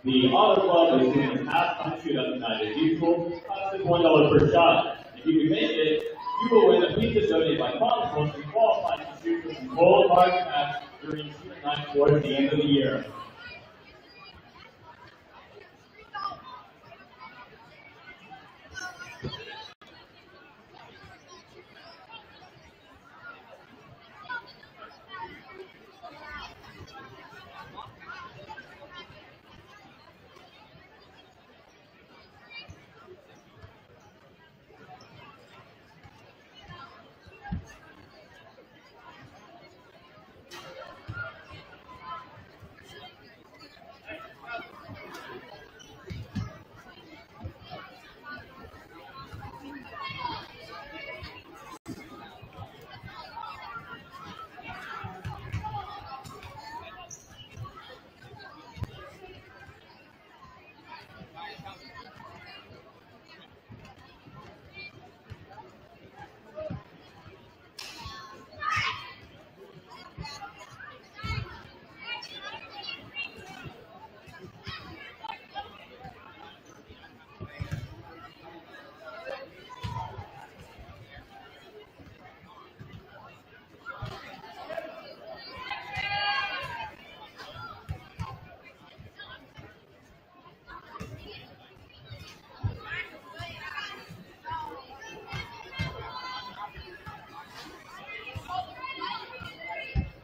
The Auto Club is doing a half-time shoot-up tonight as usual. Cost is $1 per shot. If you can make it, you will win a pizza donated by Foxholes and qualify to shoot for some gold hard cash during shoot night towards the end of the year.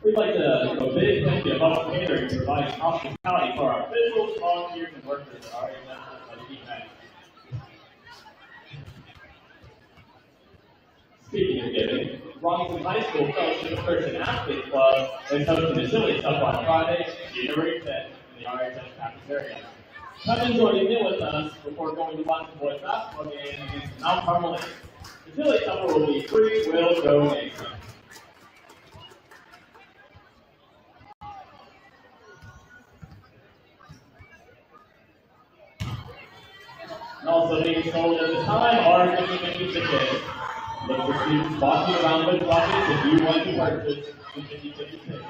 We'd like to give a big thank you to Buffalo Catering for providing hospitality for our officials, volunteers, and workers at our event. Speaking of giving, Robinson High School Fellowship Christian Athlete Club is hosting the Chili Cup on Friday, January 10th in the RHS cafeteria. Come enjoy the meal with us before going to watch the boys basketball game against Mount Carmel. The Chili Cup will be free will donation. And also being sold at the time are 50-50 tickets. Look for students walking around with buckets if you want to purchase the 50-50 tickets.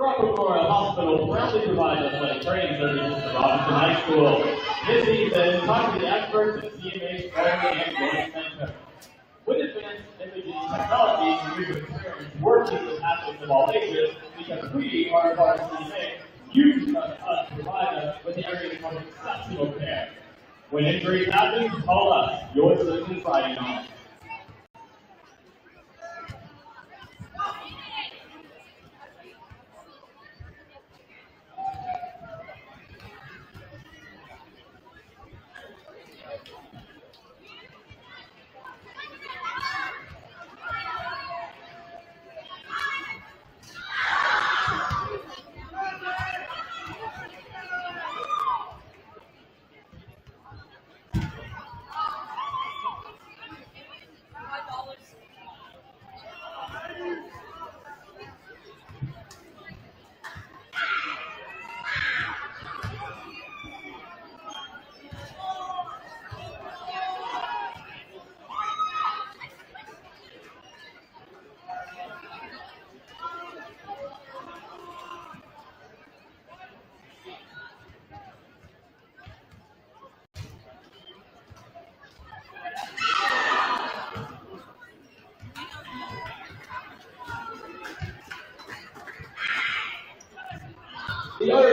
Memorial Hospital proudly provides athletic training services to Robinson High School. This season, talk to the experts at CMA's Therapy and Learning Center. With advanced imaging technology and years of experience working with athletes of all ages, because we are a part of CMA, you can trust us to provide us with the area's most exceptional care. When injuries happen, call us. Your citizens riding on.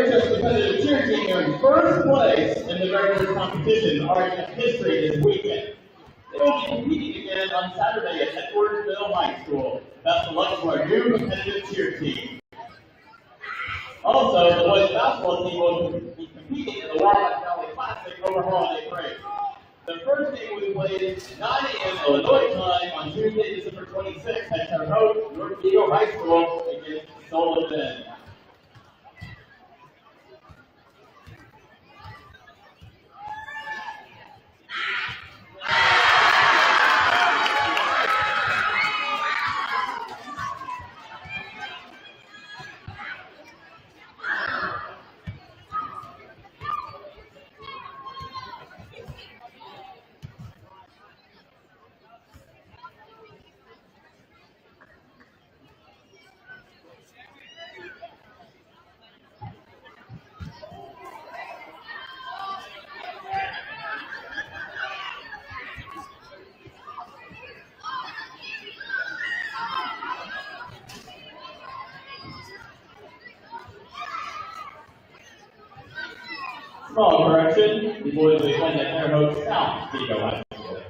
Richard's competitive cheer team earned first place in the regular competition, Art of History, this weekend. They will be competing again on Saturday at Edwardsville High School. Best of luck to our new competitive cheer team. Also, the boys basketball team will be competing in the Wildlife Valley Classic over holiday break. The first game will be played at 9 a.m. Illinois time on Tuesday, December 26th at Terre Haute, North Eagle High School against Sullivan. Small correction, the boys will be playing at Terre Haute South Eagle High School.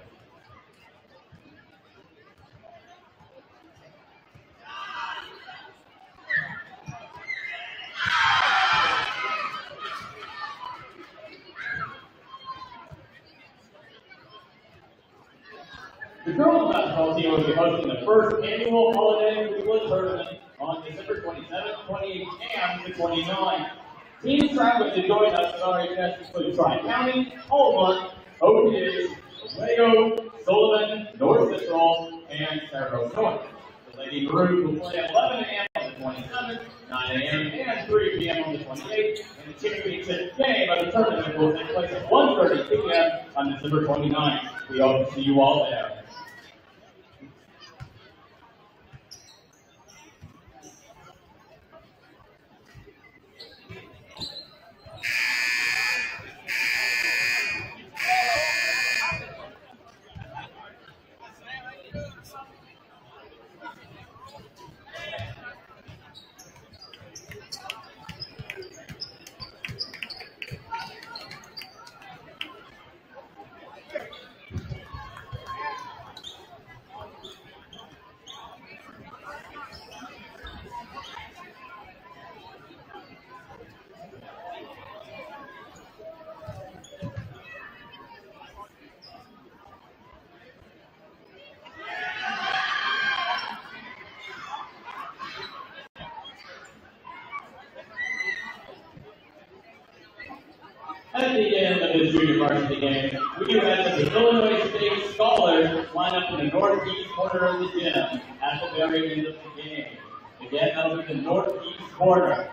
The girls basketball team will be hosting the first annual Holiday Cleveland Tournament on December 27th, 28th, and the 29th. Teams traveling to join us at our events include Tri-County, Almont, Oak Ridge, Oswego, Sullivan, North Central, and Terre Haute North. The Lady Maroons will play at 11 a.m. on the 27th, 9 a.m. and 3 p.m. on the 28th, and the championship game of the tournament will take place at 1:30 p.m. on December 29th. We hope to see you all there. At the end of this junior varsity game, we had the Illinois State Scholars line up in the northeast corner of the gym at the very end of the game. Again, that was in the northeast corner.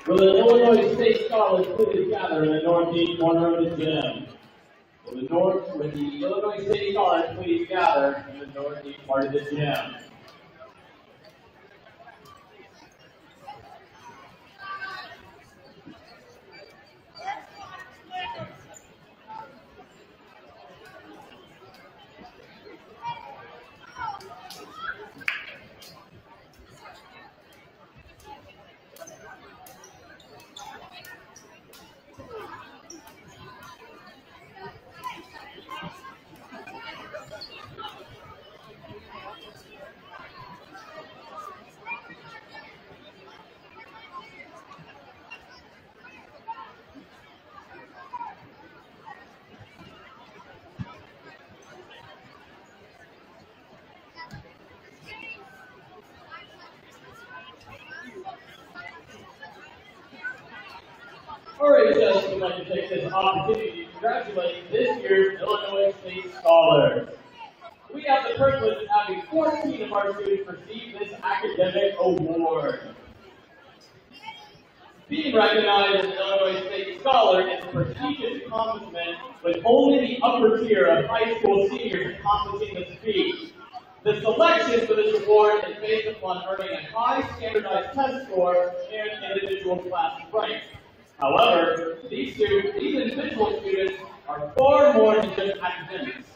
Will the Illinois State Scholars please gather in the northeast corner of the gym? With the Illinois State Scholars, please gather in the northeast part of the gym. Alright, Judge, we'd like to take this opportunity to congratulate this year's Illinois State Scholars. We have the privilege of having 14 of our students receive this academic award. Being recognized as an Illinois State Scholar is a prestigious accomplishment with only the upper tier of high school seniors accomplishing this feat. The selection for this award is based upon earning a high standardized test score and individual class rank. However, these individual students are far more than just academics.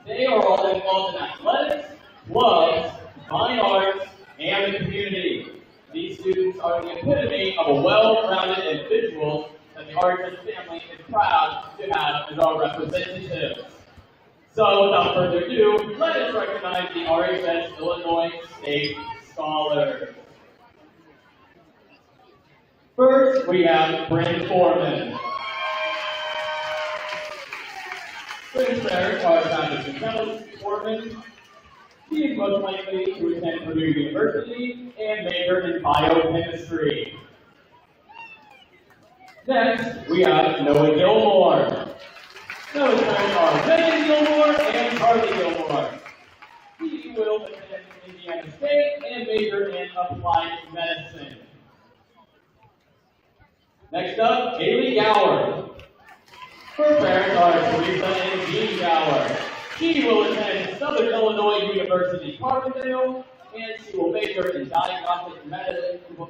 They are all involved in athletics, clubs, fine arts, and the community. These students are the epitome of a well-rounded individual that the Argent family is proud to have as our representatives. So, without further ado, let us recognize the RHS Illinois State Scholars. First, we have Brandon Foreman. Brandon's parents are Thomas and Kelly Foreman. He is most likely to attend Purdue University and major in biochemistry. Next, we have Noah Gilmore. Noah's parents are Megan Gilmore and Charlie Gilmore. He will attend Indiana State and major in applied medicine. Next up, Haley Gower. Her parents are Teresa and Jean Gower. She will attend Southern Illinois University, Carbondale, and she will major in diagnostic medical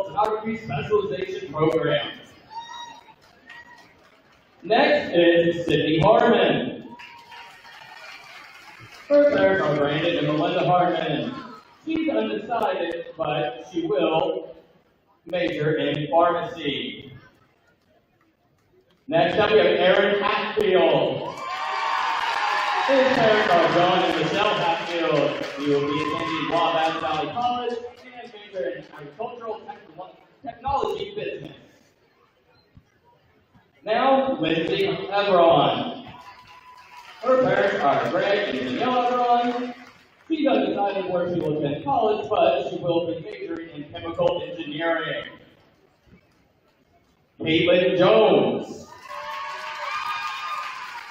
photography specialization program. Next is Sydney Harmon. Her parents are Brandon and Melinda Harmon. She's undecided, but she will major in pharmacy. Next up, we have Aaron Hatfield. His parents are John and Michelle Hatfield. He will be attending Wabash Valley College and major in agricultural technology business. Now, Lindsay Everon. Her parents are Greg and Danielle Everon. She's undecided where she will attend college, but she will be majoring in chemical engineering. Caitlin Jones.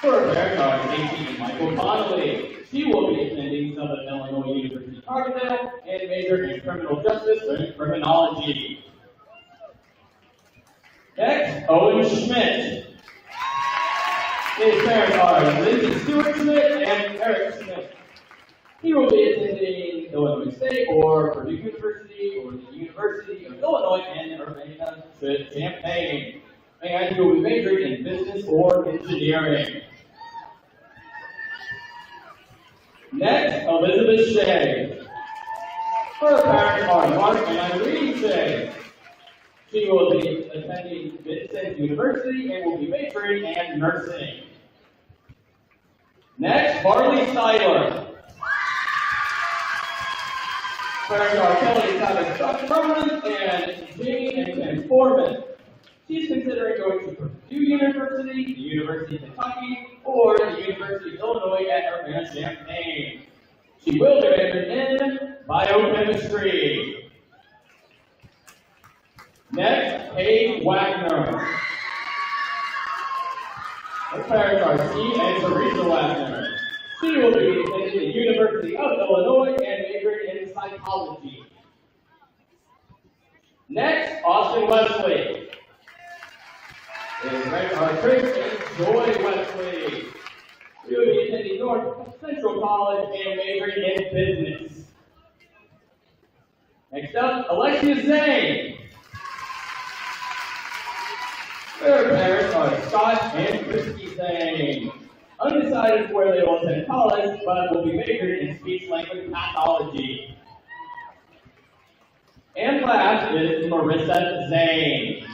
Her parents are Casey and Michael Connolly. She will be attending Southern Illinois University, Carbondale, and major in criminal justice and criminology. Next, Owen Schmidt. His parents are Lindsay Stewart Schmidt and Eric Schmidt. He will be attending Illinois State or Purdue University or the University of Illinois in Urbana-Champaign. And he will be majoring in business or engineering. Next, Elizabeth Shea. Her parents are Mark and Irene Shea. She will be attending Vincent University and will be majoring in nursing. Next, Barley Seiler. Parents are Kelly and Travis Drummond and Jamie and Ken Foreman. She's considering going to Purdue University, the University of Kentucky, or the University of Illinois at Urbana-Champaign. She will be majoring in biochemistry. Next, Paige Wagner. Her parents are Steve and Teresa Wagner. She will be attending the University of Illinois and majoring in psychology. Next, Austin Wesley. His Chris and Joy Wesley. We will be attending North Central College and majoring in business. Next up, Alexia Zane. Their parents are Scott and Christy Zane. Undecided where they will attend college, but will be majored in speech-language pathology. And last is Marissa Zane.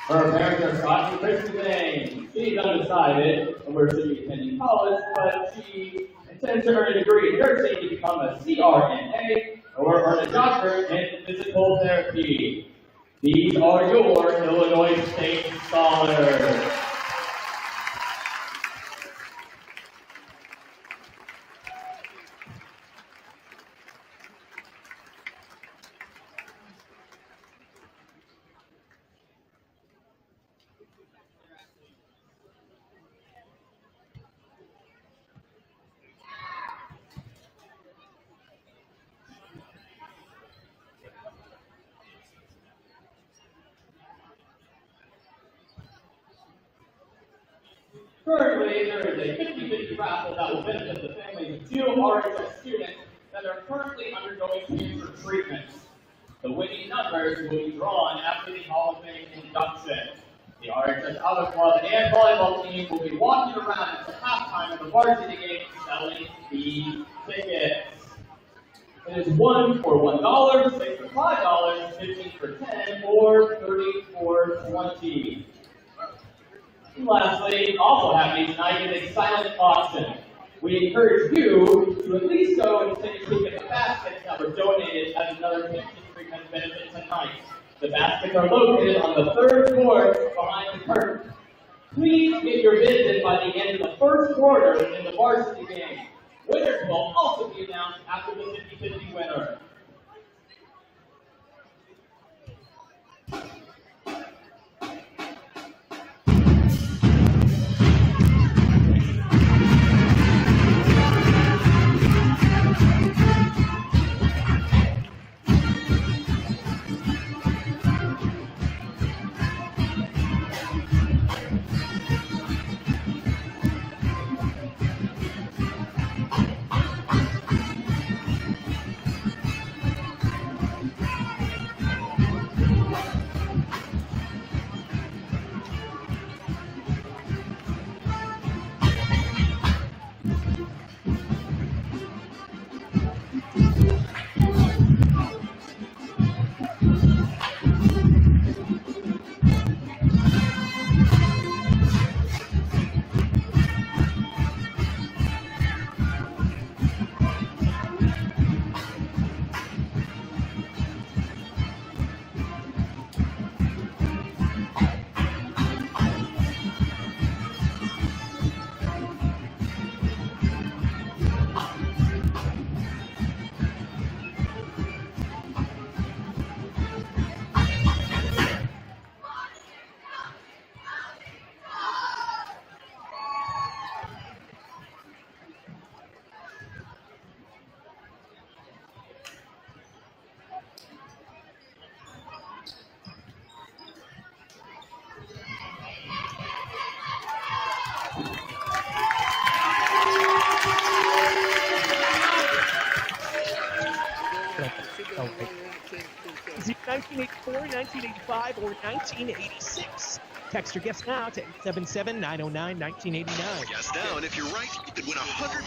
Her parents are Scott and Christy Zane. She's undecided on where she'll be attending college, but she intends to earn a degree in nursing to become a CRNA or earn a doctorate in physical therapy. These are your Illinois State Scholars. Currently, there is a 50-50 raffle that will benefit the families of 2 RHS students that are currently undergoing cancer treatments. The winning numbers will be drawn after the Hall of Fame induction. The RHS Auto Club and volleyball team will be walking around at the halftime of the Varsity game selling these tickets. It is 1 for $1, 6 for $5, 15 for $10, or 30 for $20. Lastly, also happening tonight is a silent auction. We encourage you to at least go and take a look at the baskets that were donated as another cancer treatment benefit tonight. The baskets are located on the 3rd floor behind the curtain. Please get your bids in by the end of the 1st quarter in the varsity game. Winners will also be announced after the 50-50 winner. Is it 1984, 1985, or 1986? Text your guess now to 877-909-1989. Guess now, and if you're right, you could win 100.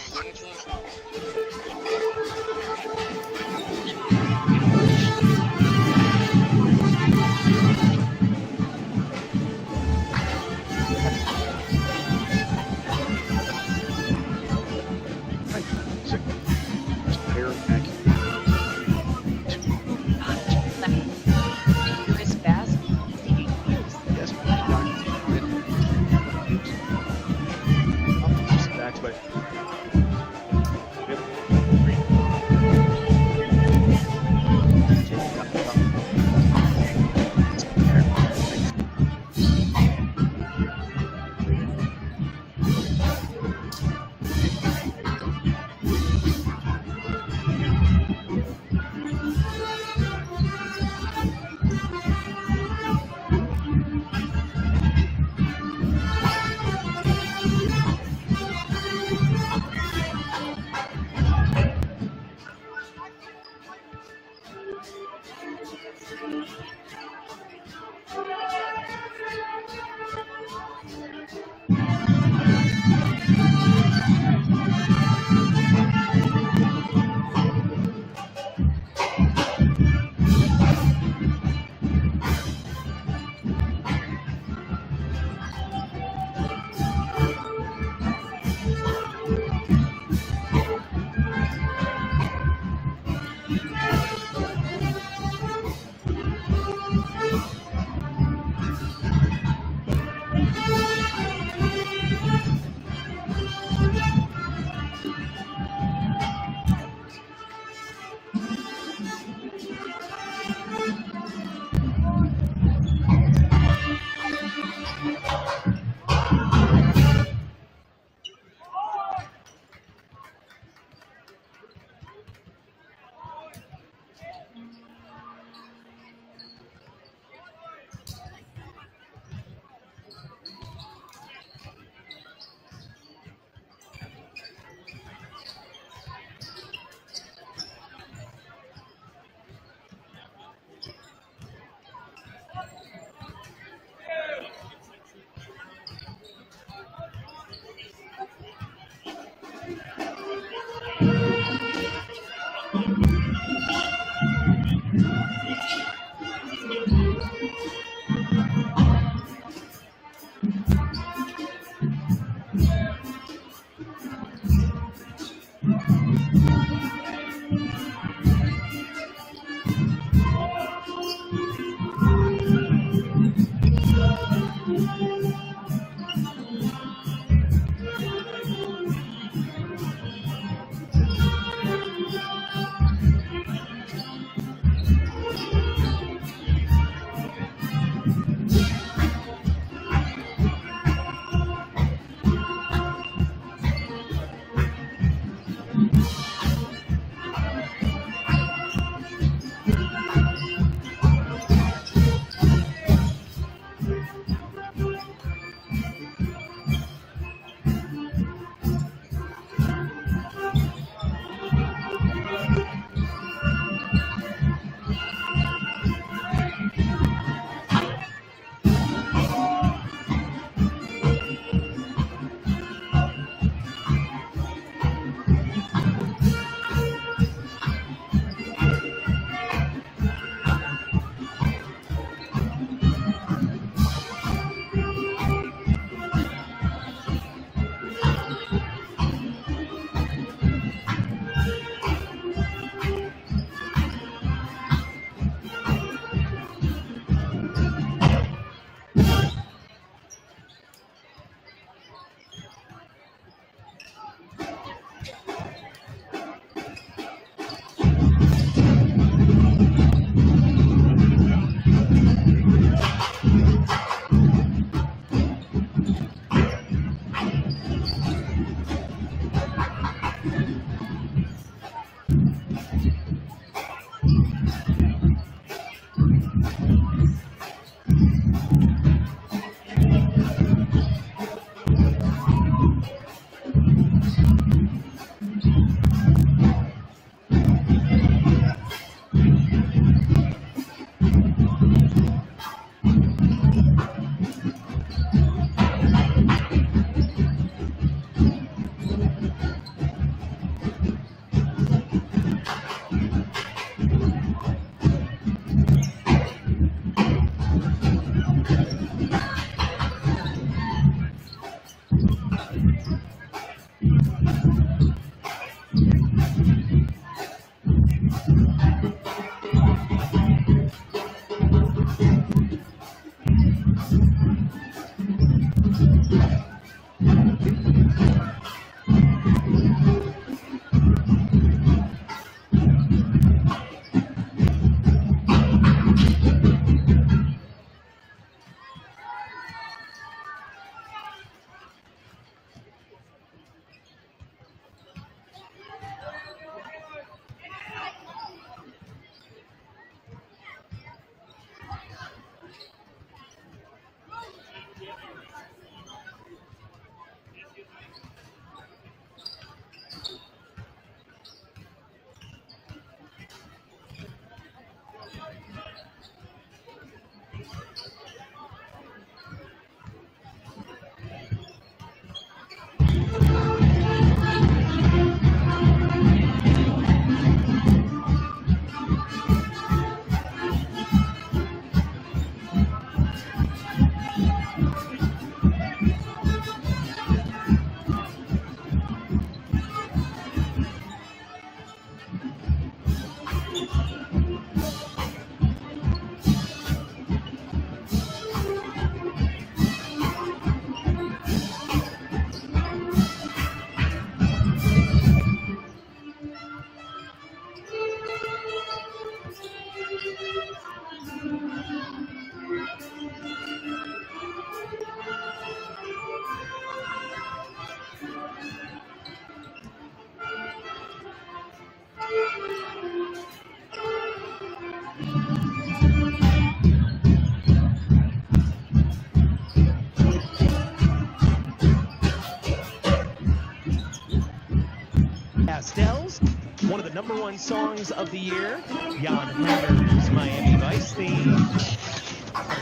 the #1 songs of the year. Jan Hammer's Miami Vice theme.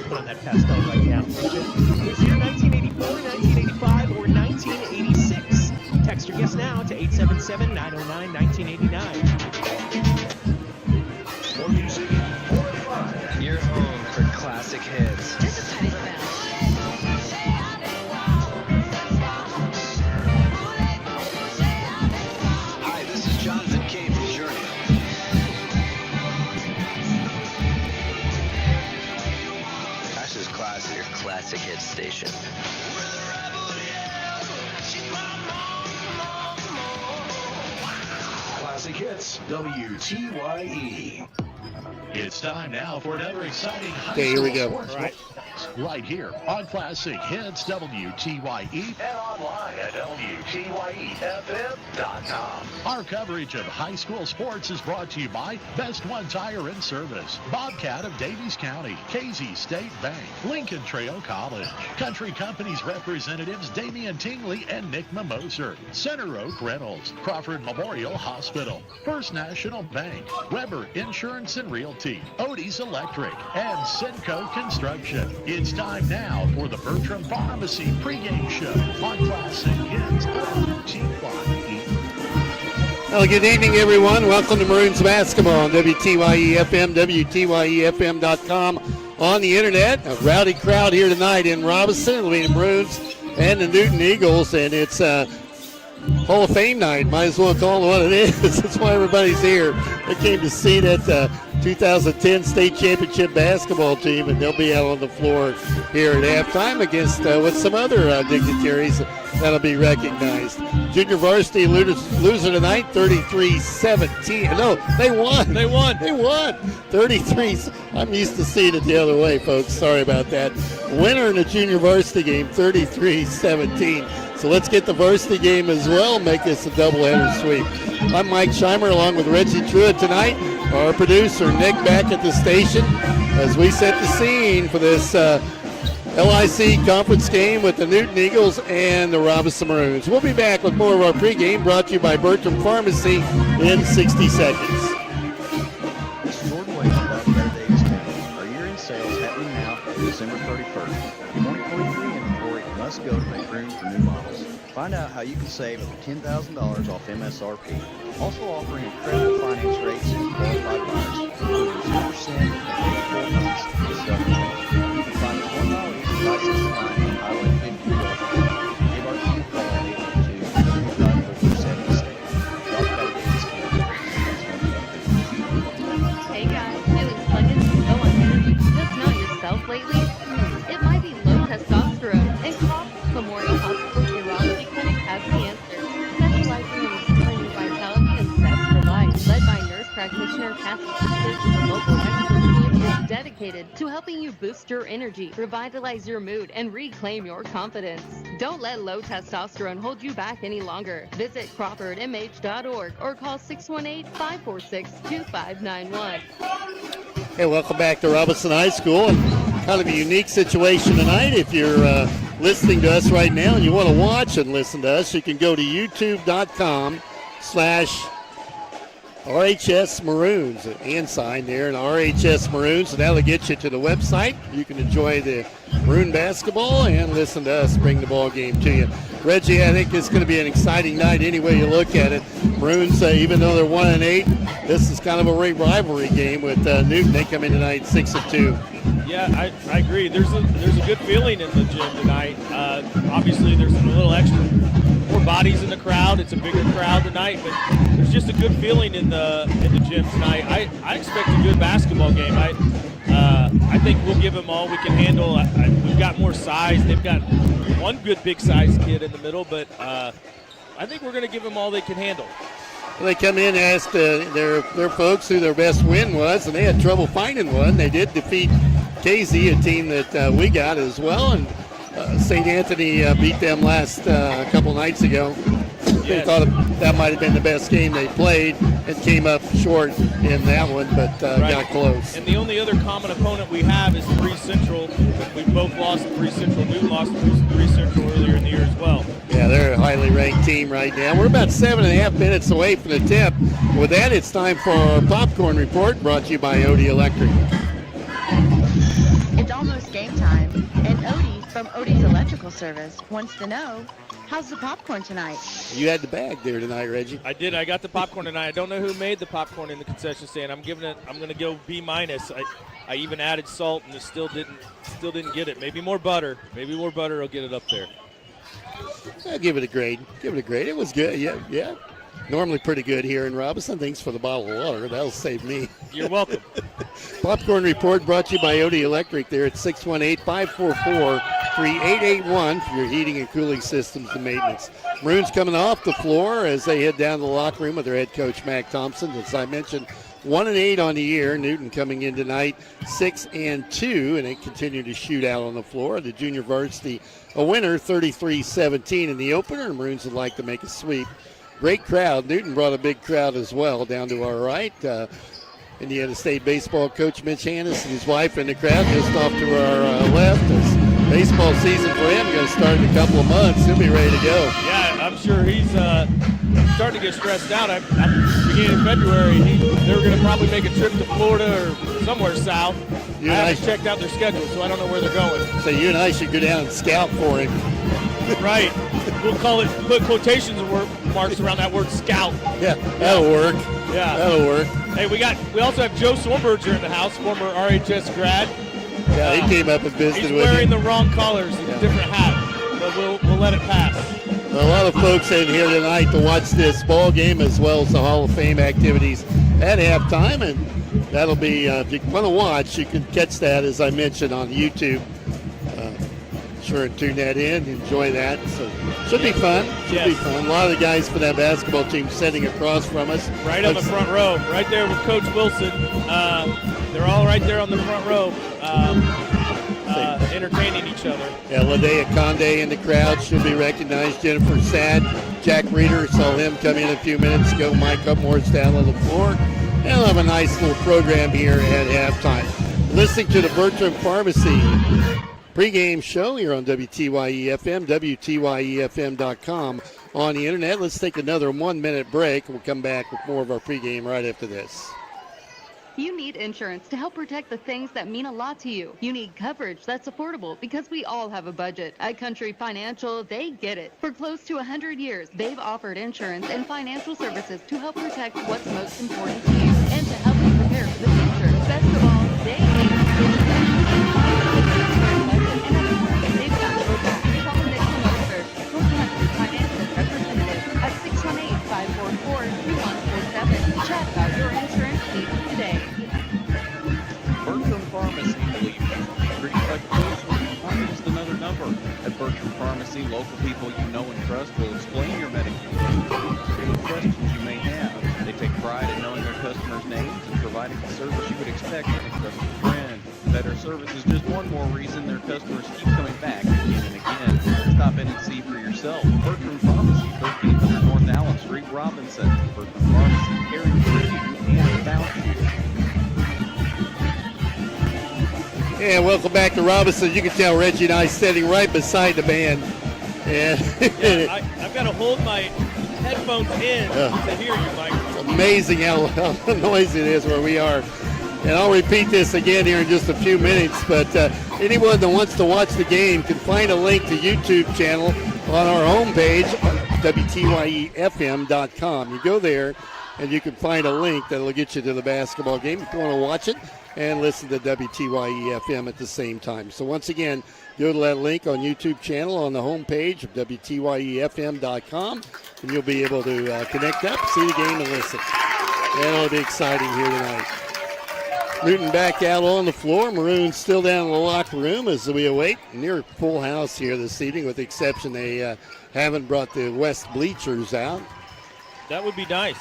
Put on that pastel right now. Was year 1984, 1985, or 1986? Text your guess now to 877-909-1989. More music, more fun. You're home for classic hits. This is how it sounds. Hi, this is Jonathan Cave from Journey. This is classic. Your classic hit station. Classic Hits, WTYE. It's time now for another exciting high Okay, here we school go. sports right here on Classic Hits, WTYE, and online at WTYEFM.com. Our coverage of high school sports is brought to you by Best One Tire and Service, Bobcat of Davies County, Casey State Bank, Lincoln Trail College, Country Company's representatives Damian Tingley and Nick Mimoser, Center Oak Reynolds, Crawford Memorial Hospital, First National Bank, Weber Insurance and Realty, Odie's Electric, and Sidco Construction. It's time now for the Bertram Pharmacy pregame show on Classic Hits WTYE. Well, good evening, everyone. Welcome to Maroons basketball on WTYE-FM, WTYEFM.com, on the internet. A rowdy crowd here tonight in Robinson between the Maroons and the Newton Eagles, and it's Hall of Fame night. Might as well call it what it is. That's why everybody's here. They came to see that 2010 state championship basketball team, and they'll be out on the floor here at halftime against with some other dignitaries that'll be recognized. Junior varsity loser tonight, 33-17. No, they won. They won. 33. I'm used to seeing it the other way, folks. Sorry about that. Winner in the junior varsity game, 33-17. So let's get the varsity game as well, make this a doubleheader sweep. I'm Mike Scheimer along with Reggie Truitt tonight. Our producer, Nick, back at the station as we set the scene for this LIC conference game with the Newton Eagles and the Robinson Maroons. We'll be back with more of our pregame brought to you by Bertram Pharmacy in 60 seconds. This is Jordan Wade from Better Davis County. Our year-end sales happening now through December 31st. 2023 inventory must go to make room for new models. Find out how you can save up to $10,000 off MSRP. Also offering incredible finance rates and qualified buyers, including 2% and 84 months with self-pay. You can find us 1 mile east of 569 on Highway 50 North. Give our team a call at 812-355-47 Drop by Davis County. Hey guys, feeling sluggish, low on energy, just not yourself lately? It might be low testosterone, and Crawford Memorial Hospital Urology Clinic has the answer. Specializing in restoring your vitality and zest for life, led by nurse practitioner Kathy Sisters, the local expert team is dedicated to helping you boost your energy, revitalize your mood, and reclaim your confidence. Don't let low testosterone hold you back any longer. Visit CrawfordMH.org or call 618-546-2591. Hey, welcome back to Robinson High School. And kind of a unique situation tonight. If you're listening to us right now and you want to watch and listen to us, you can go to youtube.com/RHS Maroons, and sign there, and RHS Maroons, and that'll get you to the website. You can enjoy the Maroon basketball and listen to us bring the ball game to you. Reggie, I think it's going to be an exciting night any way you look at it. Maroons, even though they're 1-8, this is kind of a rivalry game with Newton. They come in tonight 6-2. Yeah, I agree. There's a good feeling in the gym tonight. Obviously, there's a little extra more bodies in the crowd. It's a bigger crowd tonight, but there's just a good feeling in the gym tonight. I expect a good basketball game. I think we'll give them all we can handle. We've got more size. They've got one good big-sized kid in the middle, but I think we're going to give them all they can handle. Well, they come in and asked their folks who their best win was, and they had trouble finding one. They did defeat Casey, a team that we got as well, and St. Anthony beat them last a couple nights ago. They thought that might have been the best game they played and came up short in that one, but got close. And the only other common opponent we have is Bree Central. We both lost to Bree Central. Newton lost to Bree Central earlier in the year as well. Yeah, they're a highly ranked team right now. We're about 7.5 minutes away from the tip. With that, it's time for our popcorn report, brought to you by Odie Electric. It's almost game time, and Odie from Odie's Electrical Service wants to know, how's the popcorn tonight? You had the bag there tonight, Reggie. I did. I got the popcorn tonight. I don't know who made the popcorn in the concession stand. I'm going to go B-. I even added salt, and it still didn't get it. Maybe more butter. Maybe more butter will get it up there. I'll give it a grade. It was good. Yeah. Normally pretty good here in Robinson. Thanks for the bottle of water. That'll save me. You're welcome. Popcorn report brought to you by Odie Electric there at 618-544-3881 for your heating and cooling systems and maintenance. Maroons coming off the floor as they head down to the locker room with their head coach, Mac Thompson. As I mentioned, 1-8 on the year. Newton coming in tonight 6-2, and they continue to shoot out on the floor. The junior varsity a winner, 33-17 in the opener. Maroons would like to make a sweep. Great crowd. Newton brought a big crowd as well down to our right. Indiana State baseball coach Mitch Hannes and his wife in the crowd just off to our left. As baseball season for him going to start in a couple of months. He'll be ready to go. Yeah, I'm sure he's starting to get stressed out. Beginning of February, they were going to probably make a trip to Florida or somewhere south. I haven't checked out their schedule, so I don't know where they're going. So you and I should go down and scout for him. Right. We'll put quotations marks around that word scout. Yeah, that'll work. Yeah. That'll work. Hey, we also have Joe Swarberger in the house, former RHS grad. Yeah, he came up and visited with you. He's wearing the wrong colors and a different hat, but we'll let it pass. A lot of folks in here tonight to watch this ball game as well as the Hall of Fame activities at halftime, and that'll be, if you want to watch, you can catch that, as I mentioned, on YouTube. Sure, tune that in, enjoy that. So should be fun. Should be fun. A lot of the guys for that basketball team sitting across from us. Right on the front row, right there with Coach Wilson. They're all right there on the front row, entertaining each other. Yeah, Ladea Conde in the crowd. She'll be recognized. Jennifer Sad, Jack Reeder, saw him come in a few minutes ago. Mike Upmore's down on the floor. And we'll have a nice little program here at halftime. Listening to the Bertram Pharmacy pregame show here on WTYE-FM, WTYEFM.com on the internet. Let's take another 1-minute break. We'll come back with more of our pregame right after this. You need insurance to help protect the things that mean a lot to you. You need coverage that's affordable because we all have a budget. At Country Financial, they get it. For close to 100 years, they've offered insurance and financial services to help protect what's most important to you and to help you prepare for the future. Best of all, they make they've got your back. Call Nick Moser, your Country Financial representative at 618-544-2147. Chat about your insurance needs today. Bertram Pharmacy, believe me. Treated like a person, not just another number. At Bertram Pharmacy, local people you know and trust will explain your medication, any questions you may have. They take pride in knowing their customers' names and providing the service you would expect from a trusted friend. Better service is just one more reason their customers keep coming back again and again. Stop in and see for yourself. Bertram Pharmacy, 1300 North Allen Street, Robinson. Bertram Pharmacy, caring for you and about you. Yeah, welcome back to Robinson. You can tell Reggie and I sitting right beside the band. Yeah, I've got to hold my headphones in to hear you, Mike. It's amazing how noisy it is where we are. And I'll repeat this again here in just a few minutes, but anyone that wants to watch the game can find a link to YouTube channel on our homepage, WTYEFM.com. You go there, and you can find a link that will get you to the basketball game if you want to watch it and listen to WTYE-FM at the same time. So once again, go to that link on YouTube channel on the homepage of WTYEFM.com, and you'll be able to connect up, see the game, and listen. And it'll be exciting here tonight. Newton back out on the floor. Maroons still down in the locker room as we await near full house here this evening, with the exception they haven't brought the west bleachers out. That would be nice.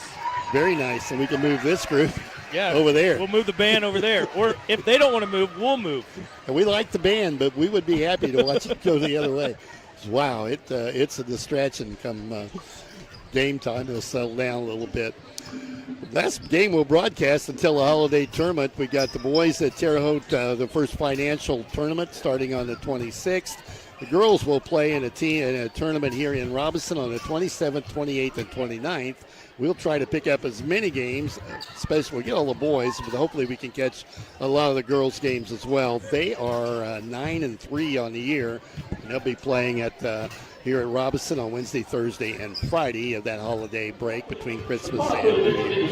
Very nice, and we can move this group Yeah, over there. We'll move the band over there. Or if they don't want to move, we'll move. And we like the band, but we would be happy to watch it go the other way. Wow, it's a distraction come game time, it'll settle down a little bit. Last game we'll broadcast until the holiday tournament. We got the boys at Terre Haute, the first financial tournament starting on the 26th. The girls will play in a tournament here in Robinson on the 27th, 28th, and 29th. We'll try to pick up as many games, especially we'll get all the boys, but hopefully we can catch a lot of the girls' games as well. They are 9-3 on the year, and they'll be playing here at Robinson on Wednesday, Thursday, and Friday of that holiday break between Christmas and New Year's.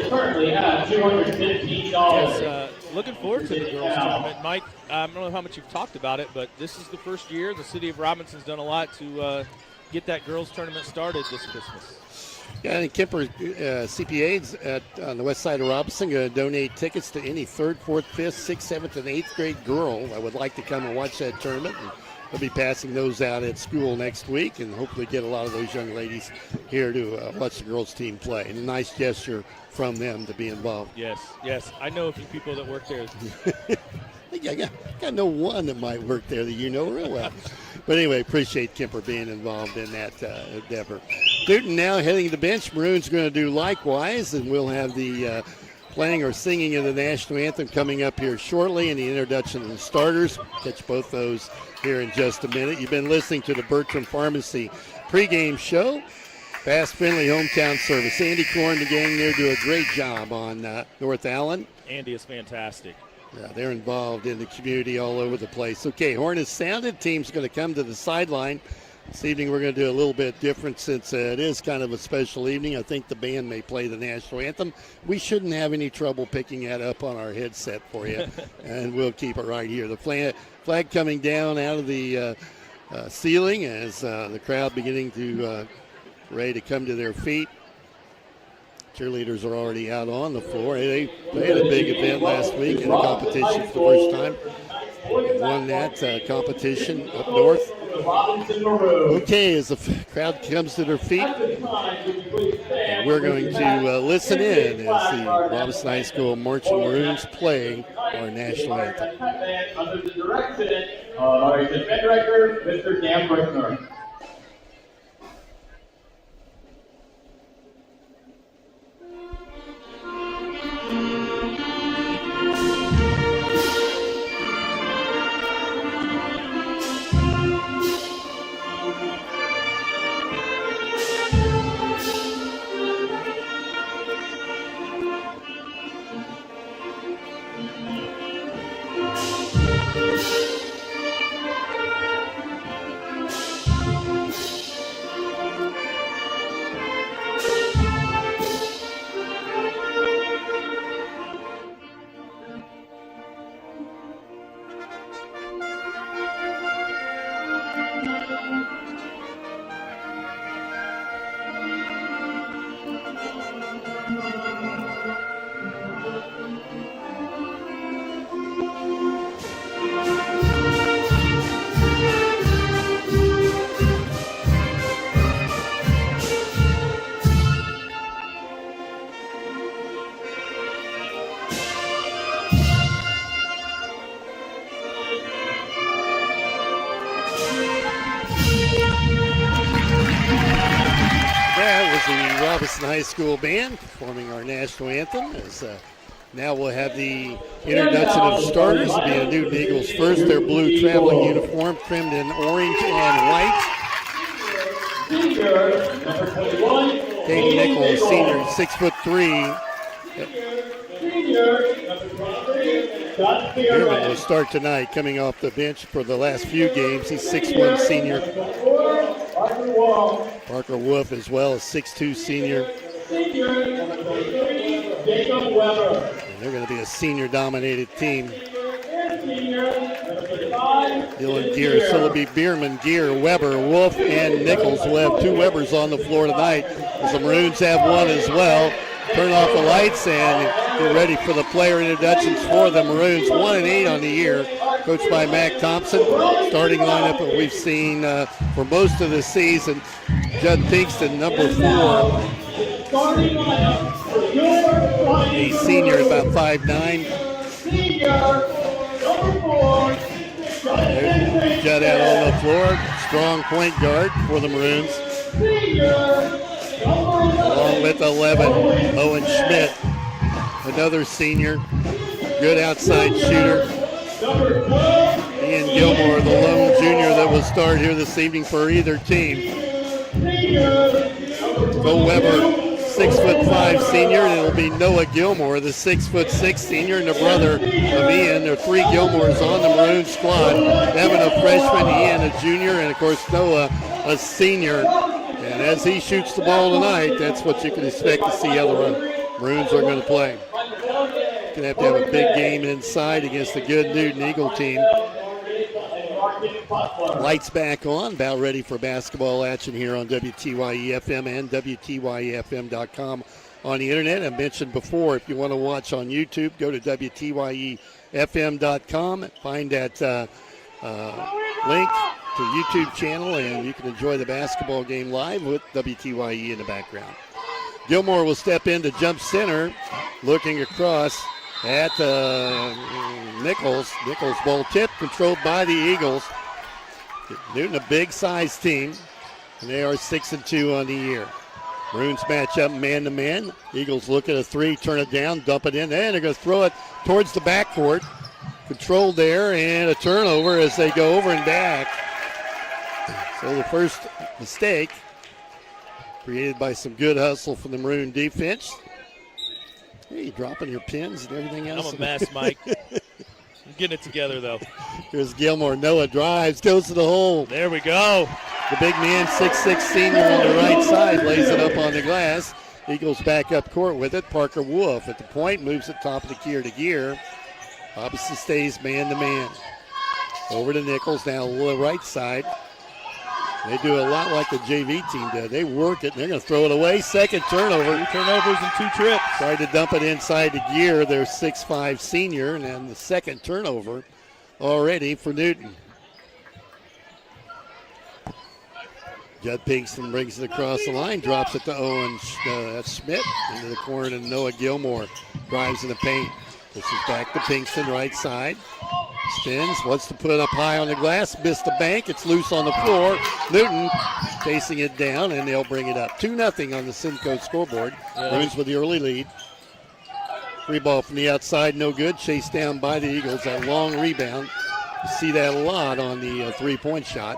Currently at $215. Yes, looking forward to the girls' tournament. Mike, I don't know how much you've talked about it, but this is the first year. The city of Robinson's done a lot to get that girls' tournament started this Christmas. Yeah, and Kemper CPA's on the west side of Robinson going to donate tickets to any 3rd, 4th, 5th, 6th, 7th, and 8th grade girl that would like to come and watch that tournament. And we'll be passing those out at school next week and hopefully get a lot of those young ladies here to watch the girls' team play. And a nice gesture from them to be involved. Yes. I know a few people that work there. I got no one that might work there that you know real well. But anyway, appreciate Kemper being involved in that endeavor. Newton now heading to the bench. Maroons going to do likewise, and we'll have the playing or singing of the national anthem coming up here shortly, and the introduction of the starters. Catch both those here in just a minute. You've been listening to the Bertram Pharmacy pregame show. Fast, friendly hometown service. Andy Corr and the gang there do a great job on North Allen. Andy is fantastic. Yeah, they're involved in the community all over the place. Okay, horn is sounded. Team's going to come to the sideline. This evening we're going to do a little bit different since it is kind of a special evening. I think the band may play the national anthem. We shouldn't have any trouble picking that up on our headset for you, and we'll keep it right here. The flag coming down out of the ceiling as the crowd beginning to ready to come to their feet. Cheerleaders are already out on the floor. They had a big event last week in a competition for the first time. They won that competition up north. Okay, as the crowd comes to their feet, and we're going to listen in as the Robinson High School Marching Maroons play our national anthem. Under the direction of our event director, Mr. Dan Brickner. High School band performing our national anthem. As now we'll have the introduction of starters. It'll be a Newton Eagles first. Their blue traveling uniform trimmed in orange and white. Katie Nichols, senior, 6'3". Bierman will start tonight, coming off the bench for the last few games. He's 6'1", senior. Parker Wolf as well, a 6'2" senior. And they're going to be a senior-dominated team. Dylan Gear, so it'll be Bierman, Gear, Weber, Wolf, and Nichols. We'll have 2 Webers on the floor tonight, as the Maroons have one as well. Turn off the lights and get ready for the player introductions for the Maroons. 1-8 on the year, coached by Mac Thompson. Starting lineup that we've seen for most of the season. Judd Pinkston, number 4. A senior, about 5'9". There's Judd out on the floor. Strong point guard for the Maroons. Along with 11, Owen Schmidt, another senior, good outside shooter. Ian Gilmore, the lone junior that will start here this evening for either team. Bo Weber, 6'5" senior, and it'll be Noah Gilmore, the 6'6" senior, and the brother of Ian. There are 3 Gilmores on the Maroon squad. Having a freshman, Ian a junior, and of course Noah a senior. And as he shoots the ball tonight, that's what you can expect to see how the Maroons are going to play. Going to have a big game inside against the good Newton Eagle team. Lights back on, about ready for basketball action here on WTYE-FM and WTYEFM.com on the internet. I mentioned before, if you want to watch on YouTube, go to WTYEFM.com, find that link to YouTube channel, and you can enjoy the basketball game live with WTYE in the background. Gilmore will step into jump center, looking across at Nichols. Nichols ball tip, controlled by the Eagles. Newton a big size team, and they are 6-2 on the year. Maroons match up man-to-man. Eagles look at a 3, turn it down, dump it in, and they're going to throw it towards the backcourt. Controlled there, and a turnover as they go over and back. So the first mistake created by some good hustle from the Maroon defense. Hey, you dropping your pins and everything else? I'm a mess, Mike. I'm getting it together, though. Here's Gilmore. Noah drives, goes to the hole. There we go. The big man, 6'6" senior on the right side, lays it up on the glass. Eagles back up court with it. Parker Wolf at the point, moves it top of the gear to gear. Opposite stays man-to-man. Over to Nichols, now the right side. They do a lot like the JV team did. They work it, and they're going to throw it away. Second turnover. 2 turnovers and 2 trips. Tried to dump it inside the gear. Their 6'5" senior, and then the second turnover already for Newton. Judd Pinkston brings it across the line, drops it to Owen Schmidt into the corner, and Noah Gilmore drives in the paint. This is back to Pinkston, right side. Spins, wants to put it up high on the glass, missed the bank. It's loose on the floor. Newton chasing it down, and they'll bring it up. 2-0 on the Simcoe scoreboard. Maroons with the early lead. Free ball from the outside, no good. Chased down by the Eagles. That long rebound. You see that a lot on the three-point shot.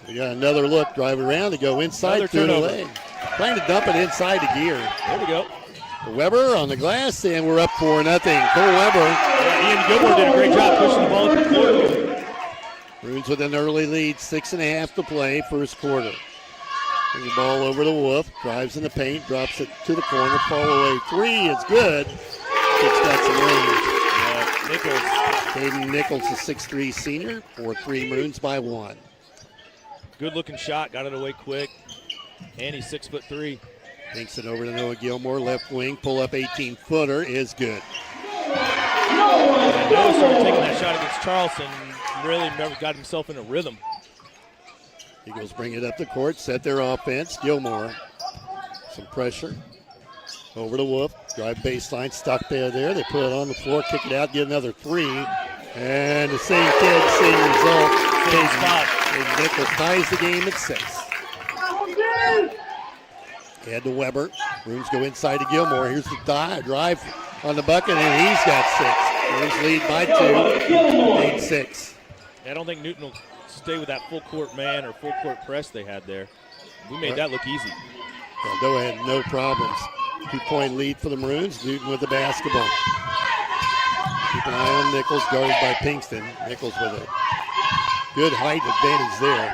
We got another look, drive around to go inside, through the leg. Trying to dump it inside the gear. There we go. Weber on the glass, and we're up 4-0. Cole Weber. Ian Gilmore did a great job pushing the ball up the court. Maroons with an early lead, 6.5 to play, first quarter. Bring the ball over to Wolf, drives in the paint, drops it to the corner, fall away. 3 is good. It's got some range. Nichols. Caden Nichols, a 6'3" senior, 4-3 Maroons by 1. Good looking shot, got it away quick. And he's 6'3". Takes it over to Noah Gilmore, left wing, pull up 18-footer is good. Noah started taking that shot against Charleston, really got himself in a rhythm. Eagles bring it up the court, set their offense. Gilmore, some pressure. Over to Wolf, drive baseline, stuck there. They put it on the floor, kick it out, get another 3. And the same kid, same result. Same spot. And Nichols ties the game at 6. Head to Weber. Maroons go inside to Gilmore. Here's the drive on the bucket, and he's got 6. Maroons lead by 2, 8-6. I don't think Newton will stay with that full court man or full court press they had there. We made that look easy. Well, go ahead, no problems. 2-point lead for the Maroons. Newton with the basketball. Keep an eye on Nichols, guarded by Pinkston. Nichols with a good height advantage there.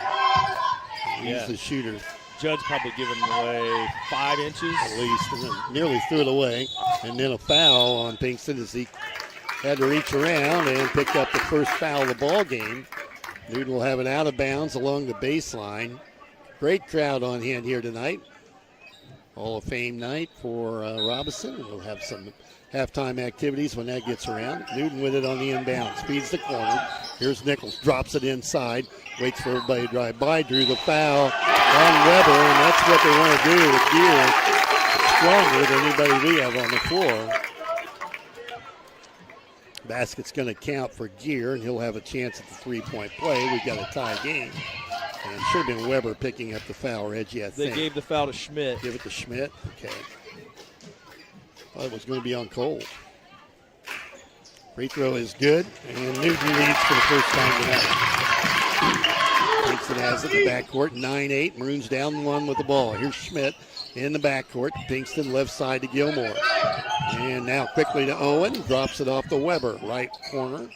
He's the shooter. Judd's probably given away 5 inches. At least, nearly threw it away. And then a foul on Pinkston as he had to reach around and picked up the first foul of the ball game. Newton will have it out of bounds along the baseline. Great crowd on hand here tonight. Hall of Fame night for Robinson. We'll have some halftime activities when that gets around. Newton with it on the inbound. Speeds the corner. Here's Nichols. Drops it inside. Waits for everybody to drive by. Drew the foul on Weber, and that's what they want to do with Gear. Stronger than anybody we have on the floor. Basket's going to count for Gear, and he'll have a chance at the 3-point play. We've got a tie game. And it should have been Weber picking up the foul, Reggie, I think. They gave the foul to Schmidt. Give it to Schmidt? Okay. Thought it was going to be on Cole. Free throw is good, and Newton leads for the first time tonight. Pinkston has it in the backcourt, 9-8. Maroons down 1 with the ball. Here's Schmidt in the backcourt. Pinkston left side to Gilmore. And now quickly to Owen. Drops it off to Weber, right corner.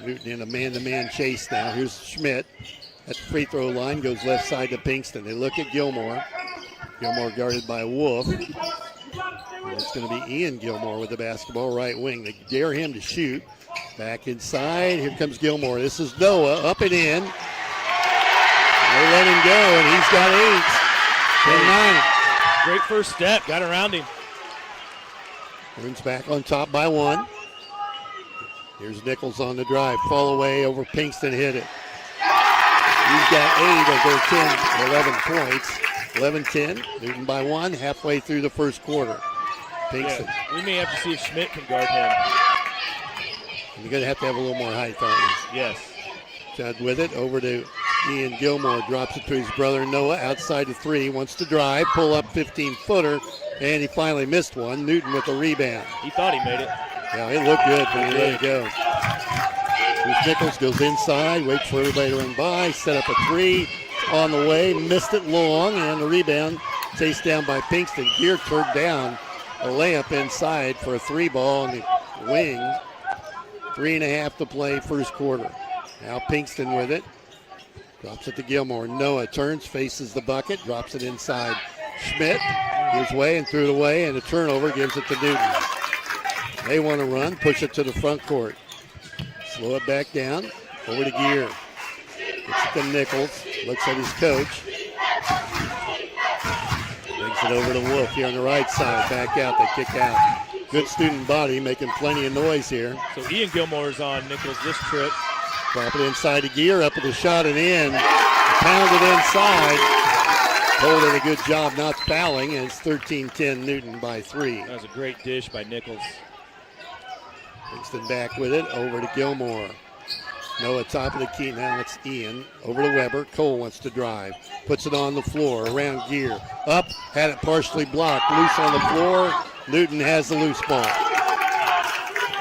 Newton in a man-to-man chase now. Here's Schmidt at the free throw line. Goes left side to Pinkston. They look at Gilmore. Gilmore guarded by Wolf. And it's going to be Ian Gilmore with the basketball, right wing. They dare him to shoot. Back inside. Here comes Gilmore. This is Noah. Up and in. They let him go, and he's got 8. 10-9. Great first step. Got around him. Maroons back on top by 1. Here's Nichols on the drive. Fall away over Pinkston. Hit it. He's got 8 of their 11 points. 11-10. Newton by 1 halfway through the first quarter. Pinkston. Yeah, we may have to see if Schmidt can guard him. You're going to have a little more height, aren't you? Yes. Judd with it. Over to Ian Gilmore. Drops it to his brother Noah. Outside the 3. Wants to drive. Pull up 15-footer. And he finally missed one. Newton with the rebound. He thought he made it. Yeah, it looked good, but he let it go. Here's Nichols. Goes inside. Waits for everybody to run by. Set up a 3. On the way. Missed it long. And the rebound chased down by Pinkston. Gear turned down. A layup inside for a 3 ball on the wing. 3.5 to play first quarter. Now Pinkston with it. Drops it to Gilmore. Noah turns, faces the bucket, drops it inside. Schmidt gives way and threw it away, and a turnover gives it to Newton. They want to run, push it to the front court. Slow it back down. Over to Gear. Gets it to Nichols. Looks at his coach. Brings it over to Wolf here on the right side. Back out. They kick out. Good student body making plenty of noise here. So Ian Gilmore's on Nichols this trip. Drop it inside to Gear. Up with the shot and in. Pounded inside. Cole did a good job not fouling. And it's 13-10 Newton by 3. That was a great dish by Nichols. Pinkston back with it. Over to Gilmore. Noah top of the key. Now it's Ian. Over to Weber. Cole wants to drive. Puts it on the floor. Around Gear. Up. Had it partially blocked. Loose on the floor. Newton has the loose ball.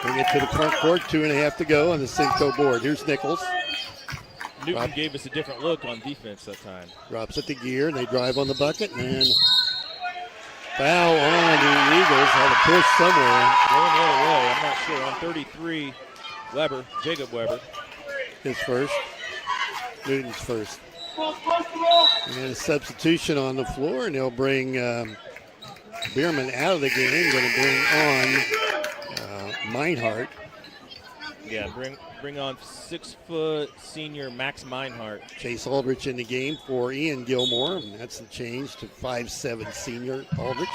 Bring it to the front court. 2.5 to go on the Simcoe board. Here's Nichols. Newton gave us a different look on defense that time. Drops it to Gear. And they drive on the bucket. And foul on the Eagles. Had a push somewhere. Going the other way. I'm not sure. On 33, Weber. Jacob Weber. His first. Newton's first. And a substitution on the floor. And they'll bring Bierman out of the game. Going to bring on Meinhardt. Yeah, bring on 6-foot senior Max Meinhardt. Chase Aldrich in the game for Ian Gilmore. And that's the change to 5'7" senior Aldrich.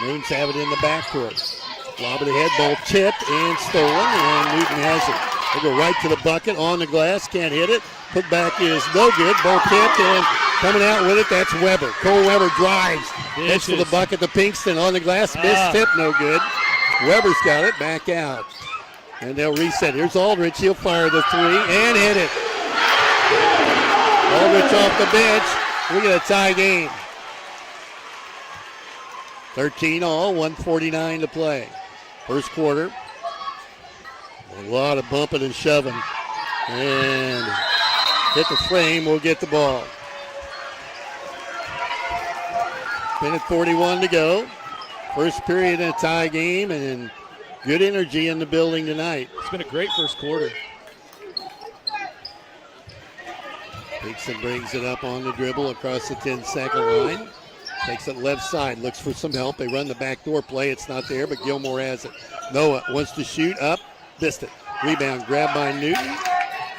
Maroons have it in the backcourt. Lob of the head, ball tipped and stolen, and Newton has it. They go right to the bucket, on the glass, can't hit it. Put back is no good. Ball tipped, and coming out with it, that's Weber. Cole Weber drives. Heads for the bucket to Pinkston. On the glass, missed tip, no good. Weber's got it, back out. And they'll reset. Here's Aldrich. He'll fire the 3 and hit it. Aldrich off the bench. We get a tie game. 13 all, 1:49 to play. First quarter. A lot of bumping and shoving. And hit the frame, we'll get the ball. Minute 41 to go. First period in a tie game, and good energy in the building tonight. It's been a great first quarter. Pinkston brings it up on the dribble across the 10-second line. Takes it left side, looks for some help. They run the backdoor play. It's not there, but Gilmore has it. Noah wants to shoot, up, missed it. Rebound grabbed by Newton,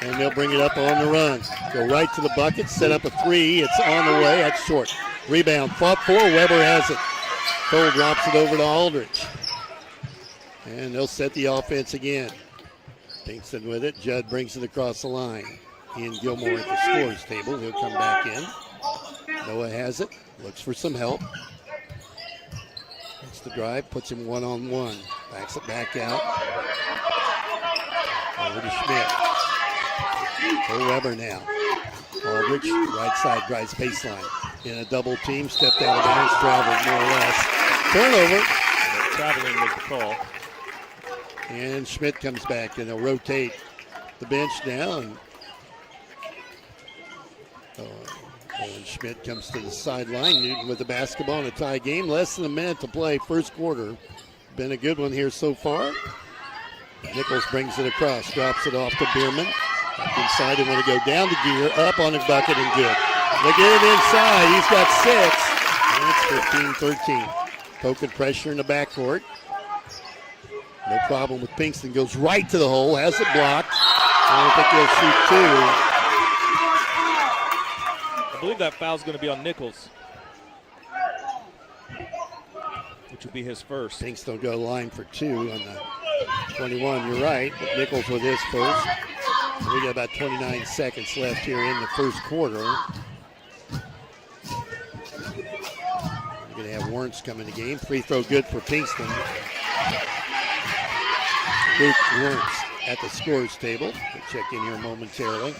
and they'll bring it up on the run. Go right to the bucket, set up a 3. It's on the way, that's short. Rebound fought for, Weber has it. Cole drops it over to Aldrich. And they'll set the offense again. Pinkston with it. Judd brings it across the line. Ian Gilmore at the scores table. He'll come back in. Noah has it. Looks for some help. That's the drive. Puts him one-on-one. Backs it back out. Over to Schmidt. Cole Weber now. Aldridge, right side, drives baseline. In a double team, stepped out of bounds, traveled more or less. Turnover. Traveling was the call. And Schmidt comes back, and they'll rotate the bench now. And Schmidt comes to the sideline. Newton with the basketball in a tie game. Less than a minute to play, first quarter. Been a good one here so far. Nichols brings it across, drops it off to Bierman. Up inside, and want to go down to Gear, up on his bucket and good. They get it inside. He's got 6. And it's 15-13. Poking pressure in the backcourt. No problem with Pinkston. Goes right to the hole, has it blocked. I don't think he'll shoot 2. I believe that foul's going to be on Nichols, which will be his first. Pinkston will go line for 2 on the 21. You're right, but Nichols with his first. So we got about 29 seconds left here in the first quarter. We're going to have Warrants come in the game. Free throw good for Pinkston. Luke Warrants at the scorers table. We'll check in here momentarily.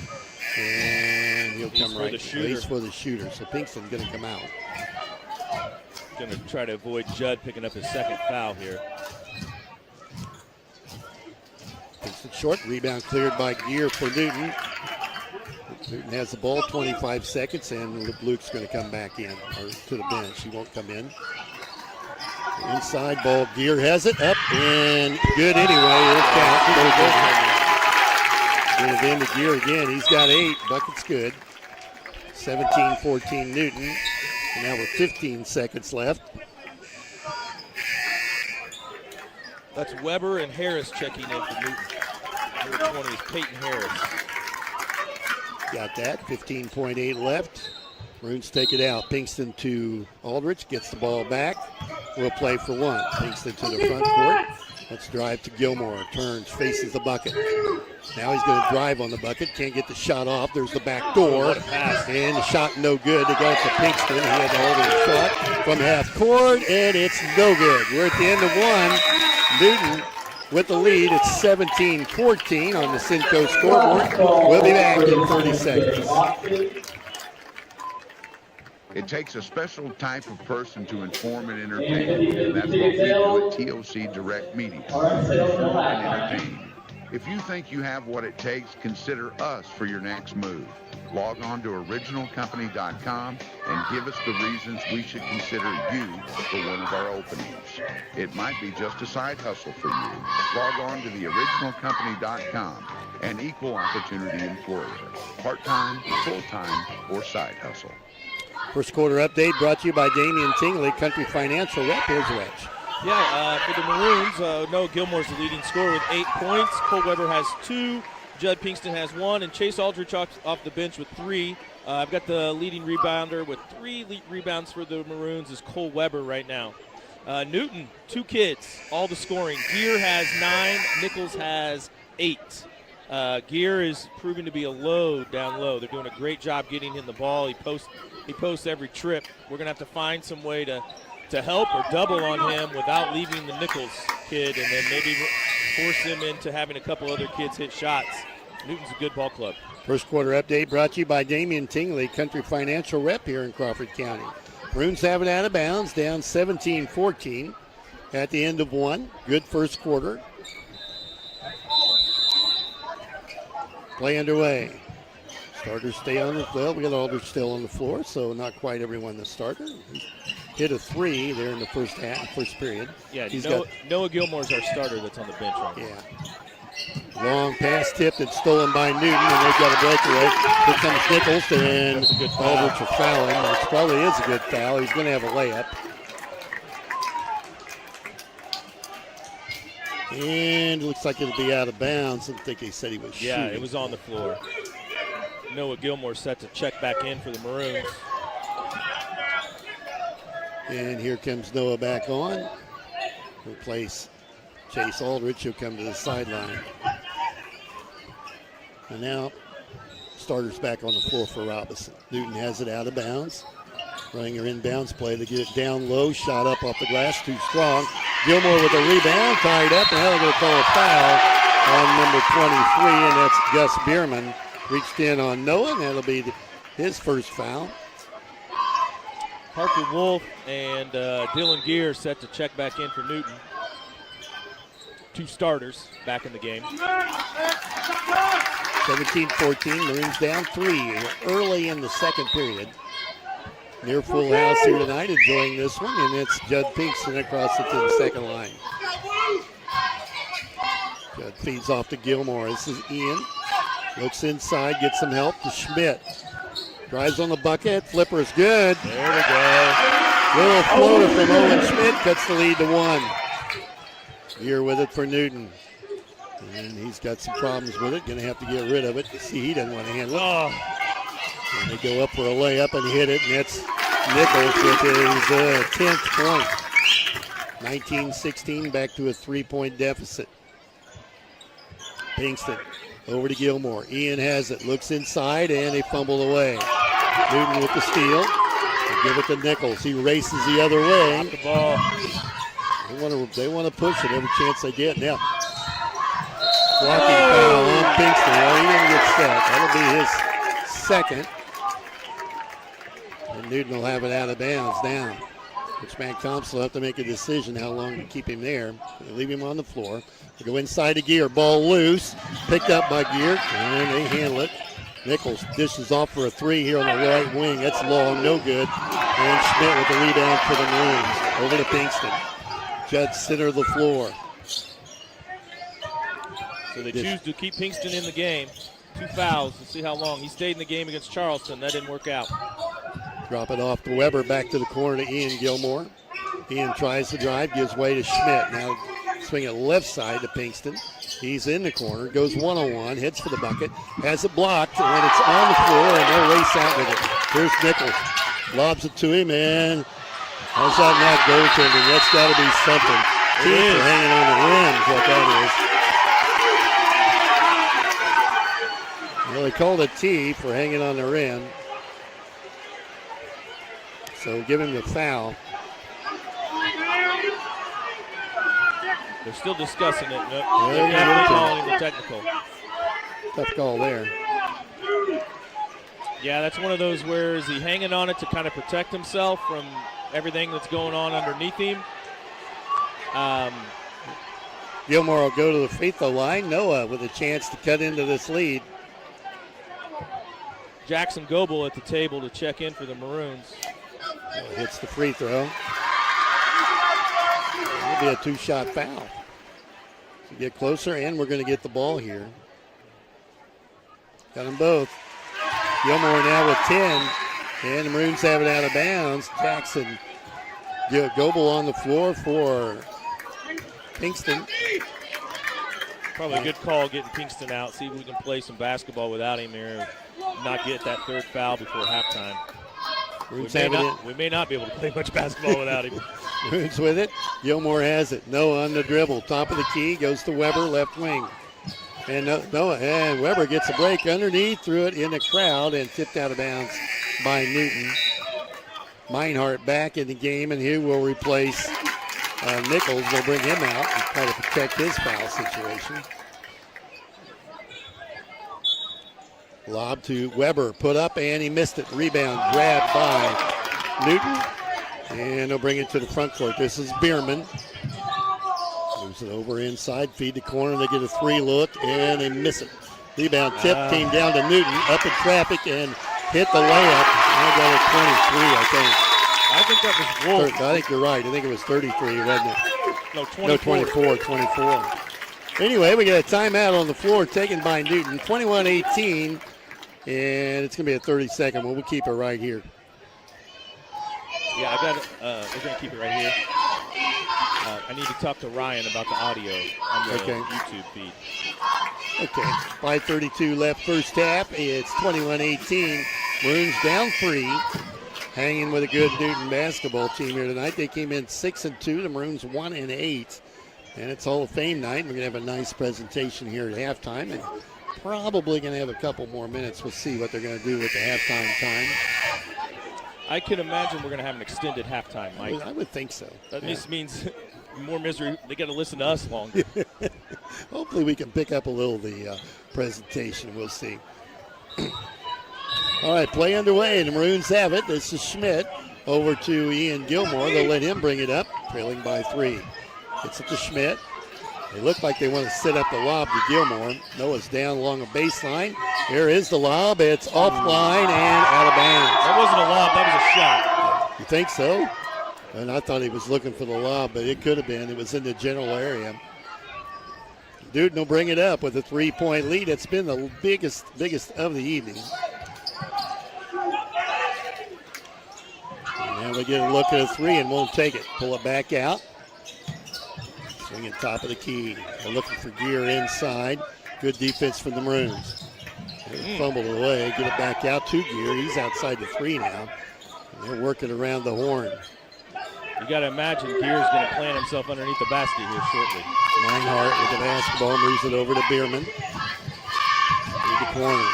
And he'll come right. He's for the shooter. So Pinkston's going to come out. Going to try to avoid Judd picking up his second foul here. Pinkston short. Rebound cleared by Gear for Newton. Newton has the ball, 25 seconds, and Luke's going to come back in, or to the bench. He won't come in. Inside ball, Gear has it up and good anyway. It'll count. Get it into Gear again. He's got 8. Bucket's good. 17-14 Newton. And now with 15 seconds left. That's Weber and Harris checking in for Newton. Number 20 is Peyton Harris. Got that. 15.8 left. Maroons take it out. Pinkston to Aldrich. Gets the ball back. We'll play for 1. Pinkston to the front court. Let's drive to Gilmore. Turns, faces the bucket. Now he's going to drive on the bucket. Can't get the shot off. There's the back door. And the shot no good. They go to Pinkston. He had to hold the shot from half court. And it's no good. We're at the end of 1. Newton with the lead. It's 17-14 on the Cinco scoreboard. We'll be back in 30 seconds. It takes a special type of person to inform and entertain, and that's what we do at TOC Direct Media. Inform and entertain. If you think you have what it takes, consider us for your next move. Log on to originalcompany.com and give us the reasons we should consider you for one of our openings. It might be just a side hustle for you. Log on to theoriginalcompany.com, an equal opportunity employer. Part-time, full-time, or side hustle. First quarter update brought to you by Damian Tingley, Country Financial Rep. Here's Rich. Yeah, for the Maroons, Noah Gilmore's the leading scorer with 8 points. Cole Weber has 2. Judd Pinkston has 1. And Chase Aldrich off the bench with 3. I've got the leading rebounder with 3 rebounds for the Maroons is Cole Weber right now. Newton, 2 kids, all the scoring. Gear has 9. Nichols has 8. Gear is proving to be a load down low. They're doing a great job getting him the ball. He posts every trip. We're going to have to find some way to help or double on him without leaving the Nichols kid, and then maybe force him into having a couple other kids hit shots. Newton's a good ball club. First quarter update brought to you by Damian Tingley, Country Financial Rep here in Crawford County. Maroons have it out of bounds, down 17-14 at the end of 1. Good first quarter. Play underway. Starters stay on the floor. We got Aldrich still on the floor, so not quite everyone the starter. He hit a 3 there in the first period. Yeah, Noah Gilmore's our starter that's on the bench right now. Yeah. Long pass tipped and stolen by Newton, and they've got a breakaway. Here comes Nichols, and Aldrich will foul him. Which probably is a good foul. He's going to have a layup. And it looks like it'll be out of bounds. I think they said he was shooting. Yeah, it was on the floor. Noah Gilmore set to check back in for the Maroons. And here comes Noah back on. Replace Chase Aldrich. He'll come to the sideline. And now starters back on the floor for Robinson. Newton has it out of bounds. Running her inbounds play. They get it down low. Shot up off the glass. Too strong. Gilmore with a rebound. Tied up. And now they're going to call a foul on number 23. And that's Gus Bierman. reached in on Noah, and that'll be his first foul. Parker Wolf and Dylan Gear set to check back in for Newton. 2 starters back in the game. 17-14, Maroons down 3 early in the second period. Near full house here tonight, enjoying this one, and it's Judd Pinkston across it to the second line. Judd feeds off to Gilmore. This is Ian. Looks inside, gets some help to Schmidt. Drives on the bucket, flipper is good. There we go. Little floater from Owen Schmidt cuts the lead to 1. Gear with it for Newton. And he's got some problems with it. Going to have to get rid of it. See, he doesn't want to handle it. Oh. And they go up for a layup and hit it, and that's Nichols with his 10th point. 19-16, back to a 3-point deficit. Pinkston over to Gilmore. Ian has it, looks inside, and they fumble away. Newton with the steal. They give it to Nichols. He races the other way. Off the ball. They want to push it every chance they get. Now, blocking foul on Pinkston. Well, he didn't get set. That'll be his second. And Newton will have it out of bounds now. Coach Mac Thompson will have to make a decision how long to keep him there. They leave him on the floor. They go inside to Gear. Ball loose. Picked up by Gear. And they handle it. Nichols dishes off for a 3 here on the right wing. That's long. No good. And Schmidt with the rebound for the Maroons. Over to Pinkston. Judd center of the floor. So they choose to keep Pinkston in the game. 2 fouls. Let's see how long. He stayed in the game against Charleston. That didn't work out. Drop it off to Weber. Back to the corner to Ian Gilmore. Ian tries to drive. Gives way to Schmidt. Now swing it left side to Pinkston. He's in the corner. Goes one-on-one. Hits for the bucket. Has it blocked. And it's on the floor. And they'll race out with it. Here's Nichols. Lobs it to him. And how's that not goaltending? That's got to be something. Team for hanging on the rim is what that is. Well, they called a T for hanging on the rim. So give him the foul. They're still discussing it. They're calling the technical. Tough call there. Yeah, that's one of those where is he hanging on it to kind of protect himself from everything that's going on underneath him. Gilmore will go to the free throw line. Noah with a chance to cut into this lead. Jackson Goebel at the table to check in for the Maroons. Hits the free throw. It'll be a 2-shot foul. So get closer, and we're going to get the ball here. Got them both. Gilmore now with 10, and the Maroons have it out of bounds. Jackson, Goebel on the floor for Pinkston. Probably a good call getting Pinkston out. See if we can play some basketball without him here. Not get that 3rd foul before halftime. We may not be able to play much basketball without him. Maroons with it. Gilmore has it. Noah on the dribble. Top of the key. Goes to Weber, left wing. And Noah and Weber gets a break underneath. Threw it in the crowd and tipped out of bounds by Newton. Meinhardt back in the game, and he will replace Nichols. They'll bring him out and try to protect his foul situation. Lob to Weber, put up, and he missed it. Rebound grabbed by Newton, and they'll bring it to the front court. This is Bierman. Moves it over inside, feed the corner. They get a 3 look, and they miss it. Rebound tip came down to Newton, up in traffic, and hit the layup. I got a 23, I think that was Wolf. I think you're right. I think it was 33, wasn't it? No, 24. No, 24. Anyway, we got a timeout on the floor taken by Newton, 21-18. And it's going to be a 30-second one. We'll keep it right here. Yeah, I got it. We're going to keep it right here. I need to talk to Ryan about the audio on the YouTube feed. Okay. 5:32 left first half. It's 21-18. Maroons down 3. Hanging with a good Newton basketball team here tonight. They came in 6-2. The Maroons 1-8. And it's Hall of Fame night. We're going to have a nice presentation here at halftime. And probably going to have a couple more minutes. We'll see what they're going to do with the halftime time. I can imagine we're going to have an extended halftime, Mike. I would think so. That just means more misery. They got to listen to us longer. Hopefully we can pick up a little of the presentation. We'll see. All right, play underway, and the Maroons have it. This is Schmidt over to Ian Gilmore. They'll let him bring it up, trailing by 3. Gets it to Schmidt. They look like they want to set up the lob to Gilmore. Noah's down along a baseline. There is the lob. It's offline and out of bounds. That wasn't a lob. That was a shot. You think so? And I thought he was looking for the lob, but it could have been. It was in the general area. Newton will bring it up with a 3-point lead. It's been the biggest of the evening. Now they get a look at a 3 and won't take it. Pull it back out. Swinging top of the key. They're looking for Gear inside. Good defense from the Maroons. They fumbled it away. Get it back out to Gear. He's outside the 3 now. And they're working around the horn. You got to imagine Gear's going to plant himself underneath the basket here shortly. Meinhardt with the basketball moves it over to Bierman. Through the corner.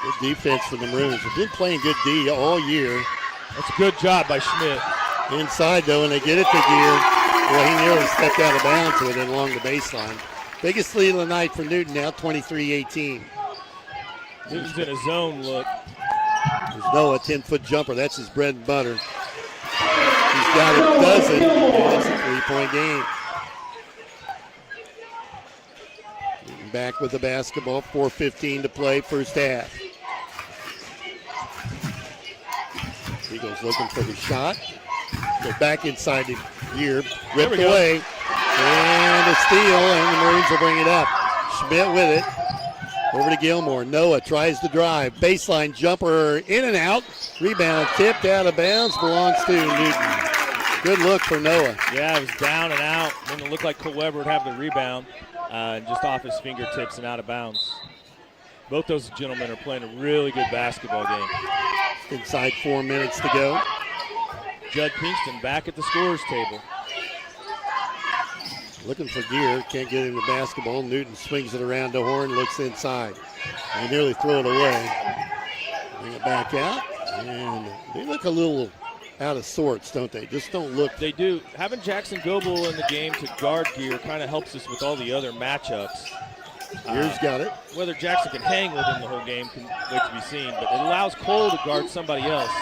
Good defense from the Maroons. They've been playing good D all year. That's a good job by Schmidt. Inside, though, and they get it to Gear. Well, he nearly stepped out of bounds with it along the baseline. Biggest lead of the night for Newton now, 23-18. Newton's in a zone look. There's Noah, 10-foot jumper. That's his bread and butter. He's got a dozen, and it's a 3-point game. Newton back with the basketball, 4:15 to play, first half. Eagles looking for the shot. Go back inside the Gear, ripped away, and a steal, and the Maroons will bring it up. Schmidt with it, over to Gilmore. Noah tries to drive, baseline jumper, in and out, rebound tipped out of bounds, belongs to Newton. Good look for Noah. Yeah, it was down and out, and it looked like Cole Weber would have the rebound, just off his fingertips and out of bounds. Both those gentlemen are playing a really good basketball game. Inside 4 minutes to go. Judd Pinkston back at the scorer's table. Looking for Gear, can't get him the basketball. Newton swings it around the horn, looks inside. They nearly throw it away. Bring it back out, and they look a little out of sorts, don't they? Just don't look. They do. Having Jackson Goebel in the game to guard Gear kind of helps us with all the other matchups. Gear's got it. Whether Jackson can hang with him the whole game can wait to be seen, but it allows Cole to guard somebody else.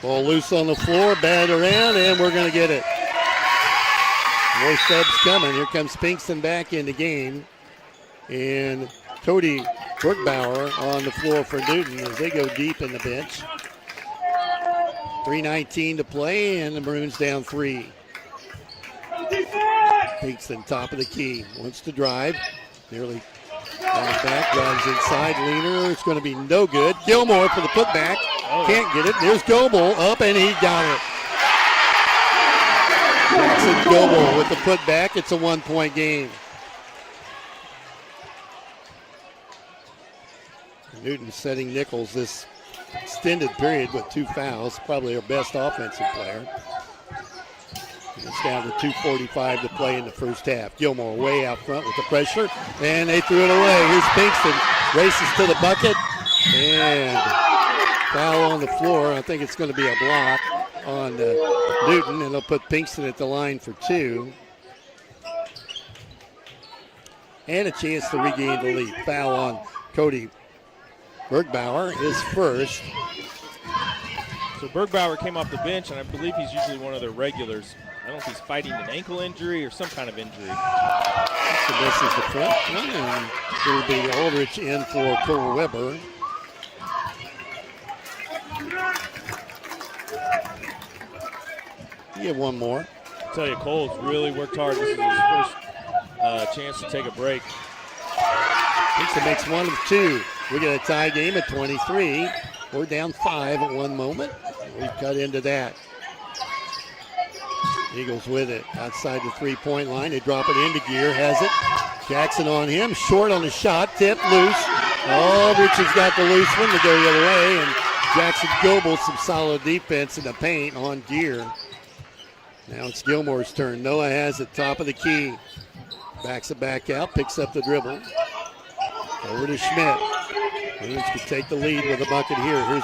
Ball loose on the floor, batted around, and we're going to get it. More subs coming. Here comes Pinkston back in the game. And Cody Brookbauer on the floor for Newton as they go deep in the bench. 3:19 to play, and the Maroons down 3. Pinkston, top of the key, wants to drive. Nearly back, drives inside. Leaner, it's going to be no good. Gilmore for the putback. Can't get it. There's Goebel up, and he got it. Jackson Goebel with the putback. It's a 1-point game. Newton setting Nichols this extended period with 2 fouls. Probably our best offensive player. It's down to 2:45 to play in the first half. Gilmore way out front with the pressure, and they threw it away. Here's Pinkston, races to the bucket, and foul on the floor. I think it's going to be a block on Newton, and they'll put Pinkston at the line for 2. And a chance to regain the lead. Foul on Cody Bergbauer, his first. So Bergbauer came off the bench, and I believe he's usually one of their regulars. I don't know if he's fighting an ankle injury or some kind of injury. So this is the front one, and it'll be Aldrich in for Cole Weber. You have one more. I tell you, Cole's really worked hard. This is his first chance to take a break. Pinkston makes 1 of 2. We get a tie game at 23. We're down 5 at one moment. We've cut into that. Eagles with it outside the 3-point line. They drop it into Gear, has it. Jackson on him, short on the shot, tip, loose. Aldrich has got the loose one to go the other way, and Jackson Goebel some solid defense in the paint on Gear. Now it's Gilmore's turn. Noah has it, top of the key. Backs it back out, picks up the dribble. Over to Schmidt. Maroons could take the lead with a bucket here. Here's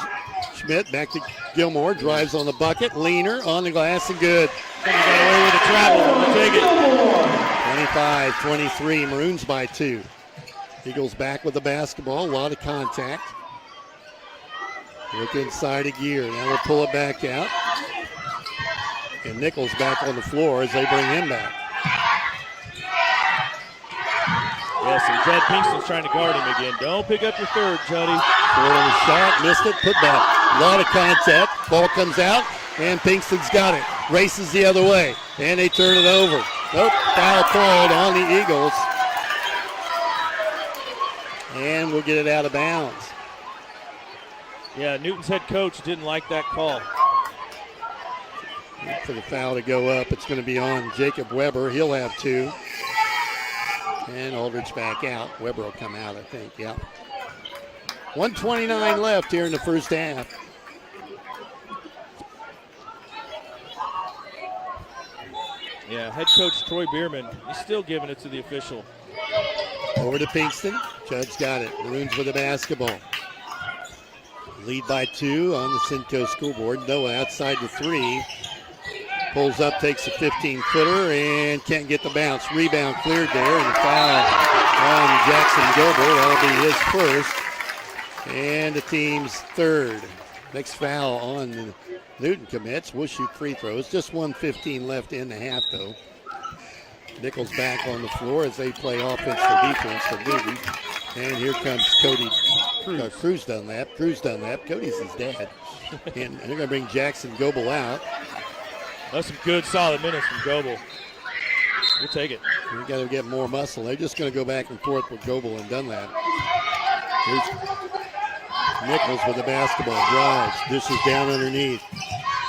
Schmidt back to Gilmore, drives on the bucket. Leaner on the glass and good. He got away with the travel. We'll take it. 25-23, Maroons by 2. Eagles back with the basketball. A lot of contact. Look inside of Gear. Now we'll pull it back out. And Nichols back on the floor as they bring him back. Yes, and Judd Pinkston's trying to guard him again. Don't pick up your third, Juddy. Short on the shot, missed it, put back. A lot of contact. Ball comes out, and Pinkston's got it. Races the other way, and they turn it over. Nope, foul called on the Eagles. And we'll get it out of bounds. Yeah, Newton's head coach didn't like that call. For the foul to go up, it's going to be on Jacob Weber. He'll have 2. And Aldridge back out. Weber will come out, I think, yeah. 1:29 left here in the first half. Yeah, head coach Troy Bierman, he's still giving it to the official. Over to Pinkston. Judd's got it. Maroons with the basketball. Lead by 2 on the Simcoe scoreboard. Noah outside the 3. Pulls up, takes a 15-footer, and can't get the bounce. Rebound cleared there, and the foul on Jackson Goebel. That'll be his first, and the team's third. Next foul on Newton commits. We'll shoot free throws. Just 1:15 left in the half, though. Nichols back on the floor as they play offense for defense for Newton. And here comes Cody Cruz Dunlap. Cody's his dad. And they're going to bring Jackson Goebel out. That's some good, solid minutes from Goebel. We'll take it. We got to get more muscle. They're just going to go back and forth with Goebel and Dunlap. Here's Nichols with the basketball. Drives. Dishes down underneath.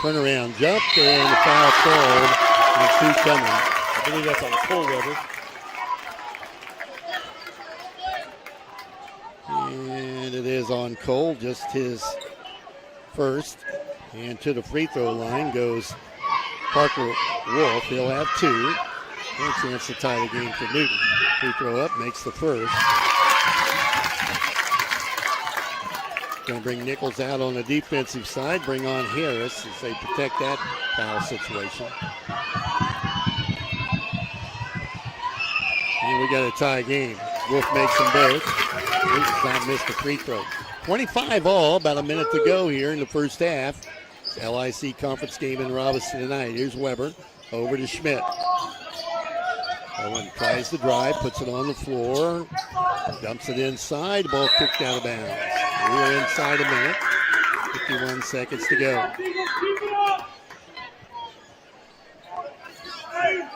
Turnaround jump, and the foul called. And 2 coming. I believe that's on Cole Weber. And it is on Cole, just his first. And to the free throw line goes Parker Wolf. He'll have 2. And a chance to tie the game for Newton. Free throw up, makes the first. Going to bring Nichols out on the defensive side. Bring on Harris as they protect that foul situation. And we got a tie game. Wolf makes them both. Newton's not missed a free throw. 25 all, about a minute to go here in the first half. LIC conference game in Robinson tonight. Here's Weber over to Schmidt. Owen tries to drive, puts it on the floor, dumps it inside, ball kicked out of bounds. We're inside a minute, 51 seconds to go.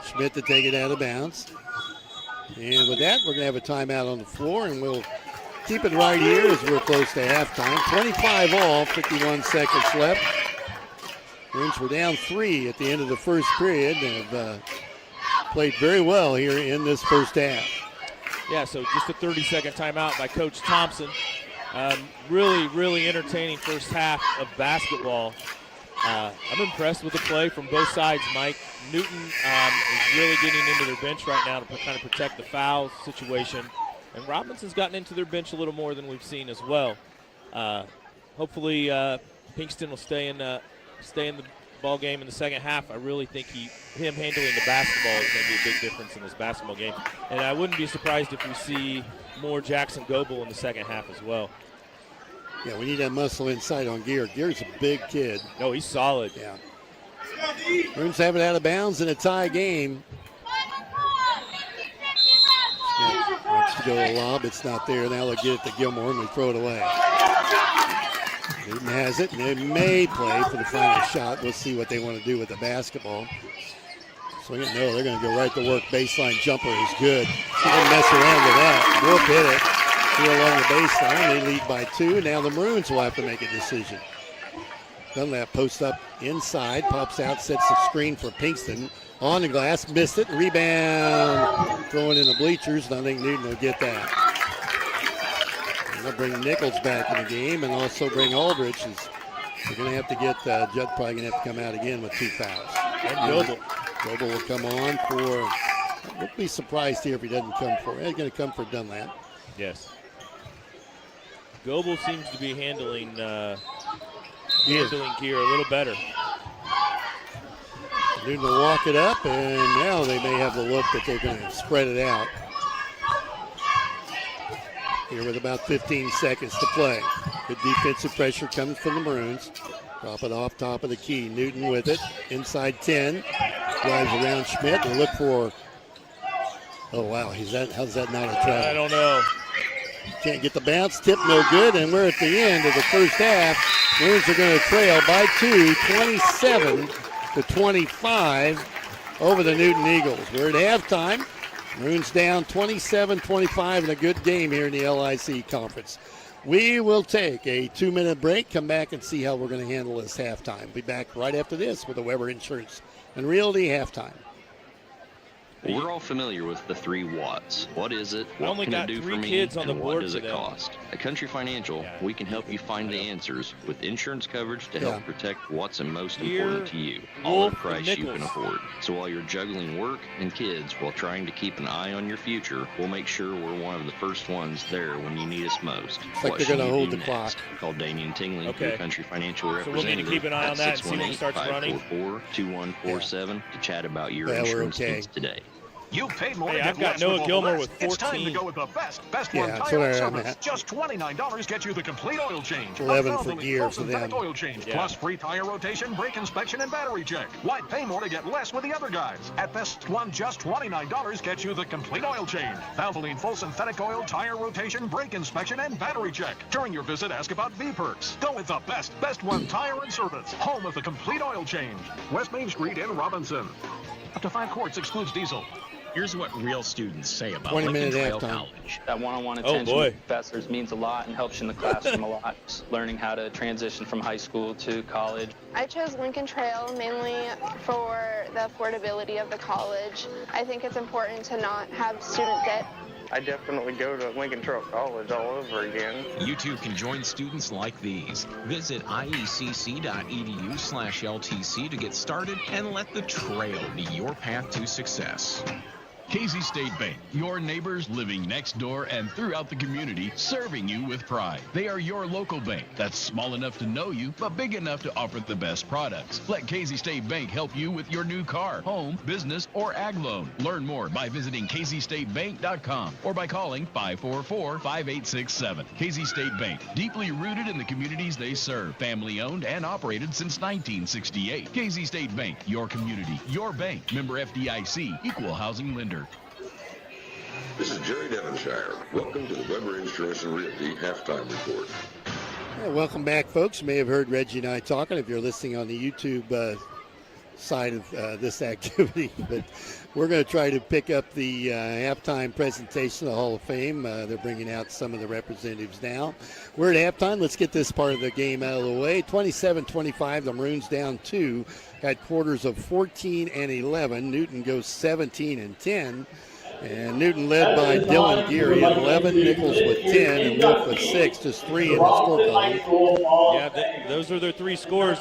Schmidt to take it out of bounds. And with that, we're going to have a timeout on the floor, and we'll keep it right here as we're close to halftime. 25 all, 51 seconds left. Maroons were down 3 at the end of the first period and have played very well here in this first half. Yeah, so just a 30-second timeout by Coach Thompson. Really entertaining first half of basketball. I'm impressed with the play from both sides, Mike. Newton is really getting into their bench right now to kind of protect the foul situation. And Robinson's gotten into their bench a little more than we've seen as well. Hopefully Pinkston will stay in the ball game in the second half. I really think him handling the basketball is going to be a big difference in this basketball game. And I wouldn't be surprised if we see more Jackson Goebel in the second half as well. Yeah, we need that muscle inside on Gear. Gear's a big kid. No, he's solid. Yeah. Maroons have it out of bounds in a tie game. Smith wants to go to lob. It's not there. Now they'll get it to Gilmore, and we throw it away. Newton has it, and they may play for the final shot. We'll see what they want to do with the basketball. Swing it, no, they're going to go right to work. Baseline jumper is good. They didn't mess around with that. Wolf hit it. Here along the baseline, they lead by 2. Now the Maroons will have to make a decision. Dunlap posts up inside, pops out, sets the screen for Pinkston. On the glass, missed it. Rebound, throwing in the bleachers. I think Newton will get that. They'll bring Nichols back in the game and also bring Aldridge. They're going to have to get, Judd probably going to have to come out again with 2 fouls. And Goebel. Goebel will come on for, I wouldn't be surprised here if he doesn't come for, he's going to come for Dunlap. Yes. Goebel seems to be handling Gear a little better. Newton will walk it up, and now they may have the look that they're going to spread it out. here with about 15 seconds to play. Good defensive pressure comes from the Maroons. Drop it off top of the key. Newton with it. Inside 10. Drives around Schmidt. They look for, oh, wow. How's that not a travel? I don't know. Can't get the bounce. Tip no good. And we're at the end of the first half. Maroons are going to trail by 2, 27-25 over the Newton Eagles. We're at halftime. Maroons down 27-25 in a good game here in the LIC Conference. We will take a 2-minute break, come back and see how we're going to handle this halftime. Be back right after this with the Weber Insurance and Realty halftime. We're all familiar with the 3 watts. What is it? What can it do for me? Kids on the and board what does today. it cost? At Country Financial, we can help you find the answers with insurance coverage to help protect what's most important to you, all at a price you can afford. So while you're juggling work and kids while trying to keep an eye on your future, we'll make sure we're one of the first ones there when you need us most. It's like they're going to hold the clock. Call Daniel Tingling, your Country Financial representative. So we'll need to keep an eye on that and see when it starts running. 618-544-2147 to chat about your insurance needs today. You paid more. Hey, to I've get got Noah less Gilmore with with 14. It's time to go with the best one tire service. Just $29 gets you the complete oil change. 11 for gear for them. Oil change plus free tire rotation, brake inspection, and battery check. Why pay more to get less with the other guys? At Best One, just $29 gets you the complete oil change. Valvoline full synthetic oil, tire rotation, brake inspection, and battery check. During your visit, ask about V-Perks. Go with the Best One tire and service. Home of the complete oil change. West Main Street in Robinson. Up to 5 quarts excludes diesel. Here's what real students say about 20-minute Lincoln Trail halftime. College. That one-on-one attention with professors means a lot and helps you in the classroom a lot. Just learning how to transition from high school to college. I chose Lincoln Trail mainly for the affordability of the college. I think it's important to not have student debt. I definitely go to Lincoln Trail College all over again. You too can join students like these. Visit iecc.edu/LTC to get started and let the trail be your path to success. Casey State Bank, your neighbors living next door and throughout the community, serving you with pride. They are your local bank that's small enough to know you, but big enough to offer the best products. Let Casey State Bank help you with your new car, home, business, or ag loan. Learn more by visiting CaseyStateBank.com or by calling 544-5867. Casey State Bank, deeply rooted in the communities they serve. Family owned and operated since 1968. Casey State Bank, your community, your bank. Member FDIC, equal housing lender. This is Jerry Devonshire. Welcome to the Weber Insurance and Realty halftime report. Yeah, welcome back, folks. You may have heard Reggie and I talking if you're listening on the YouTube side of this activity. But we're going to try to pick up the halftime presentation of the Hall of Fame. They're bringing out some of the representatives now. We're at halftime. Let's get this part of the game out of the way. 27-25, the Maroons down 2 at quarters of 14 and 11. Newton goes 17 and 10. And Newton led by Dylan Geary at 11, Nichols with 10, and Wolf with 6, just 3 in the score column. Yeah, those are their 3 scores.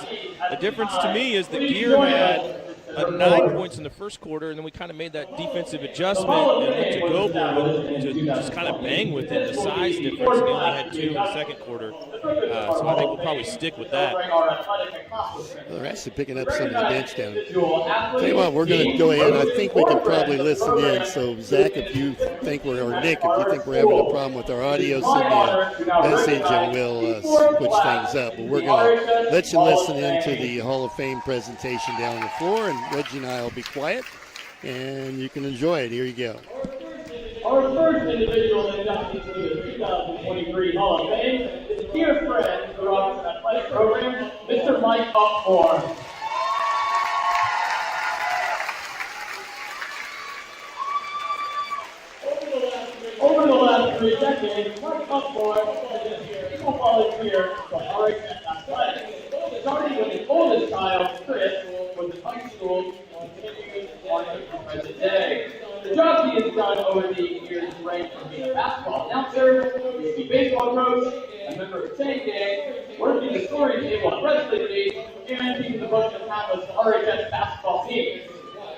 The difference to me is that Gear had 9 points in the first quarter, and then we kind of made that defensive adjustment and went to Goebel to just kind of bang with him, the size difference, and he only had 2 in the second quarter. So I think we'll probably stick with that. Well, they're actually picking up some of the bench down. Tell you what, we're going to go ahead. I think we can probably listen in. So, Zach, if you think we're, or Nick, if you think we're having a problem with our audio, send me a message and we'll switch things up. But we're going to let you listen into the Hall of Fame presentation down on the floor, and Reggie and I will be quiet, and you can enjoy it. Here you go. Our first individual inducted to the 2023 Hall of Fame is a dear friend of the Robinson Athletic Program, Mr. Mike Upmore. Over the last 3 decades, Mike Upmore has been a faithful volunteer for RHS Athletics, starting with his oldest child, Chris, was in high school and continuing on to the present day. The job he has done over the years range from being a basketball announcer, a baseball coach, a member of the same game, working the scoring table on wrestling league, and being the coach of countless RHS basketball teams.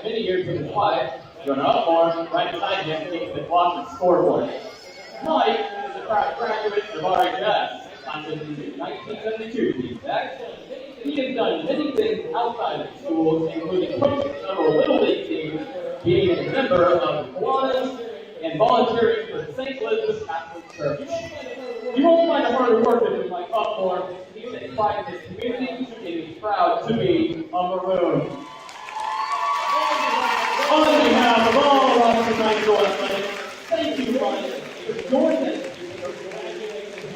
Many years with his wife, Jonah Upmore, right beside him, keeps the clock and scoreboard. Mike is a graduate of RHS, class in 1972 to be exact. He has done many things outside of school, including coaching several Little League teams, being a member of the Kiwanis, and volunteering for St. Elizabeth's Catholic Church. You won't find it hard to work with like Upmore. He takes pride in his community and is proud to be a Maroon. On behalf of all Robinson High School athletics, thank you, Ryan, for joining us.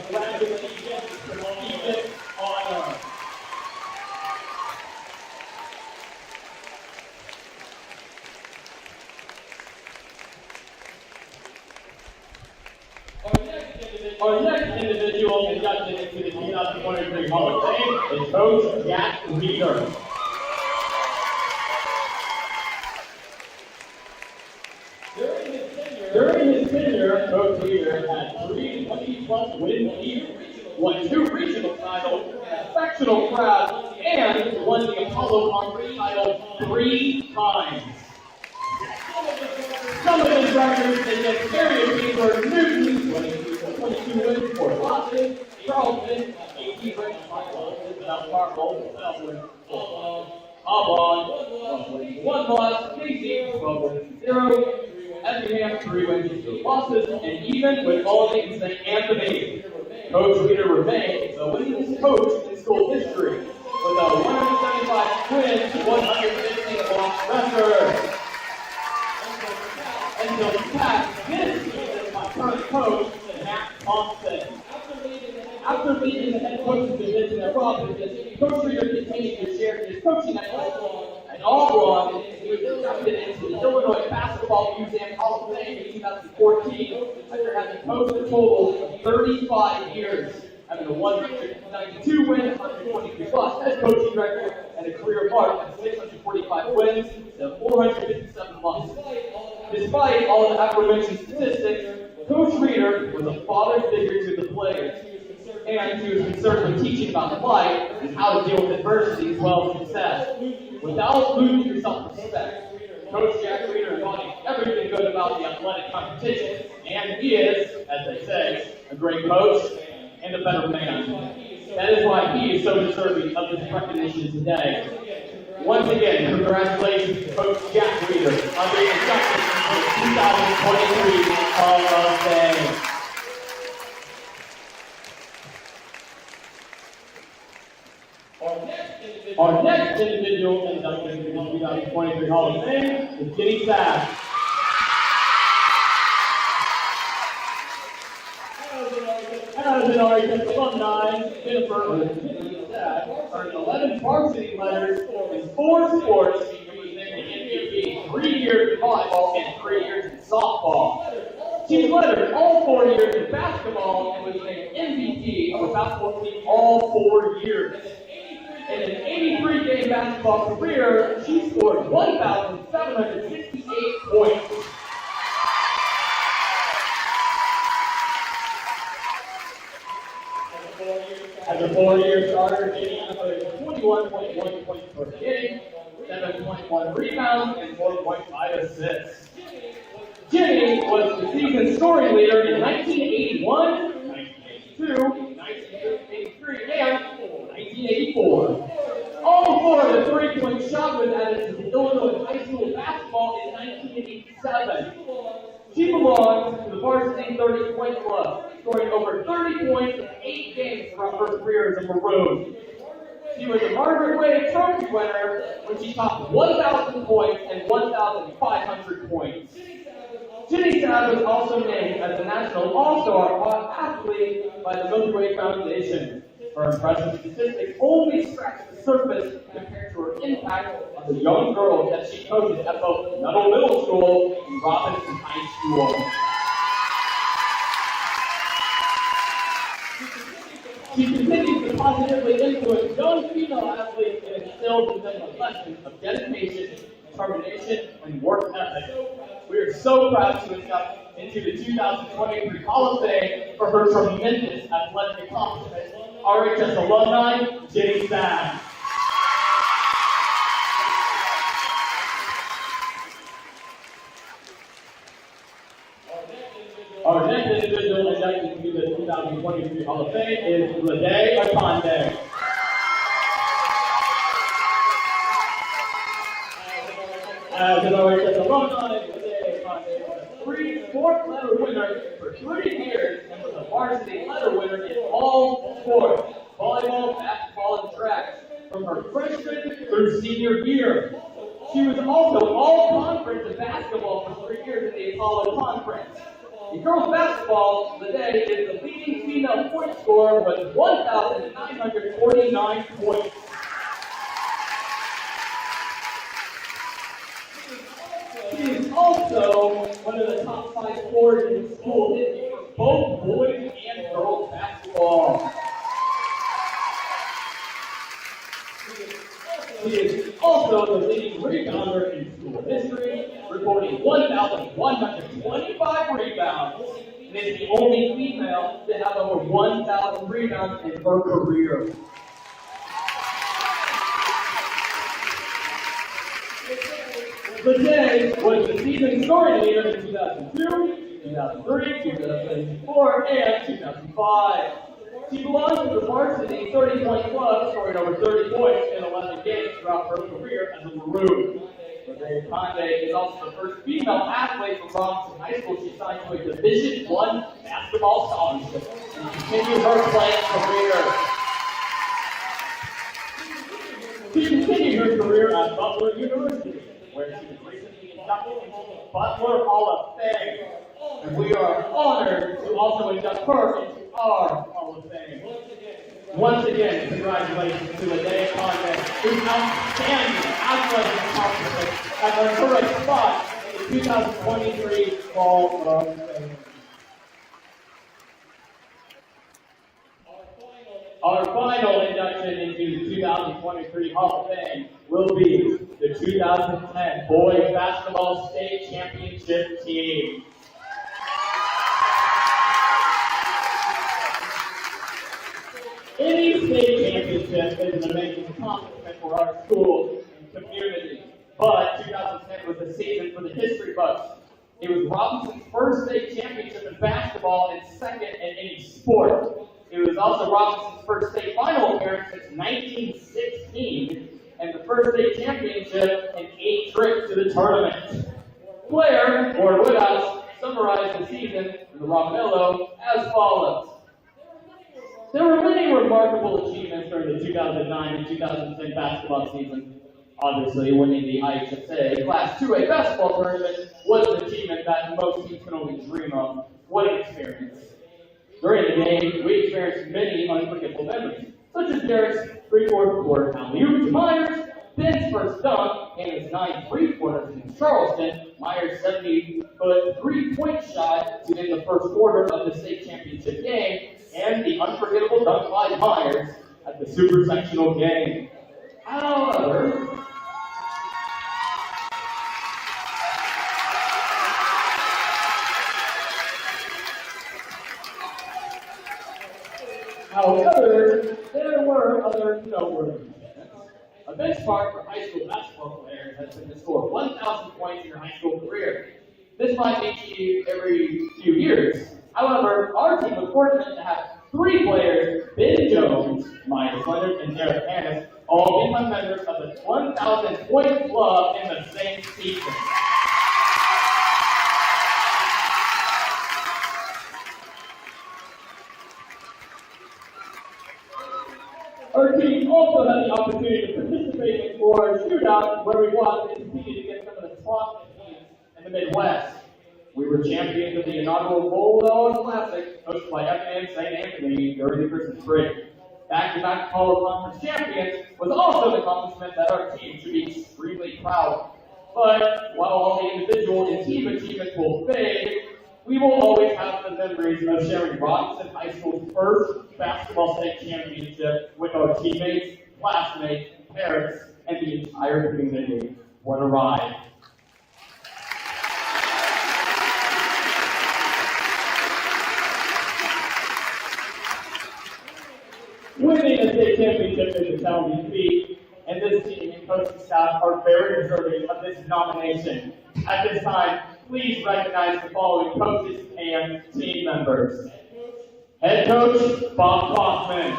Congratulations, honor. Our next individual inducted into the 2023 Hall of Fame is Coach Jack Reeder. During his tenure, Coach Reeder had 3 20-plus wins each, won 2 regional titles, a sectional crowd, and won the Apollo Conference title 3 times. Some of his records against area teams were Newton, 22 wins, 4 losses, Charleston, 18 wins, 5 losses, without Marble, 12 wins, 4 losses, Aubon, 1 loss, Casey, 12 wins, 0, Effingham, 3 wins, 2 losses, and even with Albany and St. Anthony. Coach Reeder remains the winningest coach in school history, with a 175 wins, 115 loss record. Until he passed this season by current coach, Matt Thompson. After leaving the head coach's position at Robinson, Coach Reeder continued to share his coaching efforts. And all along, he was inducted into the Illinois Basketball Museum Hall of Fame in 2014 after having coached a total of 35 years, having a 192 win, 123 plus head coaching record, and a career mark of 645 wins and 457 losses. Despite all the aforementioned statistics, Coach Reeder was a father figure to the players, and he was concerned with teaching about life and how to deal with adversity as well as success. Without losing your self-respect, Coach Jack Reeder embodies everything good about the athletic competition, and he is, as they say, a great coach and a better man. That is why he is so deserving of this recognition today. Once again, congratulations to Coach Jack Reeder on being inducted into the 2023 Hall of Fame. Our next individual inducted into the 2023 Hall of Fame is Jenny Sass. As an RHS alumni, Jennifer Sass earned 11 varsity letters in 4 sports, including the MVP, 3 years in volleyball and 3 years in softball. She was lettered all 4 years in basketball and was named MVP of her basketball team all 4 years. In an 83-game basketball career, she scored 1,768 points. As a 4-year starter, Jenny averaged 21.1 points per game, 7.1 rebounds, and 4.5 assists. Jenny was the season scoring leader in 1981, 1982, 1983, and 1984. All 4 of the 3-point shot was added to the Illinois high school basketball in 1987. She belongs to the Varsity 30-point club, scoring over 30 points in 8 games throughout her career as a Maroon. She was a Margaret Wade Trophy winner when she topped 1,000 points and 1,500 points. Jenny Sass was also named as the National All-Star Athlete by the Milky Way Foundation. Her impressive statistics only scratch the surface compared to her impact on the young girls that she coaches at both Meadow Middle School and Robinson High School. She continues to positively influence young female athletes and instills in them a lesson of dedication, determination, and work ethic. We are so proud to induct into the 2023 Hall of Fame for her tremendous athletic accomplishments. RHS alumni, Jenny Sass. Our next individual inducted into the 2023 Hall of Fame is Lede Akonde. As an RHS alumni, Lede Akonde was a 3 fourth letter winner for 30 years and was a varsity letter winner in all sports, volleyball, basketball, and track, from her freshman through senior year. She was also all-conference in basketball for 3 years in the Apollo Conference. In girls basketball, Lede is the leading female point scorer with 1,949 points. She is also one of the top 5 scorers in school history for both boys and girls basketball. She is also the leading rebounder in school history, recording 1,125 rebounds, and is the only female to have over 1,000 rebounds in her career. Lede was the season scoring leader in 2002, 2003, 2004, and 2005. She belongs to the Varsity 30-point club, scoring over 30 points in 11 games throughout her career as a Maroon. Lede Conde is also the first female athlete from Robinson High School. She signed to a Division I basketball scholarship and continued her playing career. She continued her career at Butler University, where she was recently inducted into the Butler Hall of Fame. And we are honored to also induct her into our Hall of Fame. Once again, congratulations to Lede Conde, whose outstanding athletic accomplishment has earned her a spot in the 2023 Hall of Fame. Our final induction into the 2023 Hall of Fame will be the 2010 Boys Basketball State Championship team. Any state championship is an amazing accomplishment for our school and community, but 2010 was a season for the history buffs. It was Robinson's first state championship in basketball and second in any sport. It was also Robinson's first state final appearance since 1916, and the first state championship in 8 trips to the tournament. Blair, Ward Woodhouse, summarized the season for the Romanello as follows. There were many remarkable achievements during the 2009 and 2010 basketball season. Obviously, winning the IHSA Class 2A basketball tournament was an achievement that most teams can only dream of. What an experience. During the game, we experienced many unforgettable memories, such as Derek's 3/4 alley-oop to Myers, Ben's first dunk, and his 9 3/4 against Charleston, Myers' 70-foot 3-point shot to end the first quarter of the state championship game, and the unforgettable dunk by Myers at the super sectional game. However, there were other noteworthy achievements. A benchmark for high school basketball players has been to score 1,000 points in your high school career. This might be achieved every few years. However, our team was fortunate to have 3 players, Ben Jones, Myers Leonard, and Derek Hannes, all become members of the 1,000-point club in the same season. Our team also had the opportunity to participate in our shootout, where we watched and competed against some of the top teams in the Midwest. We were champions of the inaugural Bulldog Classic, hosted by FAM St. Anthony during the Christmas break. Back-to-back Apollo Conference champions was also an accomplishment that our team should be extremely proud of. But while all the individual and team achievements will fade, we will always have the memories of sharing Robinson High School's first basketball state championship with our teammates, classmates, parents, and the entire community. What a ride. Winning a state championship is a challenging feat, and this team and coaching staff are very deserving of this nomination. At this time, please recognize the following coaches and team members. Head coach, Bob Kaufman.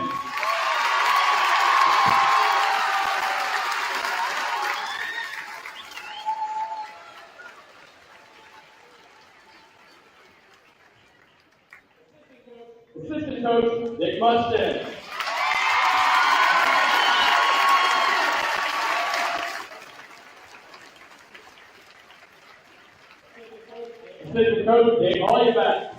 Mustin. Assistant coach Dave Ollivac.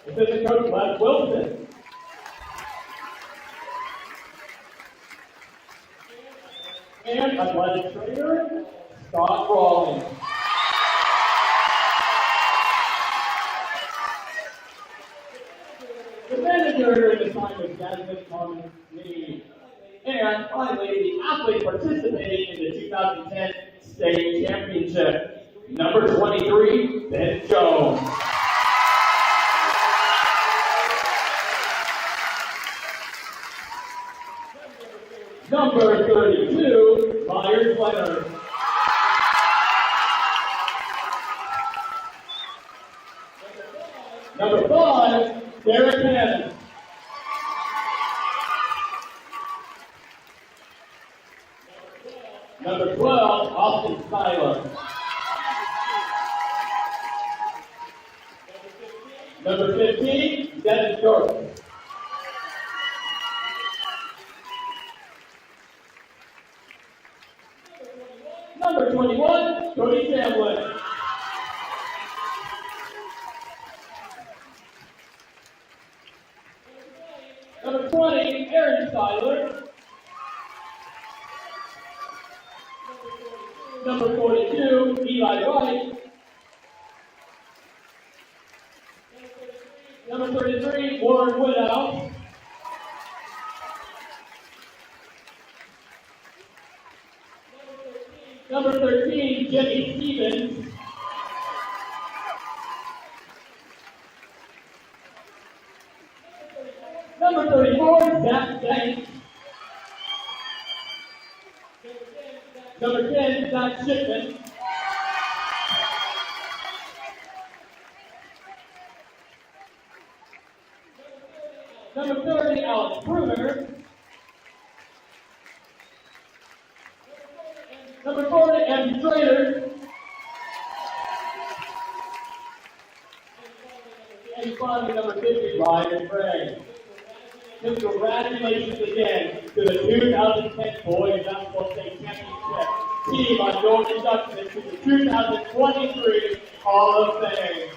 Assistant coach Les Wilson. And athletic trainer Scott Rawlings. The manager during the time was Jasmine Conley. And finally, the athlete participating in the 2010 state championship, number 23, Ben Jones. Number 32, Myers Leonard. Number 5, Derek Henn. Number 12, Austin Styler. Number 15, Dennis Short. Number 21, Cody Chambliss. Number 20, Aaron Styler. Number 42, Eli White. Number 33, Warren Woodhouse. Number 13, Jenny Stevens. Number 34, Zach Banks. Number 10, Zach Shipman. Number 30, Alex Bruner. Number 40, Andrew Trader. And finally, number 50, Ryan Gray. Congratulations again to the 2010 Boys Basketball State Championship team on your induction to the 2023 Hall of Fame.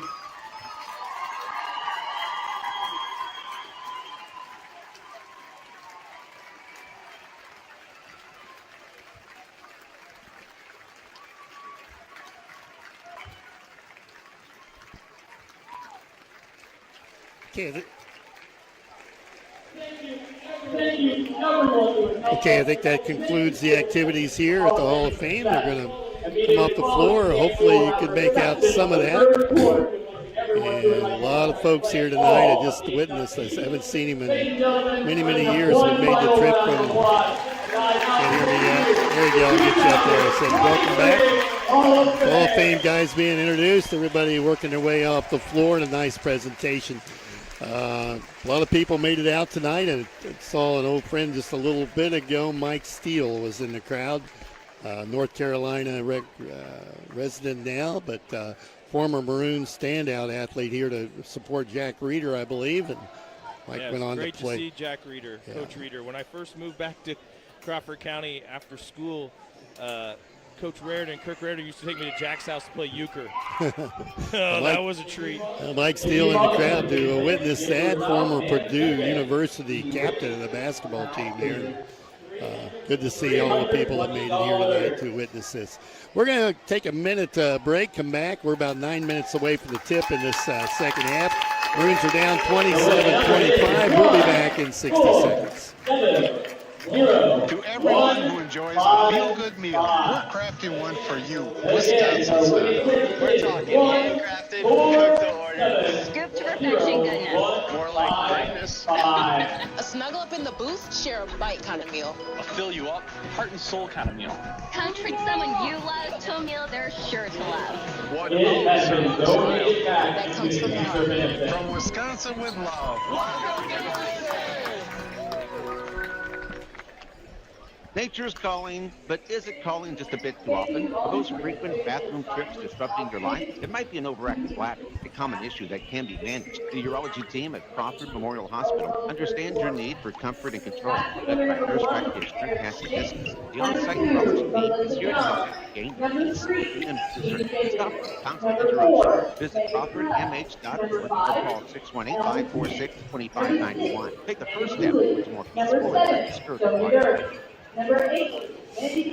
Okay, I think that concludes the activities here at the Hall of Fame. They're going to come off the floor. Hopefully you can make out some of that. And a lot of folks here tonight. I just witnessed this. I haven't seen him in many, many years. We made the trip from. Can't hear me yet. There you go. I'll get you up there. I said, welcome back. Hall of Fame guys being introduced. Everybody working their way off the floor in a nice presentation. A lot of people made it out tonight. I saw an old friend just a little bit ago. Mike Steele was in the crowd. North Carolina resident now, but former Maroons standout athlete here to support Jack Reeder, I believe. And Mike went on to play. Great to see Jack Reeder, Coach Reeder. When I first moved back to Crawford County after school, Kirk Reardon used to take me to Jack's house to play euchre. That was a treat. Mike Steele in the crowd to witness that. Former Purdue University captain of the basketball team here. Good to see all the people that made it here tonight to witness this. We're going to take a minute break, come back. We're about 9 minutes away from the tip in this second half. Maroons are down 27-25. We'll be back in 60 seconds. To everyone who enjoys a feel-good meal, we're crafting one for you, Wisconsin style. We're talking handcrafted, cooked to order. Scoop to perfection goodness. More like greatness. A snuggle up in the booth, share a bite kind of meal. A fill you up, heart and soul kind of meal. Come treat someone you love to a meal they're sure to love. What That comes from the heart. From Wisconsin with love. Nature's calling, but is it calling just a bit too often? Are those frequent bathroom trips disrupting your life? It might be an overactive bladder, a common issue that can be managed. The urology team at Crawford Memorial Hospital understands your need for comfort and control. Led by nurse practitioner Cassie Discus, the on-site urology team is here to help you gain peace and stop constant interruption. Visit crawfordmh.org or call 618-546-2591. Take the first step towards a more peaceful and spiritual life.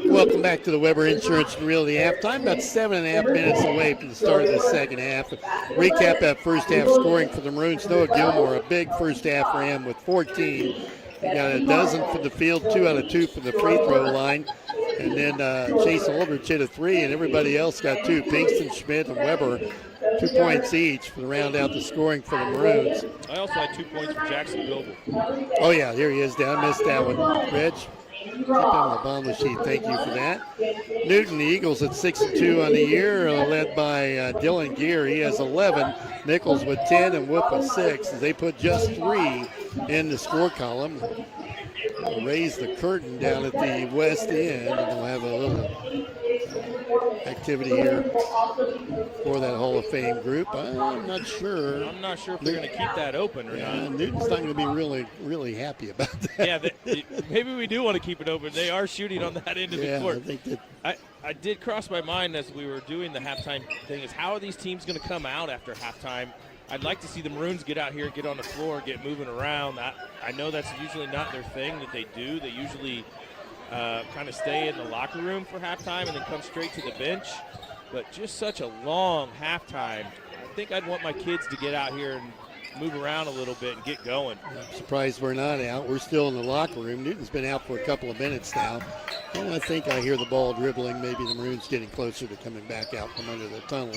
Welcome back to the Weber Insurance and Realty halftime. About 7.5 minutes away from the start of the second half. Recap that first half scoring for the Maroons. Noah Gilmore, a big first half for him with 14. He got a dozen from the field, 2 out of 2 from the free throw line. And then Chase Aldridge hit a 3, and everybody else got 2. Pinkston, Schmidt, and Weber, 2 points each to round out the scoring for the Maroons. I also had 2 points for Jackson Bilbo. Oh, yeah, here he is. I missed that one. Reg, keep him on the bottom of the sheet. Thank you for that. Newton, the Eagles at 6-2 on the year, led by Dylan Gear. He has 11. Nichols with 10 and Whoop with 6. They put just 3 in the score column. We'll raise the curtain down at the west end, and we'll have a little activity here for that Hall of Fame group. I'm not sure. I'm not sure if they're going to keep that open or not. Newton's not going to be really, really happy about that. Yeah, maybe we do want to keep it open. They are shooting on that end of the court. I think that. I did cross my mind as we were doing the halftime thing is how are these teams going to come out after halftime? I'd like to see the Maroons get out here, get on the floor, get moving around. I know that's usually not their thing that they do. They usually kind of stay in the locker room for halftime and then come straight to the bench. But just such a long halftime. I think I'd want my kids to get out here and move around a little bit and get going. I'm surprised we're not out. We're still in the locker room. Newton's been out for a couple of minutes now. And I think I hear the ball dribbling. Maybe the Maroons getting closer to coming back out from under the tunnel.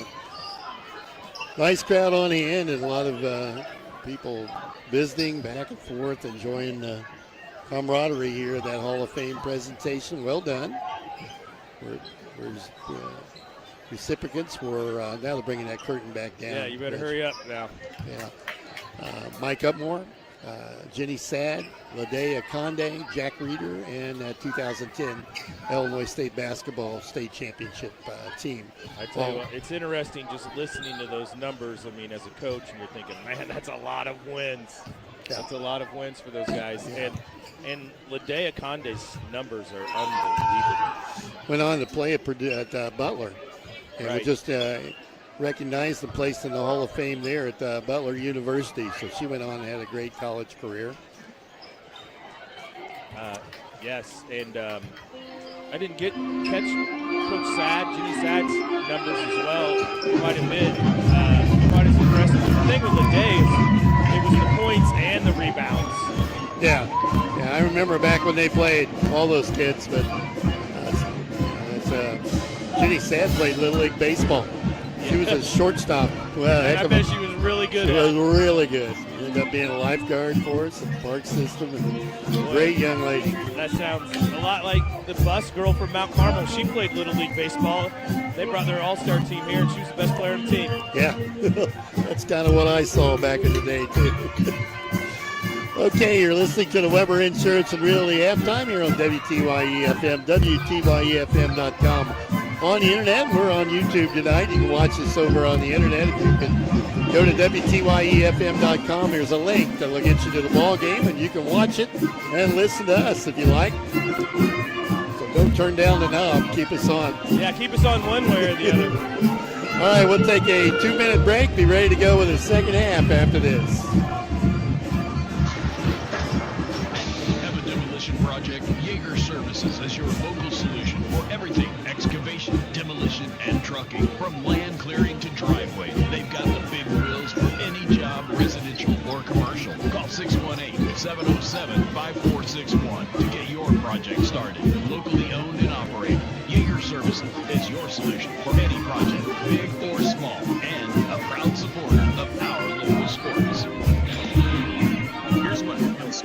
Nice crowd on hand and a lot of people visiting back and forth, enjoying the camaraderie here at that Hall of Fame presentation. Well done. Where's recipients were now they're bringing that curtain back down. Yeah, you better hurry up now. Yeah. Mike Upmore, Jenny Sad, Ladea Conde, Jack Reeder, and 2010 Illinois State Basketball State Championship team. I tell you what, it's interesting just listening to those numbers. I mean, as a coach, and you're thinking, man, that's a lot of wins. Yeah. That's a lot of wins for those guys. Yeah. And Ladea Conde's numbers are unbelievable. Went on to play at Butler. And right. we just recognized and placed in the Hall of Fame there at Butler University. So she went on and had a great college career. Yes, and I didn't catch Coach Jenny Sad's numbers as well. Quite a bit, quite as impressive. The thing with Ladea is it was the points and the rebounds. Yeah, I remember back when they played, all those kids, but Jenny Sad played Little League Baseball. She was a shortstop. Well, I bet she was really good. She was really good. Ended up being a lifeguard for us in the park system, and a great young lady. That sounds a lot like the bus girl from Mount Carmel. She played Little League Baseball. They brought their all-star team here, and she was the best player on the team. Yeah, that's kind of what I saw back in the day, too. Okay, you're listening to the Weber Insurance and Realty halftime here on WTYE-FM, WTYEFM.com. On the internet, we're on YouTube tonight. You can watch us over on the internet. If you can go to WTYEFM.com, there's a link that will get you to the ball game, and you can watch it and listen to us if you like. So don't turn down the knob. Keep us on. Yeah, keep us on one way or the other. All right, we'll take a 2-minute break. Be ready to go with the second half after this. Have a demolition project? Yeager Services is your local solution for everything excavation, demolition, and trucking. From land clearing to driveway, they've got the big wheels for any job, residential or commercial. Call 618-707-5461 to get your project started. Locally owned and operated, Yeager Services is your solution for any project, big or small, and a proud supporter of our local sports. Here's what happens.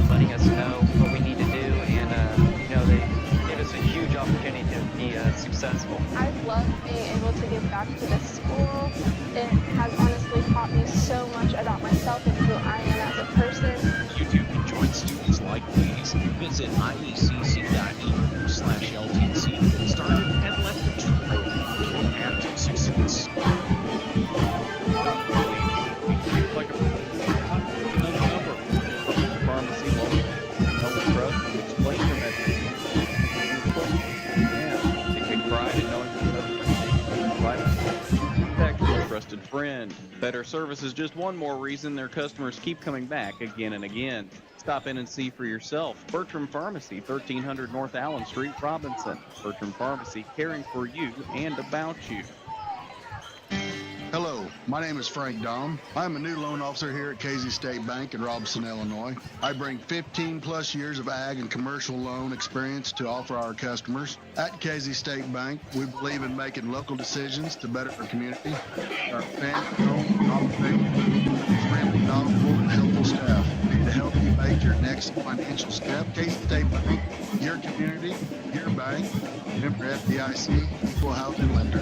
Letting us know what we need to do, and they gave us a huge opportunity to be successful. I've loved being able to give back to this school. It has honestly taught me so much about myself and who I am as a person. You too can join students like these. Visit iecc.edu/LTC to get started and let the trail be your path to success. Like another number. Pharmacy loan. Help trust and explain your message. Yeah, take pride in knowing protect your trusted friend. Better service is just one more reason their customers keep coming back again and again. Stop in and see for yourself. Bertram Pharmacy, 1300 North Allen Street, Robinson. Bertram Pharmacy, caring for you and about you. Hello, my name is Frank Dahm. I'm a new loan officer here at Casey State Bank in Robinson, Illinois. I bring 15 plus years of ag and commercial loan experience to offer our customers. At Casey State Bank, we believe in making local decisions to better our community. Our family-owned, friendly, knowledgeable, and helpful staff to help you make your next financial step. Casey State Bank, your community, your bank. Member FDIC, equal housing lender.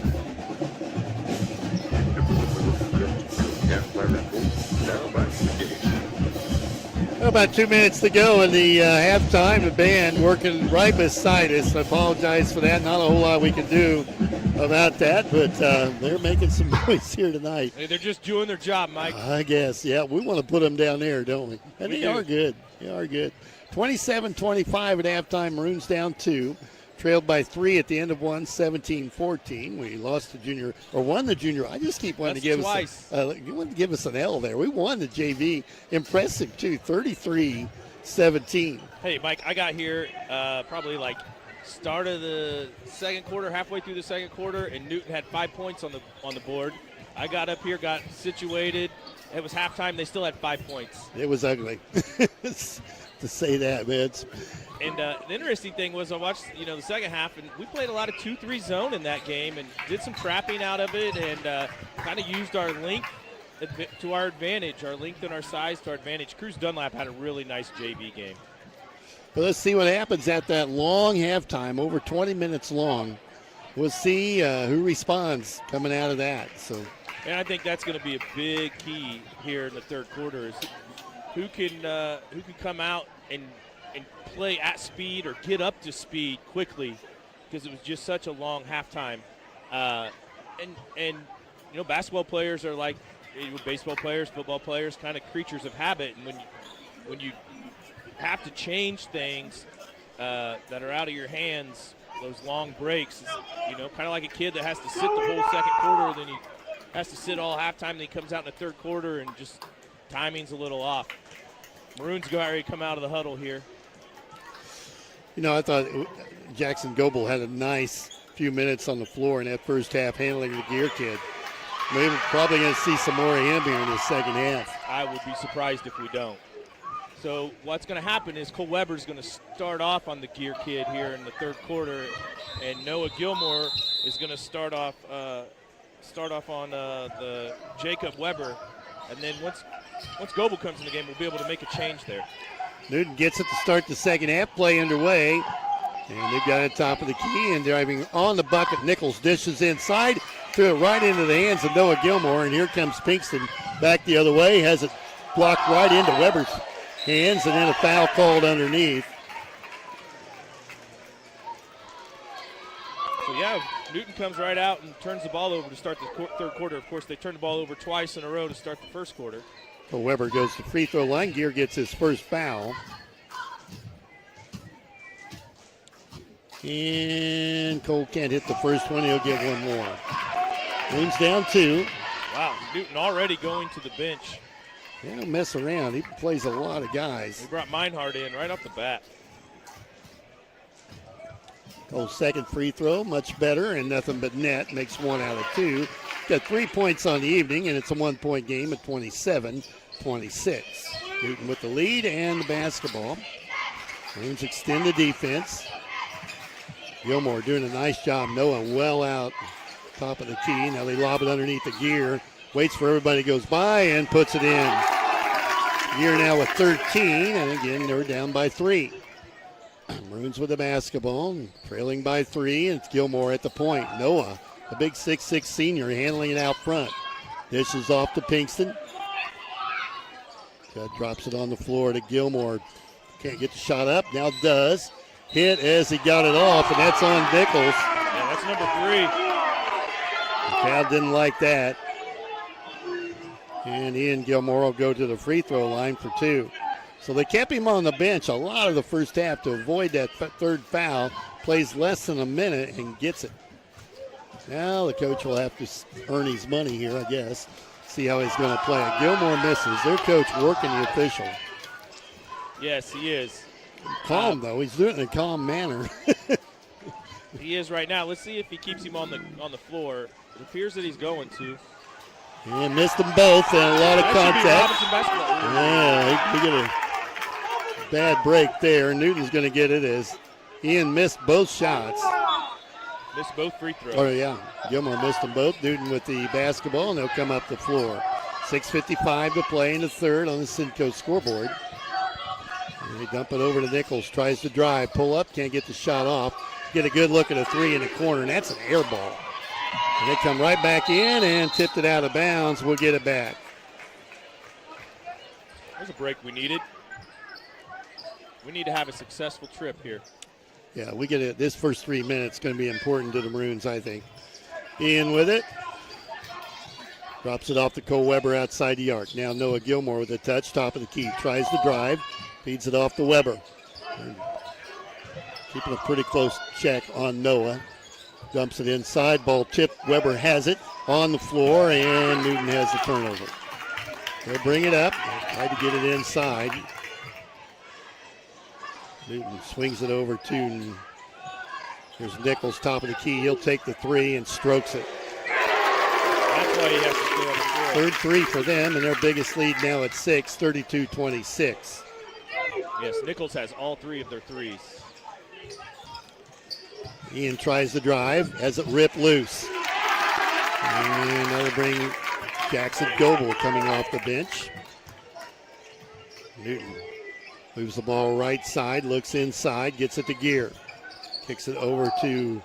About 2 minutes to go in the halftime. The band working right beside us. I apologize for that. Not a whole lot we can do about that, but they're making some noise here tonight. Hey, they're just doing their job, Mike. I guess, yeah. We want to put them down there, don't we? And they are good. They are good. 27-25 at halftime. Maroons down 2. Trailed by 3 at the end of one, 17-14. We lost the junior, or won the junior. I just keep wanting to give us you want to give us an L there. We won the JV. Impressive, too, 33-17. Hey, Mike, I got here probably like start of the second quarter, halfway through the second quarter, and Newton had 5 points on the board. I got up here, got situated. It was halftime. They still had 5 points. It was ugly to say that, man. And the interesting thing was I watched, the second half, and we played a lot of 2-3 zone in that game and did some trapping out of it and kind of used our length to our advantage, our length and our size to our advantage. Cruz Dunlap had a really nice JV game. Well, let's see what happens at that long halftime, over 20 minutes long. We'll see who responds coming out of that. So, and I think that's going to be a big key here in the third quarter is who can come out and play at speed or get up to speed quickly because it was just such a long halftime. And basketball players are like baseball players, football players, kind of creatures of habit. And when you have to change things that are out of your hands, those long breaks, kind of like a kid that has to sit the whole second quarter, then he has to sit all halftime, then he comes out in the third quarter and just timing's a little off. Maroons go already come out of the huddle here. I thought Jackson Goebel had a nice few minutes on the floor in that first half handling the gear kid. We're probably going to see some more of him here in the second half. I would be surprised if we don't. So what's going to happen is Cole Weber's going to start off on the gear kid here in the third quarter, and Noah Gilmore is going to start off on the Jacob Weber. And then once Goebel comes in the game, we'll be able to make a change there. Newton gets it to start the second half. Play underway. And they've got it top of the key and driving on the bucket. Nichols dishes inside. Threw it right into the hands of Noah Gilmore. And here comes Pinkston back the other way. Has it blocked right into Weber's hands. And then a foul called underneath. So, yeah, Newton comes right out and turns the ball over to start the third quarter. Of course, they turned the ball over twice in a row to start the first quarter. So Weber goes to free throw line. Gear gets his first foul. And Cole can't hit the first one. He'll get one more. Maroons down 2. Wow, Newton already going to the bench. He don't mess around. He plays a lot of guys. He brought Meinhardt in right off the bat. Cole's second free throw, much better, and nothing but net. Makes 1 out of 2. Got 3 points on the evening, and it's a 1-point game at 27-26. Newton with the lead and the basketball. Maroons extend the defense. Gilmore doing a nice job. Noah well out top of the key. Now they lob it underneath the gear. Waits for everybody, goes by, and puts it in. Gear now with 13, and again, they're down by 3. Maroons with the basketball, trailing by 3, and it's Gilmore at the point. Noah, the big 6'6 senior, handling it out front. Dishes off to Pinkston. Judd drops it on the floor to Gilmore. Can't get the shot up, now does. Hit as he got it off, and that's on Nichols. Yeah, that's number 3. The crowd didn't like that. And Ian Gilmore will go to the free throw line for 2. So they kept him on the bench a lot of the first half to avoid that third foul. Plays less than a minute and gets it. Now the coach will have to earn his money here, I guess. See how he's going to play it. Gilmore misses. Their coach working the official. Yes, he is. Calm, though. He's doing it in a calm manner. He is right now. Let's see if he keeps him on the floor. It appears that he's going to. And missed them both, and a lot of contact. Yeah, he get a bad break there. Newton's going to get it as Ian missed both shots. Missed both free throws. Oh, yeah. Gilmore missed them both. Newton with the basketball, and they'll come up the floor. 6:55 to play in the third on the Simcoe scoreboard. And they dump it over to Nichols. Tries to drive, pull up, can't get the shot off. Get a good look at a 3 in the corner, and that's an air ball. And they come right back in and tipped it out of bounds. We'll get it back. There's a break we needed. We need to have a successful trip here. Yeah, we get it. This first 3 minutes going to be important to the Maroons, I think. Ian with it. Drops it off to Cole Weber outside the arc. Now Noah Gilmore with a touch, top of the key. Tries to drive. Feeds it off to Weber. Keeping a pretty close check on Noah. Dumps it inside. Ball tipped. Weber has it on the floor, and Newton has the turnover. They'll bring it up. Try to get it inside. Newton swings it over to. Here's Nichols, top of the key. He'll take the 3 and strokes it. That's why he has to stay on the floor. Third 3 for them, and their biggest lead now at 6, 32-26. Yes, Nichols has all 3 of their 3s. Ian tries to drive, has it ripped loose. And that'll bring Jackson Goebel coming off the bench. Newton moves the ball right side, looks inside, gets it to Gear. Kicks it over to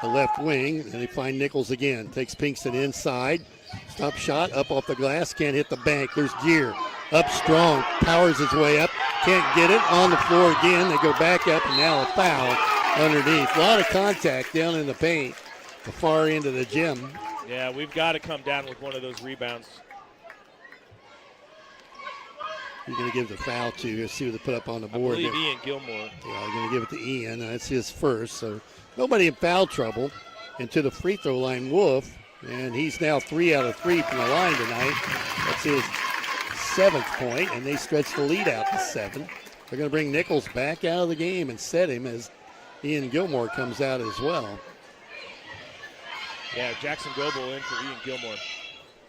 the left wing, and they find Nichols again. Takes Pinkston inside. Stop shot, up off the glass, can't hit the bank. There's Gear. Up strong, powers his way up, can't get it. On the floor again, they go back up, and now a foul underneath. A lot of contact down in the paint, the far end of the gym. Yeah, we've got to come down with one of those rebounds. You're going to give the foul to. Let's see what they put up on the board. I believe Ian Gilmore. Yeah, they're going to give it to Ian. That's his first. So nobody in foul trouble. And to the free throw line, Wolf. And he's now 3 out of 3 from the line tonight. That's his 7th point, and they stretch the lead out to 7. They're going to bring Nichols back out of the game and set him as Ian Gilmore comes out as well. Yeah, Jackson Goebel in for Ian Gilmore.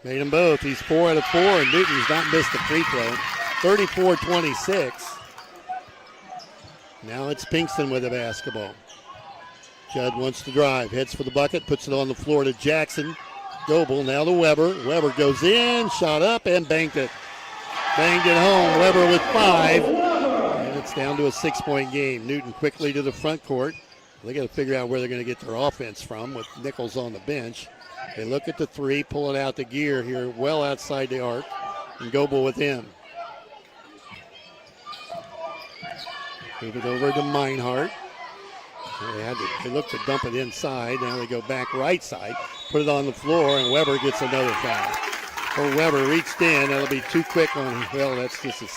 Made them both. He's 4 out of 4, and Newton's not missed a free throw. 34-26. Now it's Pinkston with the basketball. Judd wants to drive, heads for the bucket, puts it on the floor to Jackson. Goebel now to Weber. Weber goes in, shot up, and banked it. Banged it home. Weber with 5. And it's down to a 6-point game. Newton quickly to the front court. They got to figure out where they're going to get their offense from with Nichols on the bench. They look at the 3, pull it out to Gear here, well outside the arc, and Goebel with him. Move it over to Meinhardt. They look to dump it inside. Now they go back right side, put it on the floor, and Weber gets another foul. Or Weber reached in. That'll be too quick on him. Well, that's just his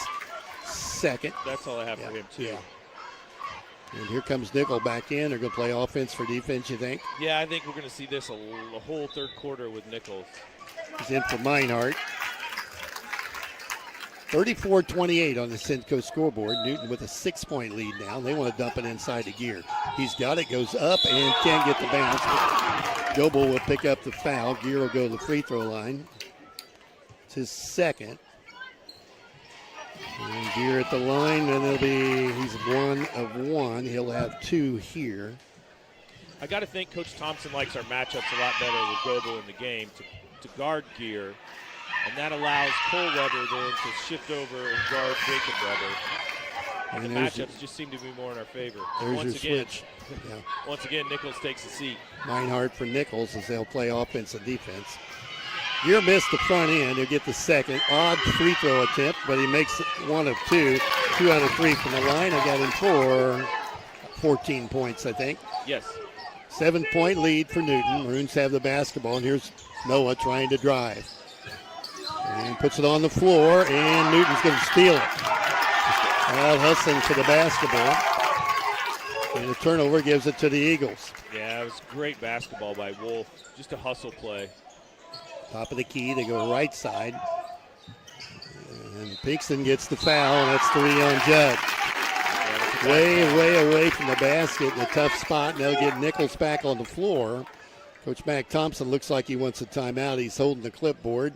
second. That's all I have for him, too. Yeah. And here comes Nickel back in. They're going to play offense for defense, you think? Yeah, I think we're going to see this a whole third quarter with Nichols. He's in for Meinhardt. 34-28 on the Simcoe scoreboard. Newton with a 6-point lead now. They want to dump it inside to Gear. He's got it, goes up, and can't get the bounce. Goebel will pick up the foul. Gear will go to the free throw line. It's his second. And Gear at the line, and he's 1 of 1. He'll have 2 here. I got to think Coach Thompson likes our matchups a lot better with Goebel in the game to guard Gear. And that allows Cole Weber then to shift over and guard Jacob Weber. And the matchups just seem to be more in our favor. There's your switch. Yeah. Once again, Nichols takes the seat. Meinhardt for Nichols as they'll play offense and defense. Gear missed the front end. He'll get the second. Odd free throw attempt, but he makes one of two. 2 out of 3 from the line. I got him for 14 points, I think. Yes. 7-point lead for Newton. Maroons have the basketball, and here's Noah trying to drive. And puts it on the floor, and Newton's going to steal it. Out hustling for the basketball. And the turnover gives it to the Eagles. Yeah, it was great basketball by Wolf. Just a hustle play. Top of the key, they go right side. And Pinkston gets the foul, and that's 3 on Judd. Way away from the basket in a tough spot. And they'll get Nichols back on the floor. Coach Mac Thompson looks like he wants a timeout. He's holding the clipboard.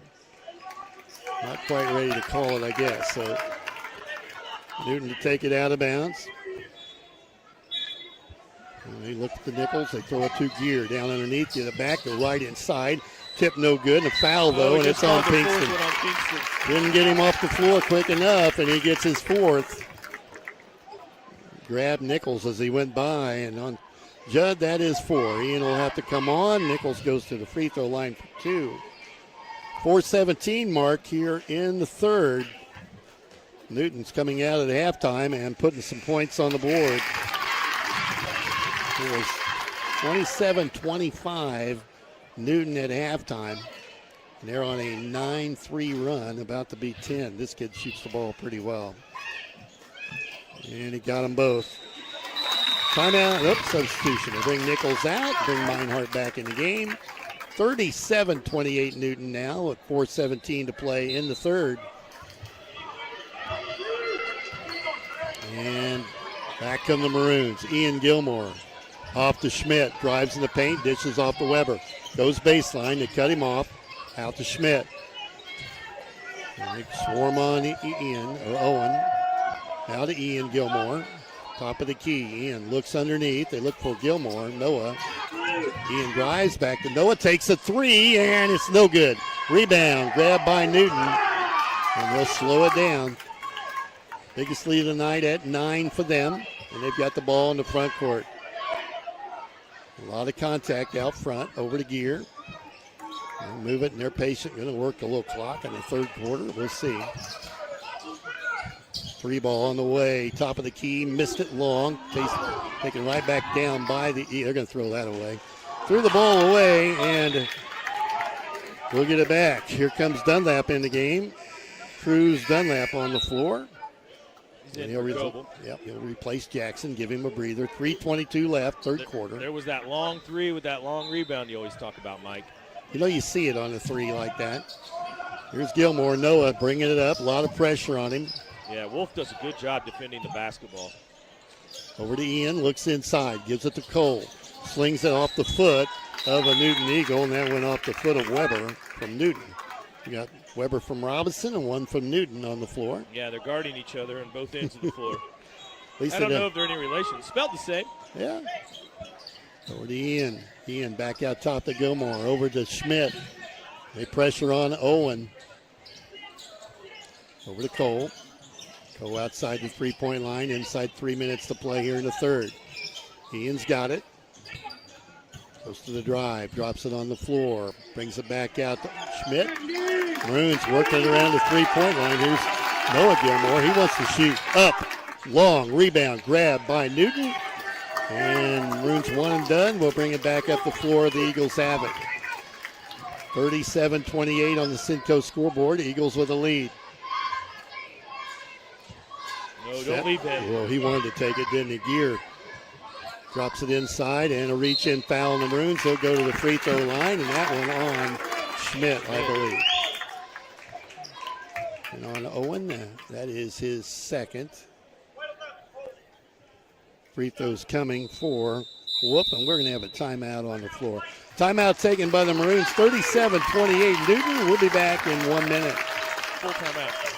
Not quite ready to call it, I guess. So Newton to take it out of bounds. And they look at the Nichols. They throw it to Gear down underneath you. The back, the right inside. Tip no good. And a foul, though, and it's on Pinkston. Didn't get him off the floor quick enough, and he gets his 4th. Grabbed Nichols as he went by, and on Judd, that is 4. Ian will have to come on. Nichols goes to the free throw line for 2. 4:17 mark here in the third. Newton's coming out at halftime and putting some points on the board. It was 27-25 Newton at halftime. And they're on a 9-3 run, about to be 10. This kid shoots the ball pretty well. And he got them both. Timeout, substitution. They bring Nichols out, bring Meinhardt back in the game. 37-28 Newton now with 4:17 to play in the third. And back come the Maroons. Ian Gilmore off to Schmidt. Drives in the paint, dishes off to Weber. Goes baseline, they cut him off. Out to Schmidt. And they swarm on Owen. Out to Ian Gilmore. Top of the key. Ian looks underneath. They look for Gilmore. Noah. Ian drives back to Noah. Takes a 3, and it's no good. Rebound. Grabbed by Newton. And they'll slow it down. Biggest lead of the night at 9 for them. And they've got the ball in the front court. A lot of contact out front. Over to Gear. They'll move it, and they're patient. Going to work a little clock in the third quarter. We'll see. 3 ball on the way. Top of the key. Missed it long. Taken right back down by the... They're going to throw that away. Threw the ball away, and we'll get it back. Here comes Dunlap in the game. Cruz Dunlap on the floor. He'll replace Jackson, give him a breather. 3:22 left, third quarter. There was that long 3 with that long rebound you always talk about, Mike. You know, you see it on a 3 like that. Here's Gilmore. Noah bringing it up. A lot of pressure on him. Yeah, Wolf does a good job defending the basketball. Over to Ian, looks inside, gives it to Cole. Slings it off the foot of a Newton Eagle, and that went off the foot of Weber from Newton. You got Weber from Robinson and one from Newton on the floor. Yeah, they're guarding each other on both ends of the floor. At least I don't know if they're any relation. Spelled the same. Yeah. Over to Ian. Ian back out top to Gilmore. Over to Schmidt. They pressure on Owen. Over to Cole. Cole outside the three-point line. Inside 3 minutes to play here in the third. Ian's got it. Goes to the drive. Drops it on the floor. Brings it back out to Schmidt. Maroons working around the three-point line. Here's Noah Gilmore. He wants to shoot up. Long rebound grab by Newton. And Maroons one and done. We'll bring it back up the floor. The Eagles have it. 37-28 on the Cinco scoreboard. Eagles with a lead. No, don't leave that. Well, he wanted to take it, didn't he? Gear drops it inside, and a reach-in foul on the Maroons. He'll go to the free throw line, and that one on Schmidt, I believe. And on Owen, that is his second. Free throws coming for Whoop, and we're going to have a timeout on the floor. Timeout taken by the Maroons, 37-28 Newton. We'll be back in 1 minute. Full timeout.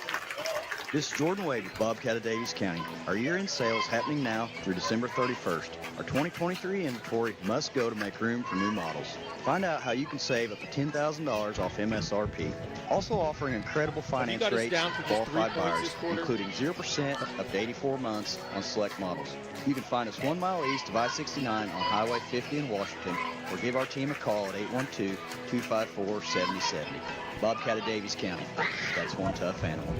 This is Jordan Wade with Bobcat of Davies County. Our year-end sale is happening now through December 31st. Our 2023 inventory must go to make room for new models. Find out how you can save up to $10,000 off MSRP. Also offering incredible finance rates for qualified buyers, including 0% up to 84 months on select models. You can find us 1 mile east of I-69 on Highway 50 in Washington, or give our team a call at 812-254-7070. Bobcat of Davies County. That's one tough animal.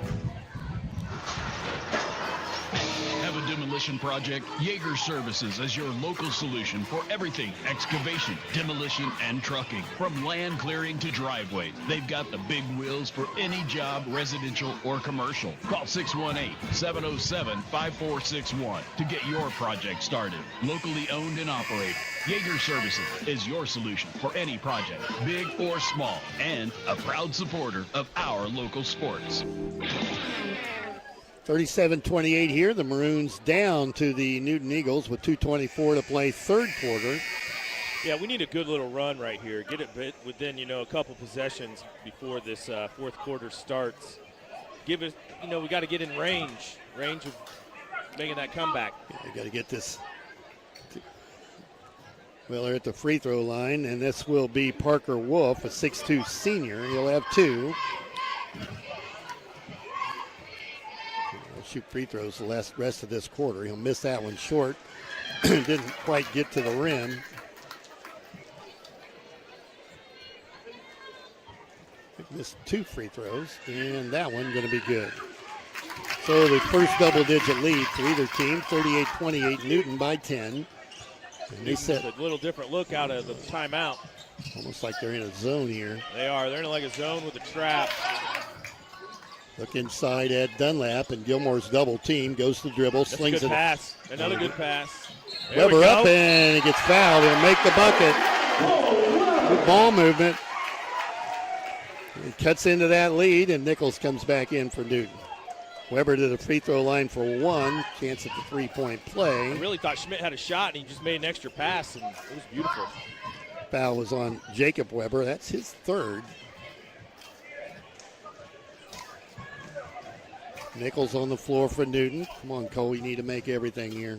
Have a demolition project? Yeager Services is your local solution for everything excavation, demolition, and trucking. From land clearing to driveways, they've got the big wheels for any job, residential or commercial. Call 618-707-5461 to get your project started. Locally owned and operated, Yeager Services is your solution for any project, big or small, and a proud supporter of our local sports. 37-28 here. The Maroons down to the Newton Eagles with 2:24 to play, third quarter. Yeah, we need a good little run right here. Get it within, a couple possessions before this fourth quarter starts. Give us, we got to get in range of making that comeback. Yeah, we got to get this. Well, they're at the free throw line, and this will be Parker Wolf, a 6'2 senior. He'll have 2. Shoot free throws the rest of this quarter. He'll miss that one short. Didn't quite get to the rim. Missed 2 free throws, and that one going to be good. So the first double-digit lead for either team, 38-28, Newton by 10. And they set a little different look out of the timeout. Almost like they're in a zone here. They are. They're in like a zone with a trap. Look inside at Dunlap, and Gilmore's double team, goes to the dribble, That's slings a good it. Pass. Another good pass. Weber up, and he gets fouled. He'll make the bucket. Good ball movement. He cuts into that lead, and Nichols comes back in for Newton. Weber to the free throw line for 1. Chance at the three-point play. I really thought Schmidt had a shot, and he just made an extra pass, and it was beautiful. Foul was on Jacob Weber. That's his third. Nichols on the floor for Newton. Come on, Cole, you need to make everything here.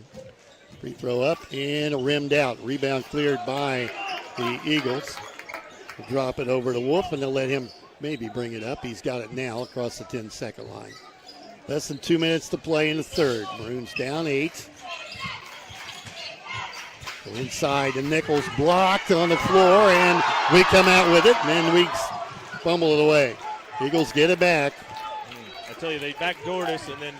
Free throw up and rimmed out. Rebound cleared by the Eagles. They'll drop it over to Wolf, and they'll let him maybe bring it up. He's got it now across the 10-second line. Less than 2 minutes to play in the third. Maroons down 8. Go inside, and Nichols blocked on the floor, and we come out with it, and then we fumble it away. Eagles get it back. I tell you, they backdoored us, and then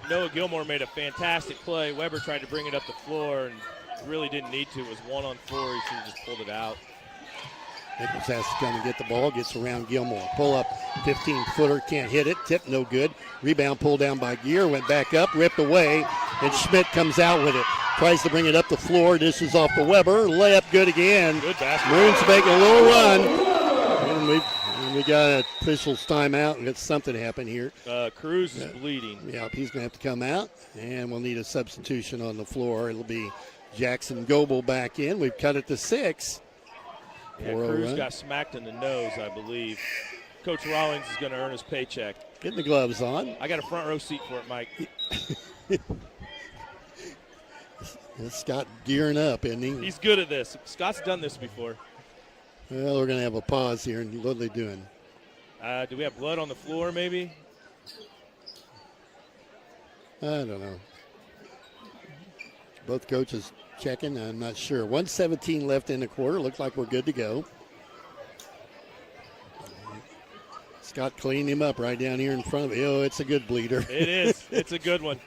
Noah Gilmore made a fantastic play. Weber tried to bring it up the floor and really didn't need to. It was 1-on-4. He should have just pulled it out. Nichols has to come and get the ball, gets around Gilmore. Pull up, 15-footer, can't hit it. Tip no good. Rebound pulled down by Gear, went back up, ripped away, and Schmidt comes out with it. Tries to bring it up the floor, dishes off to Weber. Layup good again. Good basketball. Maroons making a little run. And we got an official's timeout, and something happened here. Cruz is bleeding. Yeah, he's going to have to come out, and we'll need a substitution on the floor. It'll be Jackson Goebel back in. We've cut it to 6. Yeah, Cruz got smacked in the nose, I believe. Coach Rawlings is going to earn his paycheck. Getting the gloves on. I got a front row seat for it, Mike. Scott gearing up, isn't he? He's good at this. Scott's done this before. Well, we're going to have a pause here. And what are they doing? Do we have blood on the floor, maybe? I don't know. Both coaches checking. I'm not sure. 1:17 left in the quarter. Looks like we're good to go. Scott cleaned him up right down here in front of him. Oh, it's a good bleeder. It is. It's a good one.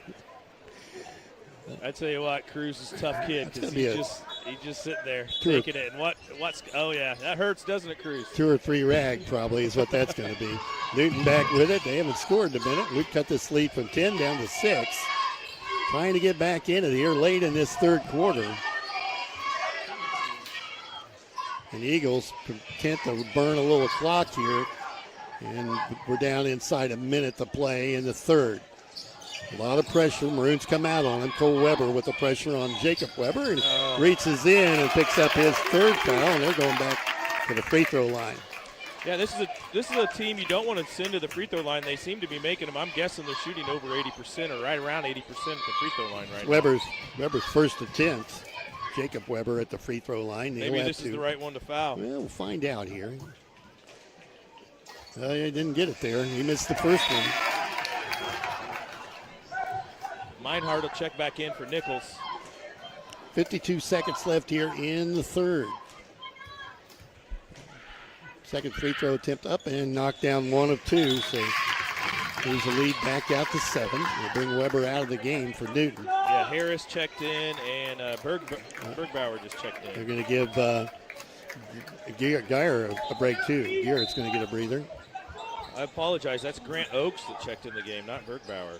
I tell you what, Cruz is a tough kid because he's just sitting there taking it. And what's oh yeah, that hurts, doesn't it, Cruz? 2 or 3 rag probably is what that's going to be. Newton back with it. They haven't scored in a minute. We've cut this lead from 10 down to 6. Trying to get back into here late in this third quarter. And the Eagles content to burn a little clock here. And we're down inside a minute to play in the third. A lot of pressure. Maroons come out on him. Cole Weber with the pressure on Jacob Weber. And reaches in and picks up his third foul. And they're going back to the free throw line. Yeah, this is a team you don't want to send to the free throw line. They seem to be making them. I'm guessing they're shooting over 80% or right around 80% at the free throw line right now. Weber's first attempt. Jacob Weber at the free throw line. Maybe this is the right one to foul. Well, we'll find out here. He didn't get it there. He missed the first one. Meinhardt will check back in for Nichols. 52 seconds left here in the third. Second free throw attempt up and knocked down 1 of 2. So here's the lead back out to 7. They bring Weber out of the game for Newton. Yeah, Harris checked in and Bergbauer just checked in. They're going to give Geyer a break too. Garrett's going to get a breather. I apologize. That's Grant Oakes that checked in the game, not Bergbauer.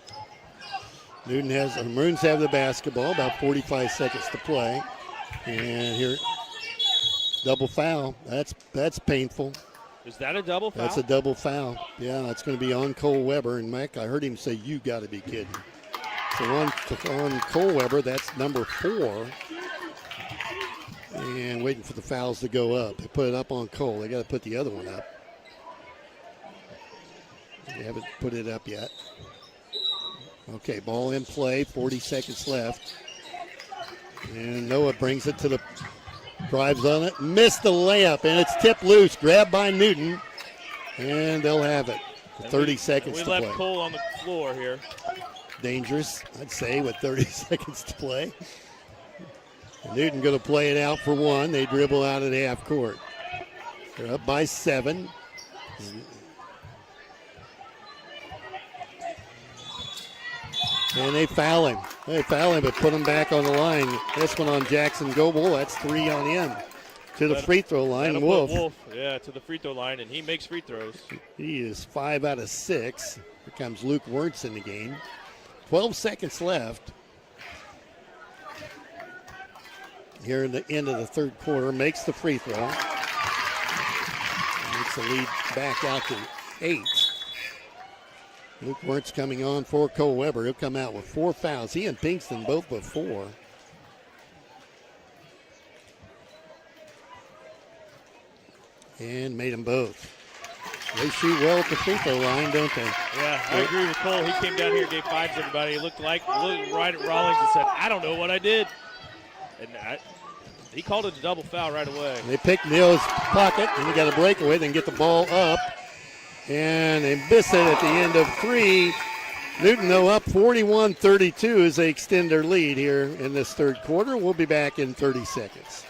Maroons have the basketball, about 45 seconds to play. And here, double foul. That's painful. Is that a double foul? That's a double foul. Yeah, that's going to be on Cole Weber. And Mike, I heard him say, "You got to be kidding." So on Cole Weber, that's number 4. And waiting for the fouls to go up. They put it up on Cole. They got to put the other one up. They haven't put it up yet. Okay, ball in play, 40 seconds left. And Noah brings it to the, drives on it, missed the layup, and it's tipped loose, grabbed by Newton, and they'll have it. 30 seconds to play. We left Cole on the floor here. Dangerous, I'd say, with 30 seconds to play. Newton going to play it out for 1. They dribble out at half court. They're up by 7. And they foul him. But put him back on the line. This one on Jackson Goebel. That's 3 on him. To the free throw line, Wolf. Yeah, to the free throw line, and he makes free throws. He is 5 out of 6. Here comes Luke Wertz in the game. 12 seconds left. Here in the end of the third quarter, makes the free throw. Makes the lead back out to 8. Luke Wertz coming on for Cole Weber. He'll come out with 4 fouls. He and Pinkston both with 4. And made them both. They shoot well at the free throw line, don't they? Yeah, I agree with Cole. He came down here, gave 5s to everybody. He looked right at Rawlings and said, "I don't know what I did." And he called it a double foul right away. They pick Neal's pocket, and he got a breakaway, then get the ball up. And they miss it at the end of 3. Newton, though, up 41-32 as they extend their lead here in this third quarter. We'll be back in 30 seconds.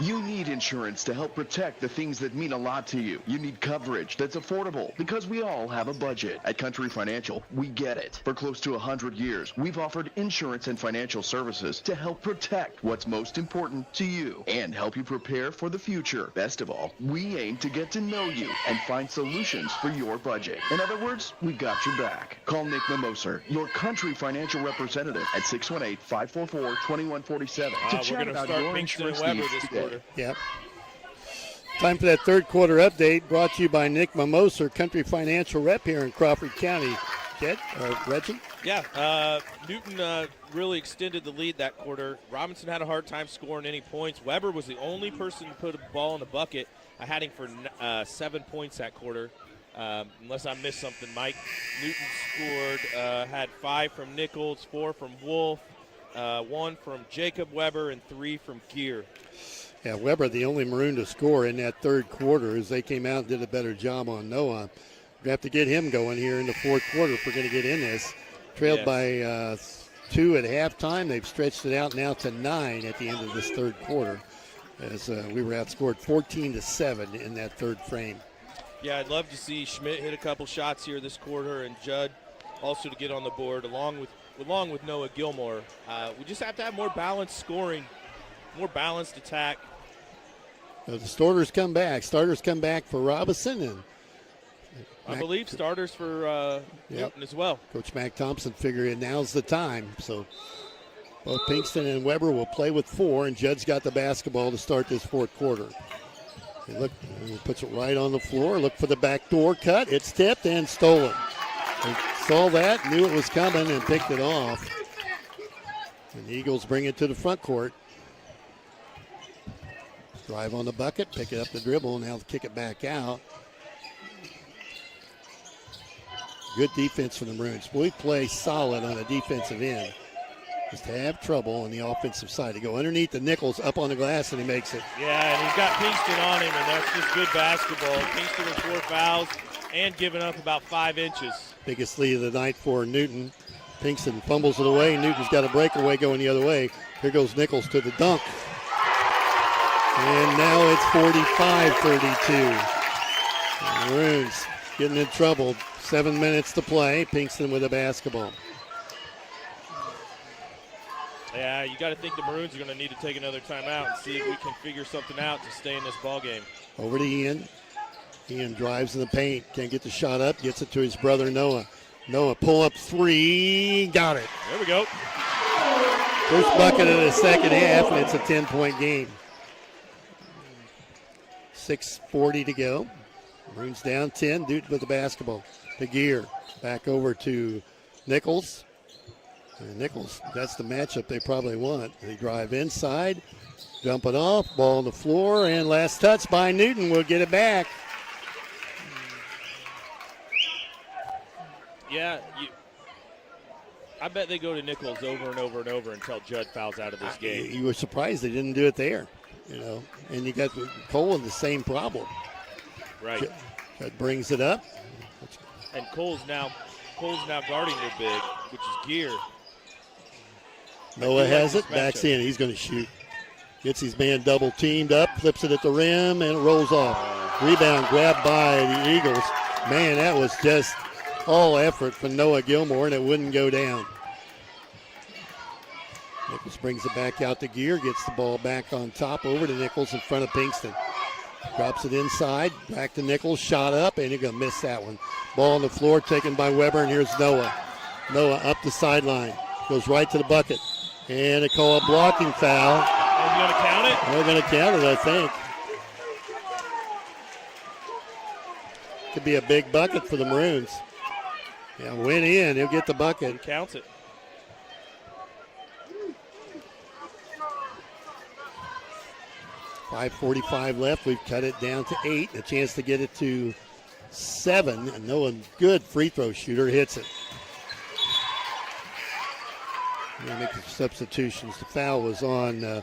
You need insurance to help protect the things that mean a lot to you. You need coverage that's affordable because we all have a budget. At Country Financial, we get it. For close to 100 years, we've offered insurance and financial services to help protect what's most important to you and help you prepare for the future. Best of all, we aim to get to know you and find solutions for your budget. In other words, we got your back. Call Nick Mimoser, your Country Financial representative at 618-544-2147 to chat about your insurance needs today. Yep. Time for that third quarter update brought to you by Nick Mimoser, Country Financial rep here in Crawford County. Reggie? Yeah, Newton really extended the lead that quarter. Robinson had a hard time scoring any points. Weber was the only person to put a ball in the bucket. I had him for 7 points that quarter. Unless I missed something, Mike. Newton scored, had 5 from Nichols, 4 from Wolf, 1 from Jacob Weber, and 3 from Gear. Yeah, Weber, the only Maroon to score in that third quarter as they came out and did a better job on Noah. We have to get him going here in the fourth quarter if we're going to get in this. Trailed by 2 at halftime. They've stretched it out now to 9 at the end of this third quarter as we were outscored 14-7 in that third frame. Yeah, I'd love to see Schmidt hit a couple shots here this quarter and Judd also to get on the board along with Noah Gilmore. We just have to have more balanced scoring, more balanced attack. The starters come back. Starters come back for Robinson and I believe starters for Newton as well. Coach Mac Thompson figured now's the time. So both Pinkston and Weber will play with 4, and Judd's got the basketball to start this fourth quarter. He puts it right on the floor. Look for the backdoor cut. It's tipped and stolen. They saw that, knew it was coming, and picked it off. And the Eagles bring it to the front court. Drive on the bucket, pick it up the dribble, and now kick it back out. Good defense from the Maroons. We play solid on the defensive end. Just have trouble on the offensive side. To go underneath the Nichols, up on the glass, and he makes it. Yeah, and he's got Pinkston on him, and that's just good basketball. Pinkston with 4 fouls and giving up about 5 inches. Biggest lead of the night for Newton. Pinkston fumbles it away. Newton's got a breakaway going the other way. Here goes Nichols to the dunk. And now it's 45-32. Maroons getting in trouble. 7 minutes to play. Pinkston with a basketball. Yeah, you got to think the Maroons are going to need to take another timeout and see if we can figure something out to stay in this ball game. Over to Ian. Ian drives in the paint. Can't get the shot up. Gets it to his brother Noah. Noah pull up 3. Got it. There we go. First bucket of the second half, and it's a 10-point game. 6:40 to go. Maroons down 10. Newton with the basketball. The gear. Back over to Nichols. And Nichols, that's the matchup they probably want. They drive inside, dump it off, ball on the floor, and last touch by Newton will get it back. Yeah, I bet they go to Nichols over and over and over until Judd fouls out of this game. You were surprised they didn't do it there, And you got Cole with the same problem. Right. Judd brings it up. And Cole's now guarding their big, which is Gear. Noah has it, backs in. He's going to shoot. Gets his man double teamed up, flips it at the rim, and it rolls off. Rebound grabbed by the Eagles. Man, that was just all effort from Noah Gilmore, and it wouldn't go down. Nichols brings it back out to Gear, gets the ball back on top, over to Nichols in front of Pinkston. Drops it inside, back to Nichols, shot up, and you're going to miss that one. Ball on the floor taken by Weber, and here's Noah. Noah up the sideline, goes right to the bucket. And they call a blocking foul. Are you going to count it? They're going to count it, I think. Could be a big bucket for the Maroons. Yeah, went in. He'll get the bucket. He counts it. .545 left. We've cut it down to 8. A chance to get it to 7. And Noah, good free throw shooter, hits it. They make the substitutions. The foul was on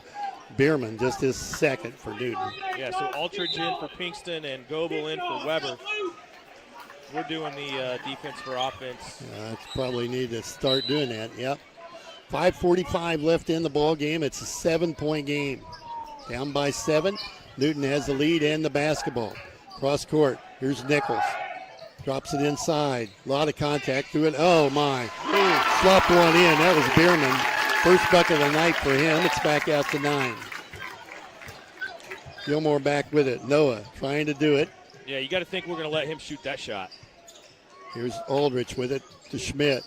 Bierman, just his second for Newton. Yeah, so Aldridge in for Pinkston and Goebel in for Weber. We're doing the defense for offense. Probably need to start doing that, yep. 5:45 left in the ball game. It's a 7-point game. Down by 7. Newton has the lead and the basketball. Cross court. Here's Nichols. Drops it inside. A lot of contact through it. Oh, my. Flopped one in. That was Bierman. First bucket of the night for him. It's back out to 9. Gilmore back with it. Noah trying to do it. Yeah, you got to think we're going to let him shoot that shot. Here's Aldrich with it to Schmidt.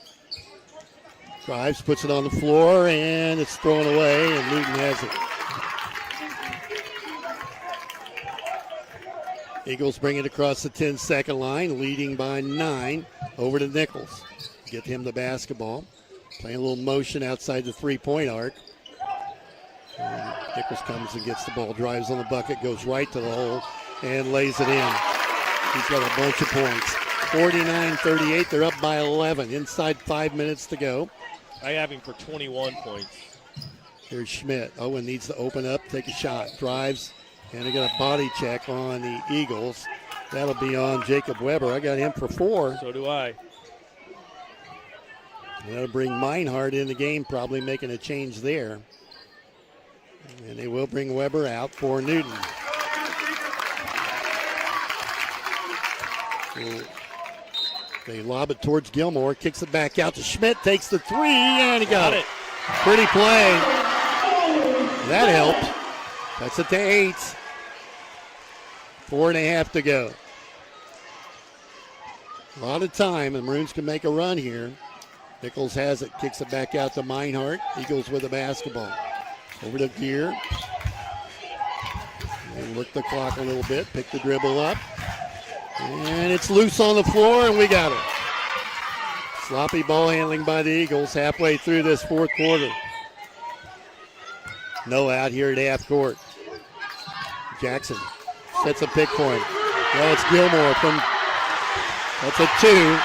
Drives, puts it on the floor, and it's thrown away, and Newton has it. Eagles bring it across the 10-second line, leading by 9. Over to Nichols. Get him the basketball. Playing a little motion outside the three-point arc. And Nichols comes and gets the ball, drives on the bucket, goes right to the hole, and lays it in. He's got a bunch of points. 49-38, they're up by 11. Inside 5 minutes to go. I have him for 21 points. Here's Schmidt. Owen needs to open up, take a shot. Drives, and they got a body check on the Eagles. That'll be on Jacob Weber. I got him for 4. So do I. And that'll bring Meinhardt in the game, probably making a change there. And they will bring Weber out for Newton. So they lob it towards Gilmore, kicks it back out to Schmidt, takes the 3, and he got it. Pretty play. That helped. That's it to 8. 4.5 to go. A lot of time, and the Maroons can make a run here. Nichols has it, kicks it back out to Meinhardt. Eagles with the basketball. Over to Gear. And work the clock a little bit, pick the dribble up. And it's loose on the floor, and we got it. Sloppy ball handling by the Eagles halfway through this fourth quarter. No out here at half court. Jackson sets a pick for him. Well, it's Gilmore that's a 2.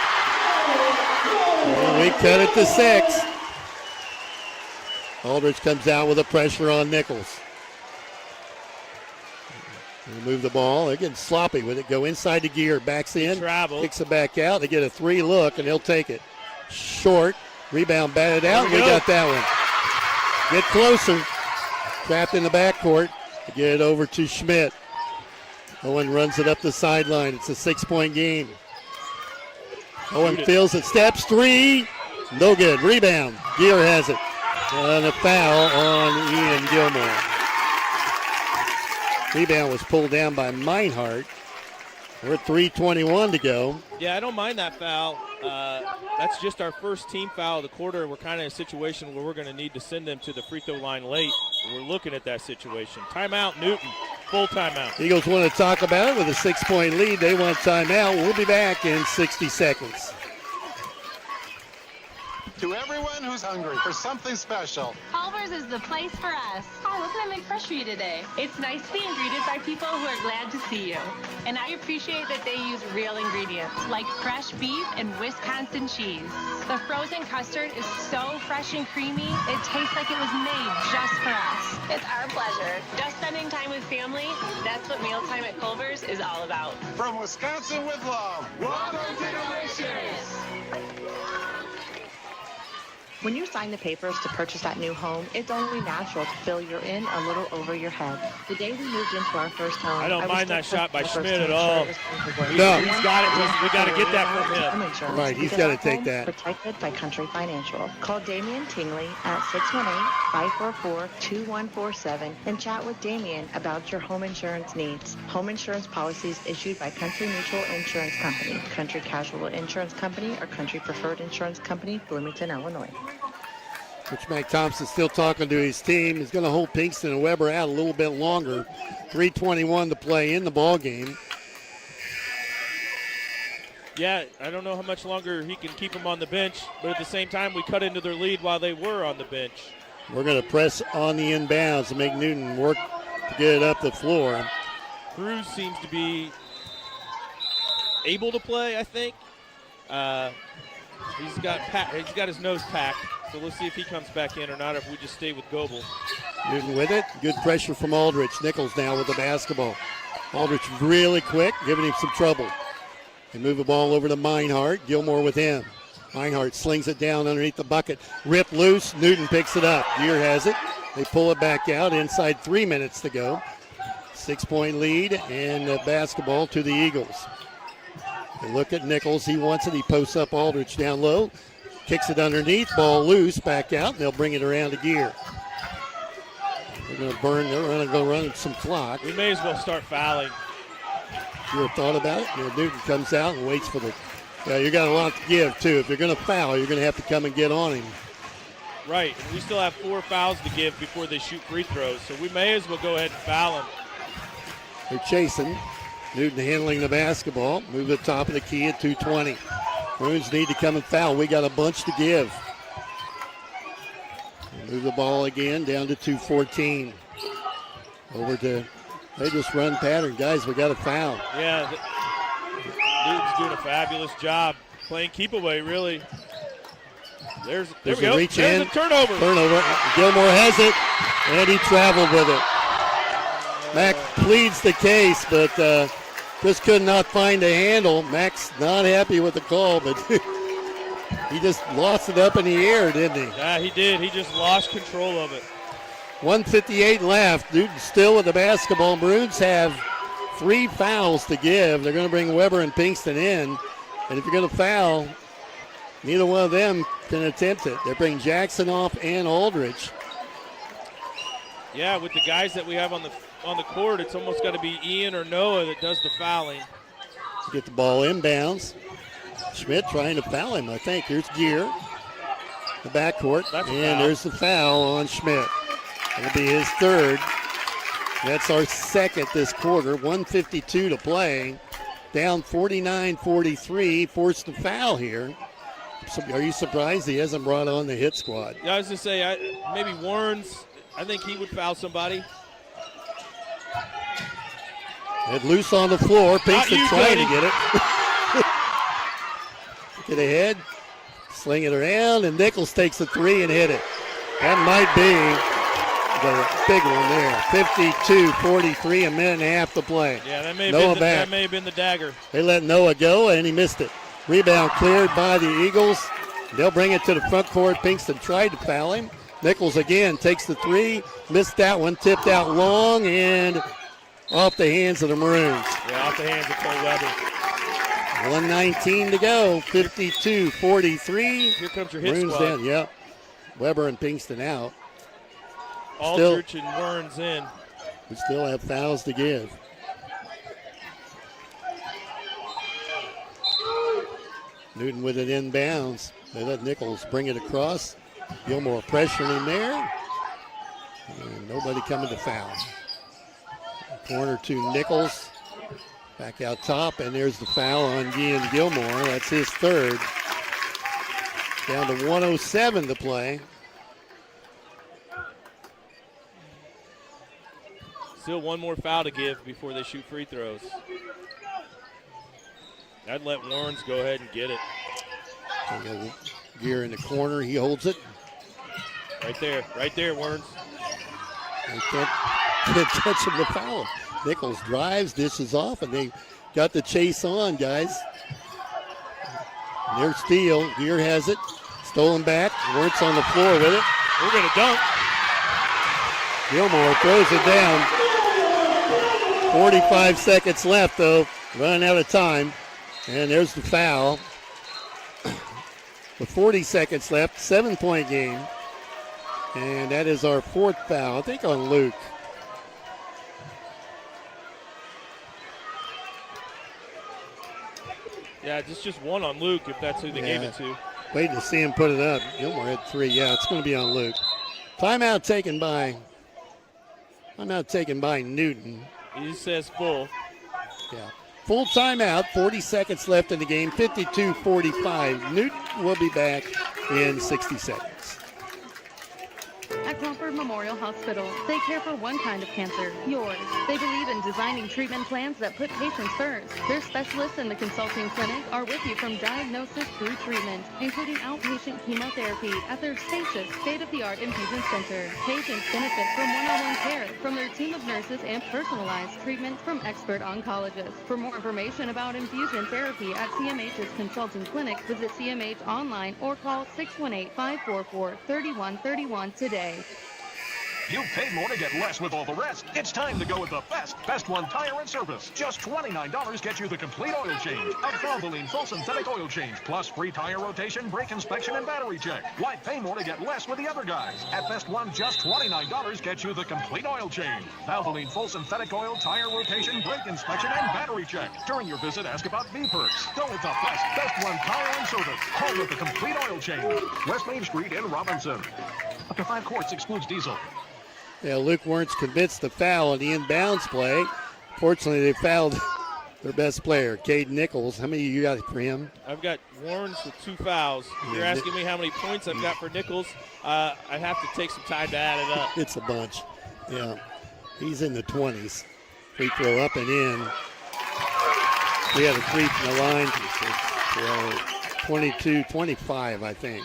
And we cut it to 6. Aldridge comes out with a pressure on Nichols. They move the ball. They're getting sloppy with it. Go inside to Gear. Backs in. Kicks it back out. They get a 3 look, and they'll take it. Short. Rebound batted out. We got that one. Get closer. Trapped in the backcourt. Get it over to Schmidt. Owen runs it up the sideline. It's a 6-point game. Owen feels it. Steps 3. No good. Rebound. Gear has it. And a foul on Ian Gilmore. Rebound was pulled down by Meinhardt. We're at 3:21 to go. Yeah, I don't mind that foul. That's just our first team foul of the quarter. We're kind of in a situation where we're going to need to send them to the free throw line late. We're looking at that situation. Timeout, Newton. Full timeout. Eagles want to talk about it with a 6-point lead. They want timeout. We'll be back in 60 seconds. To everyone who's hungry for something special, Culver's is the place for us. Hi, what can I make fresh for you today? It's nice to be greeted by people who are glad to see you. And I appreciate that they use real ingredients, like fresh beef and Wisconsin cheese. The frozen custard is so fresh and creamy, it tastes like it was made just for us. It's our pleasure. Just spending time with family, that's what mealtime at Culver's is all about. from Wisconsin with love. Welcome to Delicious! When you sign the papers to purchase that new home, it's only natural to feel you're in a little over your head. The day we moved into our first home, I don't mind that shot by Schmidt at all. No. He's got it. We got to get that from him. Right, he's got to take that. Protected by Country Financial. Call Damian Tingley at 618-544-2147 and chat with Damian about your home insurance needs. Home insurance policies issued by Country Mutual Insurance Company, Country Casual Insurance Company, or Country Preferred Insurance Company, Bloomington, Illinois. Coach Mac Thompson still talking to his team. He's going to hold Pinkston and Weber out a little bit longer. 3:21 to play in the ball game. Yeah, I don't know how much longer he can keep them on the bench, but at the same time, we cut into their lead while they were on the bench. We're going to press on the inbounds to make Newton work to get it up the floor. Cruz seems to be able to play, I think. He's got his nose packed, so let's see if he comes back in or not, if we just stay with Goebel. Newton with it. Good pressure from Aldrich. Nichols now with the basketball. Aldrich really quick, giving him some trouble. They move the ball over to Meinhardt. Gilmore with him. Meinhardt slings it down underneath the bucket. Ripped loose. Newton picks it up. Gear has it. They pull it back out inside 3 minutes to go. 6-point lead and basketball to the Eagles. They look at Nichols. He wants it. He posts up Aldrich down low. Kicks it underneath. Ball loose. Back out. And they'll bring it around to Gear. They're going to burn. They're going to go run some clock. We may as well start fouling. You ever thought about it? Newton comes out and waits for the. Yeah, you got a lot to give, too. If you're going to foul, you're going to have to come and get on him. Right. And we still have 4 fouls to give before they shoot free throws, so we may as well go ahead and foul him. They're chasing. Newton handling the basketball. Move to the top of the key at 2:20. Maroons need to come and foul. We got a bunch to give. Move the ball again down to 2:14. Over to, they just run pattern. Guys, we got a foul. Yeah, Newton's doing a fabulous job playing keep away, really. There we go. Reach There's in. a turnover. Gilmore has it, and he traveled with it. Mac pleads the case, but just could not find a handle. Mac's not happy with the call, but he just lost it up in the air, didn't he? Yeah, he did. He just lost control of it. 1:58 left. Newton still with the basketball. Maroons have 3 fouls to give. They're going to bring Weber and Pinkston in. And if you're going to foul, neither one of them can attempt it. They bring Jackson off and Aldrich. Yeah, with the guys that we have on the court, it's almost got to be Ian or Noah that does the fouling. Get the ball inbounds. Schmidt trying to foul him, I think. Here's Gear, the backcourt, and there's the foul on Schmidt. It'll be his 3rd. That's our 2nd this quarter. 1:52 to play. Down 49-43. Forced to foul here. So are you surprised he hasn't brought on the hit squad? Yeah, I was going to say, maybe Warren's, I think he would foul somebody. It loose on the floor. Pinkston trying to get it. Get ahead. Sling it around, and Nichols takes the three and hit it. That might be the big one there. 52-43, a minute and a half to play. Yeah, that may have been the dagger. They let Noah go, and he missed it. Rebound cleared by the Eagles. They'll bring it to the front court. Pinkston tried to foul him. Nichols again takes the three. Missed that one. Tipped out long and off the hands of the Maroons. Yeah, off the hands of Cole Weber. 1:19 to go. 52-43. Here comes your hit Maroons squad. down. Yep. Weber and Pinkston out. Aldrich and Werns in. We still have fouls to give. Newton with it inbounds. They let Nichols bring it across. Gilmore pressuring him there. And nobody coming to foul. Corner to Nichols. Back out top, and there's the foul on Ian Gilmore. That's his third. Down to 1:07 to play. Still one more foul to give before they shoot free throws. I'd let Warrens go ahead and get it. Gear in the corner, he holds it. Right there, Warrens. They can't catch him to foul him. Nichols drives, dishes off, and they got the chase on, guys. And there's steal. Gear has it. Stolen back. Wertz on the floor with it. We're going to dunk. Gilmore throws it down. 45 seconds left, though. Running out of time. And there's the foul. With 40 seconds left, 7-point game. And that is our fourth foul, I think on Luke. Yeah, just one on Luke if that's who they gave it to. Waiting to see him put it up. Gilmore had three. Yeah, it's going to be on Luke. Timeout taken by Newton. He says full. Yeah. Full timeout. 40 seconds left in the game. 52-45. Newton will be back in 60 seconds. At Crawford Memorial Hospital, they care for one kind of cancer, yours. They believe in designing treatment plans that put patients first. Their specialists in the consulting clinic are with you from diagnosis through treatment, including outpatient chemotherapy at their spacious, state-of-the-art infusion center. Patients benefit from one-on-one care from their team of nurses and personalized treatment from expert oncologists. For more information about infusion therapy at CMH's consulting clinic, visit CMH online or call 618-544-3131 today. You paid more to get less with all the rest. It's time to go with the Best One Tire and Service. Just $29 gets you the complete oil change. A Valvoline full synthetic oil change, plus free tire rotation, brake inspection, and battery check. Why pay more to get less with the other guys? At Best One, just $29 gets you the complete oil change. Valvoline full synthetic oil, tire rotation, brake inspection, and battery check. During your visit, ask about V-Perks. Go with the Best One Tire and Service. Home with the complete oil change. West Main Street in Robinson. Up to 5 quarts excludes diesel. Yeah, Luke Wertz commits the foul on the inbounds play. Fortunately, they fouled their best player, Cade Nichols. How many you got for him? I've got Warrens with 2 fouls. You're asking me how many points I've got for Nichols. I have to take some time to add it up. It's a bunch. Yeah, he's in the 20s. Free throw up and in. We had a three from the line. 22-25, I think.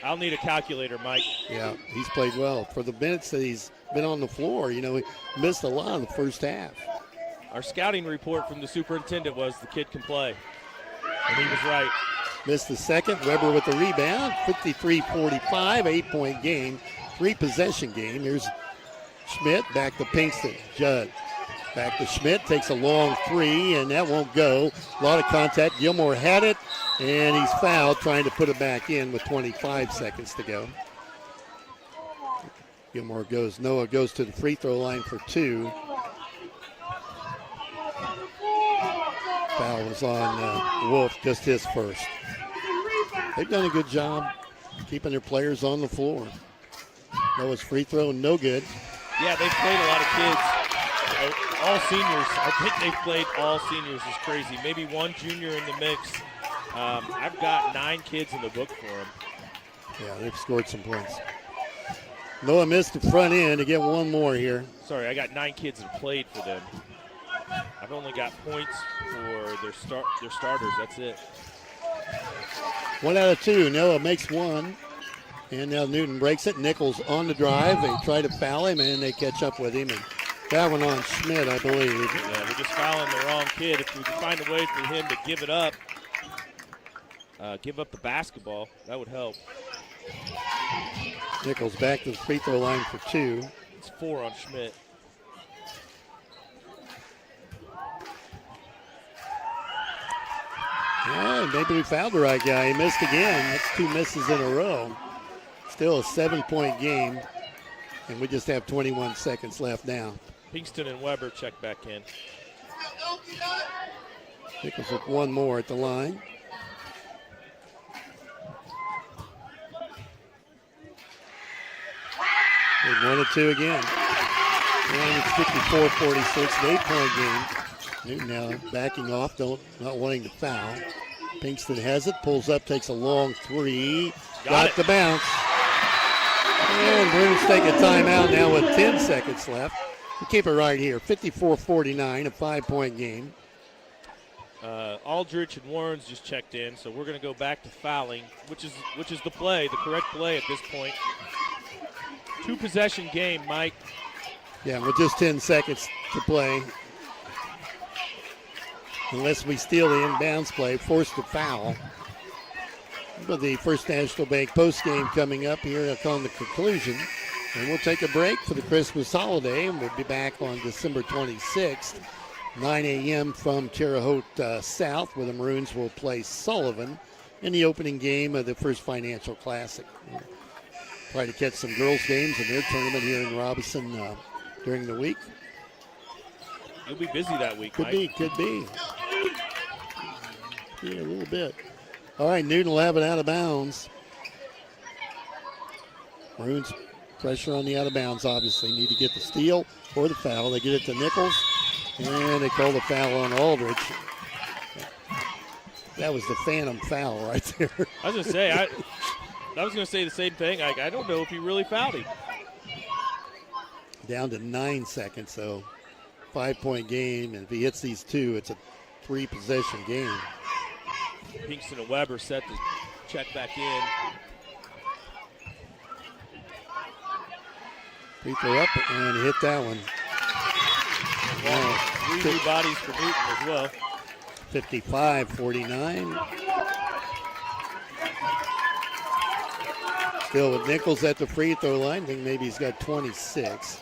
I'll need a calculator, Mike. Yeah, he's played well. For the minutes that he's been on the floor, he missed a lot in the first half. Our scouting report from the superintendent was the kid can play, and he was right. Missed the second. Weber with the rebound. 53-45, 8-point game, 3-possession game. Here's Schmidt back to Pinkston. Judd back to Schmidt, takes a long three, and that won't go. A lot of contact. Gilmore had it, and he's fouled trying to put it back in with 25 seconds to go. Noah goes to the free throw line for 2. Foul was on Wolf, just his first. They've done a good job keeping their players on the floor. Noah's free throw, no good. Yeah, they've played a lot of kids. All seniors. I think they've played all seniors. Is crazy. Maybe one junior in the mix. I've got 9 kids in the book for them. Yeah, they've scored some points. Noah missed the front end to get one more here. Sorry, I got 9 kids that played for them. I've only got points for their starters. That's it. 1 out of 2. Noah makes one. And now Newton breaks it. Nichols on the drive. They try to foul him, and they catch up with him. And that one on Schmidt, I believe. Yeah, we're just fouling the wrong kid. If we can find a way for him to give it up, give up the basketball, that would help. Nichols back to the free throw line for 2. It's 4 on Schmidt. Yeah, maybe we fouled the right guy. He missed again. That's 2 misses in a row. Still a 7-point game, and we just have 21 seconds left now. Pinkston and Weber check back in. Nichols with one more at the line. And 1 and 2 again. And it's 54-46, an 8-point game. Newton now backing off, not wanting to foul. Pinkston has it, pulls up, takes a long 3. Got the bounce. And Maroons take a timeout now with 10 seconds left. We'll keep it right here. 54-49, a 5-point game. Aldrich and Warrens just checked in, so we're going to go back to fouling, which is the play, the correct play at this point. 2-possession game, Mike. Yeah, with just 10 seconds to play. Unless we steal the inbounds play, forced to foul. But the First National Bank postgame coming up here upon the conclusion. And we'll take a break for the Christmas holiday, and we'll be back on December 26th, 9 a.m. from Terre Haute South, where the Maroons will play Sullivan in the opening game of the First Financial Classic. We'll try to catch some girls' games in their tournament here in Robinson during the week. You'll be busy that week, Could Mike. be. Yeah, a little bit. All right, Newton will have it out of bounds. Maroons pressure on the out of bounds, obviously. Need to get the steal or the foul. They get it to Nichols, and they call the foul on Aldrich. That was the phantom foul right there. I was going to say, I was going to say the same thing. I don't know if he really fouled him. Down to 9 seconds, so 5-point game, and if he hits these 2, it's a 3-possession game. Pinkston and Weber set to check back in. Free throw up and hit that one. Wow. 3 new bodies for Newton as well. 55-49. Still with Nichols at the free throw line. I think maybe he's got 26.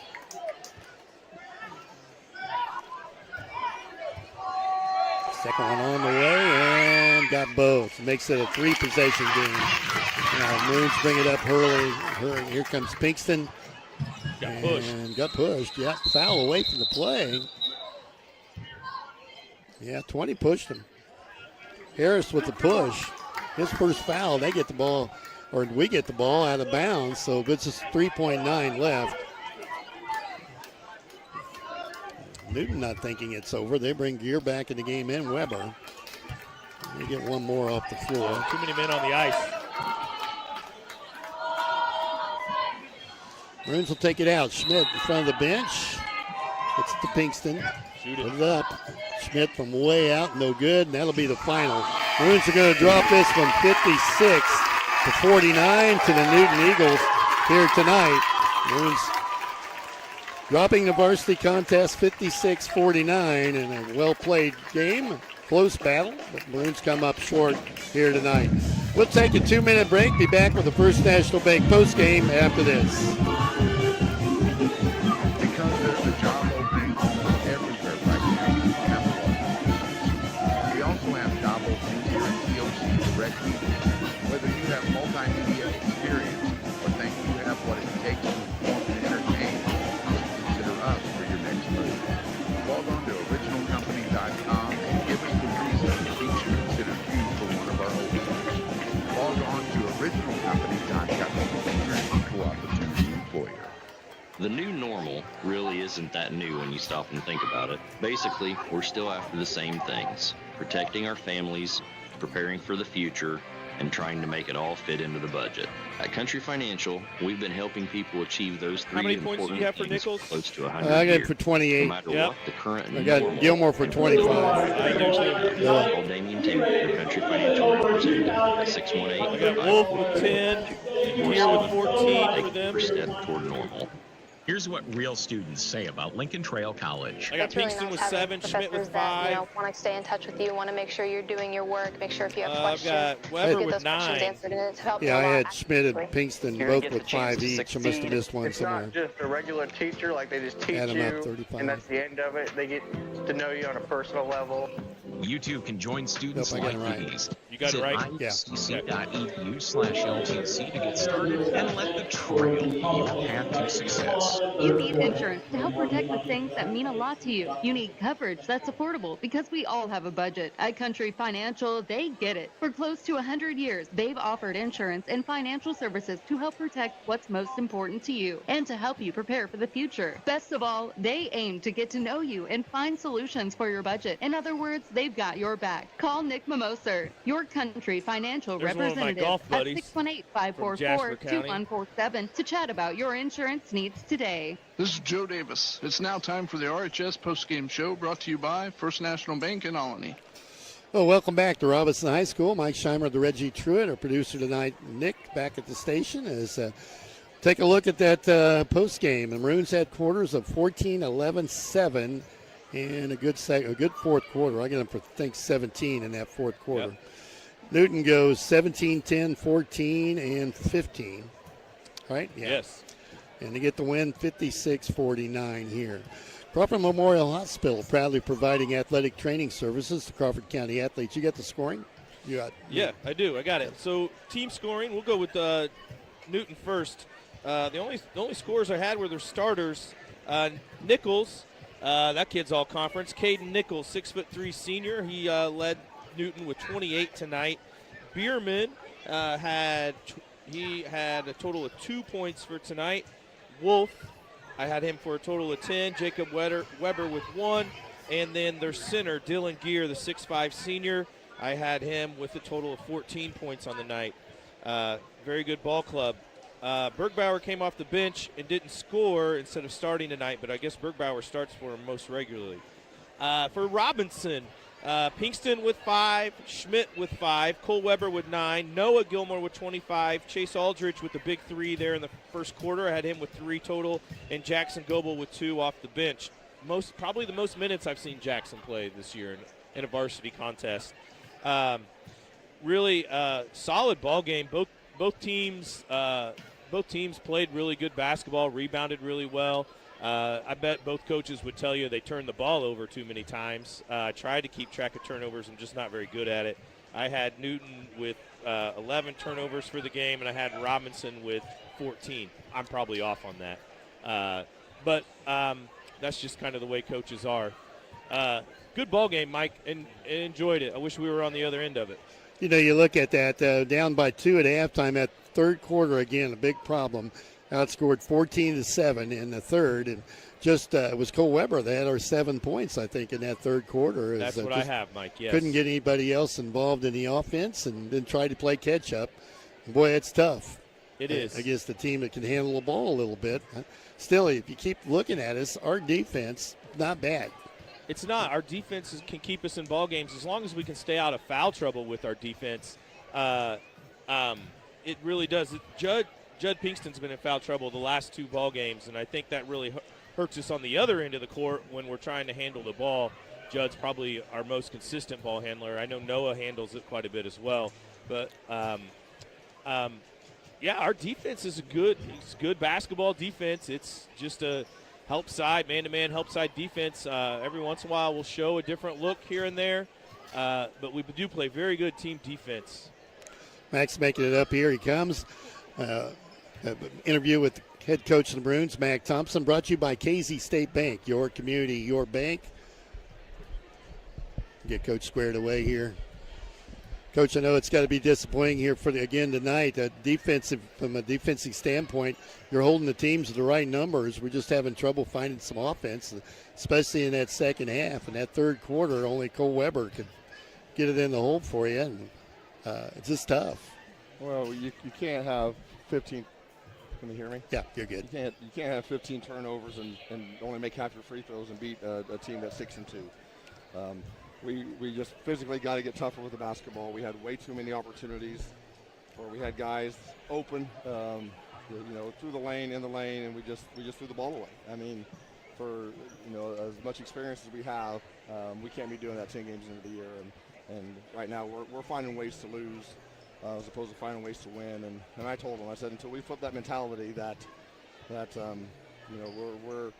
Second one on the way and got both. Makes it a 3-possession game. Now Maroons bring it up Hurley. Here comes Pinkston. Got pushed. Yeah, foul away from the play. Yeah, 20 pushed him. Harris with the push. His first foul. They get the ball, or we get the ball out of bounds. So it's just 3.9 left. Newton not thinking it's over. They bring Gear back in the game and Weber. They get one more off the floor. Too many men on the ice. Maroons will take it out. Schmidt in front of the bench. It's to Pinkston. Shoot it. Put it up. Schmidt from way out, no good, and that'll be the final. Maroons are going to drop this from 56-49 to the Newton Eagles here tonight. Maroons dropping the varsity contest 56-49 in a well-played game. Close battle, but Maroons come up short here tonight. We'll take a 2-minute break. Be back with the First National Bank postgame after this. Because there's a job opening almost everywhere right now. We also have job openings here at COC Direct Media. Whether you have multimedia experience or think you have what it takes to inform and entertain, consider us for your next move. Log on to originalcompany.com and give us the reason that we should consider you for one of our openings. Log on to originalcompany.com and your equal opportunity employer. The new normal really isn't that new when you stop and think about it. Basically, we're still after the same things. Protecting our families, preparing for the future, and trying to make it all fit into the budget. At Country Financial, we've been helping people achieve those three How many points do you have for things Nichols? close to 100 I got him years. for 28. No matter what the current I got Gilmore for 25. I do too. Call Damien Taylor, your Country Financial representative at 618. I got Wolf with 10, Gear with 14 for Take them. a step toward normal. Here's what real students say about Lincoln Trail College. I got It's really Pinkston nice with having 7, Schmidt with professors that, 5. want to stay in touch with you, want to make sure you're doing your work, make sure if you have I've questions, got Weber get with those questions 9. answered, and it's helped Yeah, I me a lot. had Schmidt and Pinkston You're both gonna get with the chance 5 to each. I must have succeed. missed one It's somewhere. not just a regular teacher, like they just teach Add 'em up, you, 35. and that's the end of it. They get to know you on a personal level. You too can join students Nope, I got like it right. these. You got it right? Yeah. IUCC.edu/LTC to get started and let the trail be your path to success. You need insurance to help protect the things that mean a lot to you. You need coverage that's affordable because we all have a budget. At Country Financial, they get it. For close to 100 years, they've offered insurance and financial services to help protect what's most important to you and to help you prepare for the future. Best of all, they aim to get to know you and find solutions for your budget. In other words, they've got your back. Call Nick Mimoser, your Country Financial There's one of my representative golf at buddies 618-544-2147 to chat about your insurance needs today. This is Joe Davis. It's now time for the RHS Postgame Show, brought to you by First National Bank in Albany. Well, welcome back to Robinson High School. Mike Scheimer, the Reggie Truitt, our producer tonight, Nick, back at the station. As take a look at that post game. The Maroons had quarters of 14-11-7 and a good fourth quarter. I get them for, I think, 17 in that fourth quarter. Yep. Newton goes 17-10, 14, and 15. Right? Yeah. Yes. And they get the win 56-49 here. Crawford Memorial Hospital proudly providing athletic training services to Crawford County athletes. You got the scoring? You got? Yeah, I do. I got it. So team scoring, we'll go with Newton first. The only scores I had were their starters. Nichols, that kid's all conference. Caden Nichols, 6'3" senior. He led Newton with 28 tonight. Bierman had a total of 2 points for tonight. Wolf, I had him for a total of 10. Jacob Weber with 1. And then their center, Dylan Gear, the 6'5" senior, I had him with a total of 14 points on the night. Very good ball club. Bergbauer came off the bench and didn't score instead of starting tonight, but I guess Bergbauer starts for him most regularly. For Robinson, Pinkston with 5, Schmidt with 5, Cole Weber with 9, Noah Gilmore with 25, Chase Aldridge with the big 3 there in the first quarter. I had him with 3 total, and Jackson Goebel with 2 off the bench. Probably the most minutes I've seen Jackson play this year in a varsity contest. Really solid ball game. Both teams played really good basketball, rebounded really well. I bet both coaches would tell you they turned the ball over too many times. I tried to keep track of turnovers. I'm just not very good at it. I had Newton with 11 turnovers for the game, and I had Robinson with 14. I'm probably off on that. But that's just kind of the way coaches are. Good ball game, Mike, and enjoyed it. I wish we were on the other end of it. You know, you look at that, down by 2 at halftime. That third quarter, again, a big problem. Outscored 14-7 in the third, and just it was Cole Weber. They had our 7 points, I think, in that third quarter. That's what I have, Mike. Yes. Couldn't get anybody else involved in the offense, and then tried to play catch up. Boy, it's tough. It is against a team that can handle the ball a little bit. Still, if you keep looking at us, our defense not bad. It's not. Our defense can keep us in ball games as long as we can stay out of foul trouble with our defense. It really does. Judd Pinkston's been in foul trouble the last 2 ball games, and I think that really hurts us on the other end of the court when we're trying to handle the ball. Judd's probably our most consistent ball handler. I know Noah handles it quite a bit as well. But, yeah, our defense is it's good basketball defense. It's just a help side, man-to-man help side defense. Every once in a while we'll show a different look here and there, but we do play very good team defense. Max making it up here. He comes. Interview with the head coach of the Maroons, Mac Thompson, brought to you by Casey State Bank, your community, your bank. Get Coach squared away here. Coach, I know it's got to be disappointing here again tonight. From a defensive standpoint, you're holding the teams to the right numbers. We're just having trouble finding some offense, especially in that second half. In that third quarter, only Cole Weber could get it in the hole for you. And It's just tough. Well, you can't have 15. Can you hear me? Yeah, you're good. You can't have 15 turnovers and only make half your free throws and beat a team that's 6-2. We just physically got to get tougher with the basketball. We had way too many opportunities where we had guys open, through the lane, in the lane, and we just threw the ball away. I mean, for as much experience as we have, we can't be doing that 10 games into the year. And right now we're finding ways to lose as opposed to finding ways to win. And I told them, I said, until we flip that mentality that we're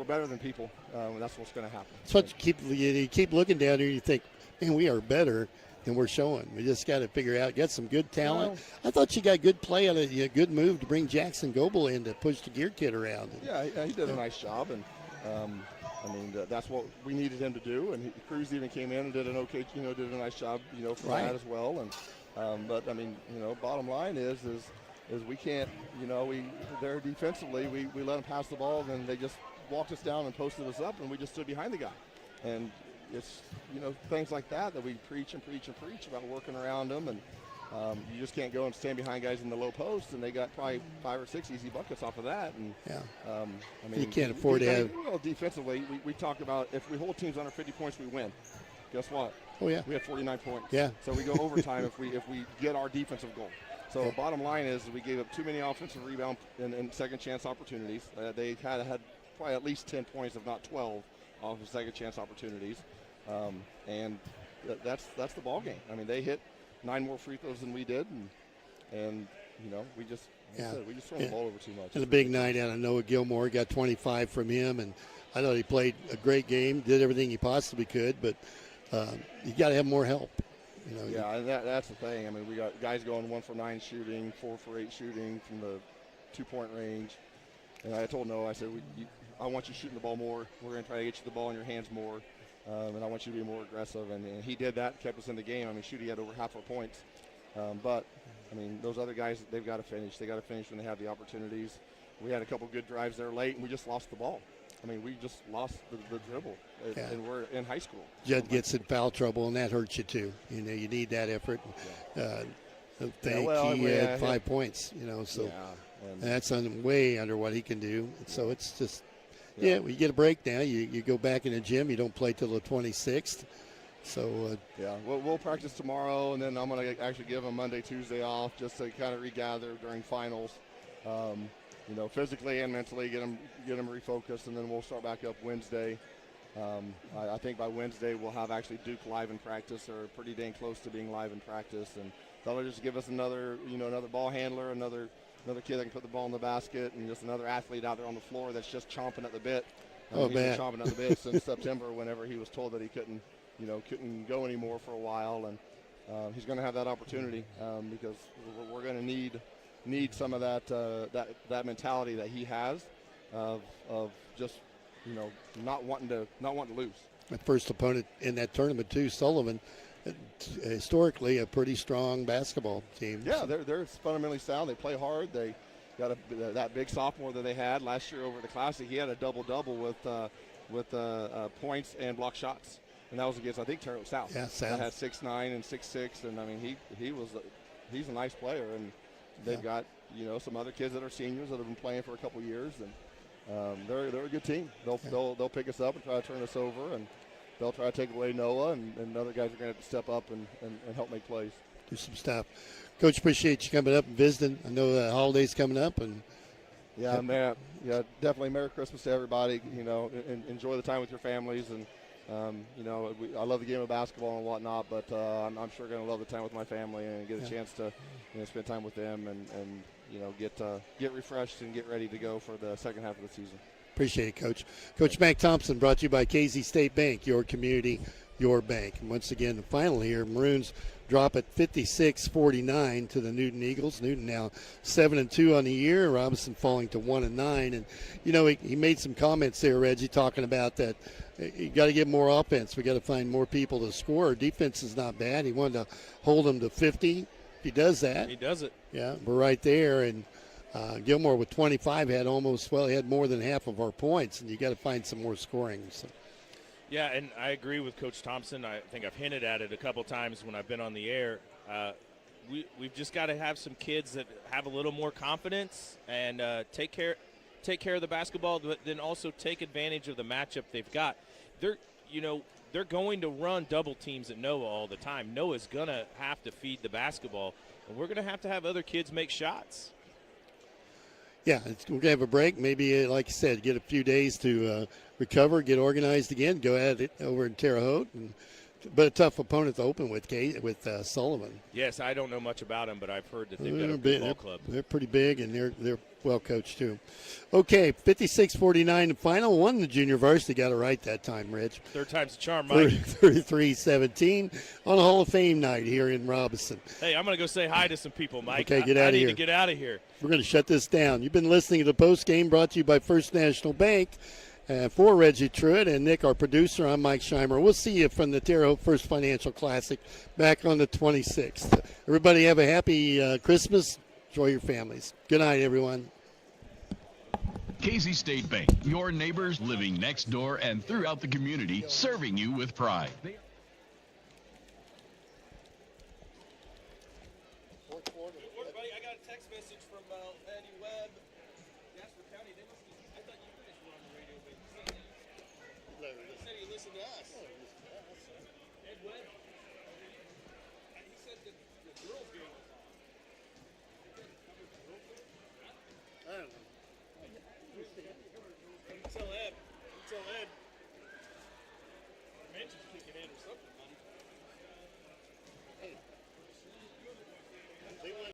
better than people, that's what's going to happen. So you keep looking down here, and you think, man, we are better than we're showing. We just got to figure out, get some good talent. Well, I thought you got good play out of a good move to bring Jackson Goebel in to push the gear kid around. Yeah, he did a nice job, and that's what we needed him to do. And Cruz even came in and did did a nice job, for that as well. And but I mean, bottom line is we can't, they're defensively, we let them pass the ball, and then they just walked us down and posted us up, and we just stood behind the guy. And it's, things like that we preach and preach and preach about working around them. And you just can't go and stand behind guys in the low post, and they got probably 5 or 6 easy buckets off of that. And you can't afford to have. Well, defensively, we talk about if we hold teams under 50 points, we win. Guess what? Oh yeah, we had 49 points. Yeah. So we go overtime if we get our defensive goal. So bottom line is we gave up too many offensive rebound and second chance opportunities. They had probably at least 10 points, if not 12, off of second chance opportunities. And that's the ball game. I mean, they hit 9 more free throws than we did, and we just throw the ball over too much. And a big night out of Noah Gilmore, got 25 from him, and I thought he played a great game, did everything he possibly could, but you got to have more help. Yeah, and that's the thing. I mean, we got guys going 1 for 9 shooting, 4 for 8 shooting from the 2-point range. And I told Noah, I said, I want you shooting the ball more. We're going to try to get you the ball in your hands more. And I want you to be more aggressive. And he did that, kept us in the game. I mean, he had over half our points. But, I mean, those other guys, they've got to finish. They got to finish when they have the opportunities. We had a couple good drives there late, and we just lost the ball. I mean, we just lost the dribble, and we're in high school. Judd gets in foul trouble, and that hurts you too. You need that effort. He had 5 points, so that's way under what he can do. So it's just, we get a break now. You go back in the gym. You don't play till the 26th. So we'll practice tomorrow, and then I'm going to actually give them Monday, Tuesday off just to kind of regather during finals. Physically and mentally get them refocused, and then we'll start back up Wednesday. I think by Wednesday we'll have actually Duke live in practice, or pretty dang close to being live in practice, and that'll just give us another ball handler, another kid that can put the ball in the basket, and just another athlete out there on the floor that's just chomping at the bit. He's been chomping at the bit since September, whenever he was told that he couldn't go anymore for a while, and he's going to have that opportunity because we're going to need some of that mentality that he has of just not wanting to lose. My first opponent in that tournament too, Sullivan, historically a pretty strong basketball team. Yeah, they're fundamentally sound. They play hard. They got that big sophomore that they had last year over the Classic. He had a double-double with points and block shots, and that was against, I think, Terrell South. Yeah, South. That had 6'9" and 6'6", and I mean he's a nice player, and they've got some other kids that are seniors that have been playing for a couple years, and they're a good team. They'll pick us up and try to turn us over, and they'll try to take away Noah, and other guys are going to have to step up and help make plays. Do some stuff. Coach, appreciate you coming up and visiting. I know the holiday's coming up, and definitely Merry Christmas to everybody. Enjoy the time with your families, and I love the game of basketball and whatnot, but I'm sure going to love the time with my family and get a chance to spend time with them and get refreshed and get ready to go for the second half of the season. Appreciate it, Coach. Coach Mac Thompson, brought to you by KZ State Bank, your community, your bank. And once again, the final here, Maroons drop at 56-49 to the Newton Eagles. Newton now 7-2 on the year. Robinson falling to 1-9. And, he made some comments there, Reggie, talking about that. You got to get more offense. We got to find more people to score. Our defense is not bad. He wanted to hold them to 50. If he does that. He does it. Yeah, we're right there. And Gilmore with 25 he had more than half of our points, and you got to find some more scoring. So. Yeah, and I agree with Coach Thompson. I think I've hinted at it a couple times when I've been on the air. we've just got to have some kids that have a little more confidence and take care of the basketball, but then also take advantage of the matchup they've got. They're going to run double teams at Noah all the time. Noah's going to have to feed the basketball, and we're going to have other kids make shots. Yeah, we're going to have a break. Maybe, like you said, get a few days to recover, get organized again, go at it over in Terre Haute. But a tough opponent to open with Sullivan. Yes, I don't know much about them, but I've heard that they've got a good ball club. They're pretty big, and they're well coached too. Okay, 56-49 the final. Won the junior varsity. Got it right that time, Rich. Third time's a charm, Mike. 33-17 on a Hall of Fame night here in Robinson. Hey, I'm going to go say hi to some people, Mike. Okay, get out of here. I need to get out of here. We're going to shut this down. You've been listening to the Postgame brought to you by First National Bank. For Reggie Truitt and Nick, our producer, I'm Mike Scheimer. We'll see you from the Terre Haute First Financial Classic back on the 26th. Everybody have a happy Christmas. Enjoy your families. Good night, everyone. Casey State Bank, your neighbors living next door and throughout the community, serving you with pride. I got a text message from Eddie Webb. Jasper County, I thought you guys were on the radio, but he said he listened to us. Ed Webb, he said that the girls game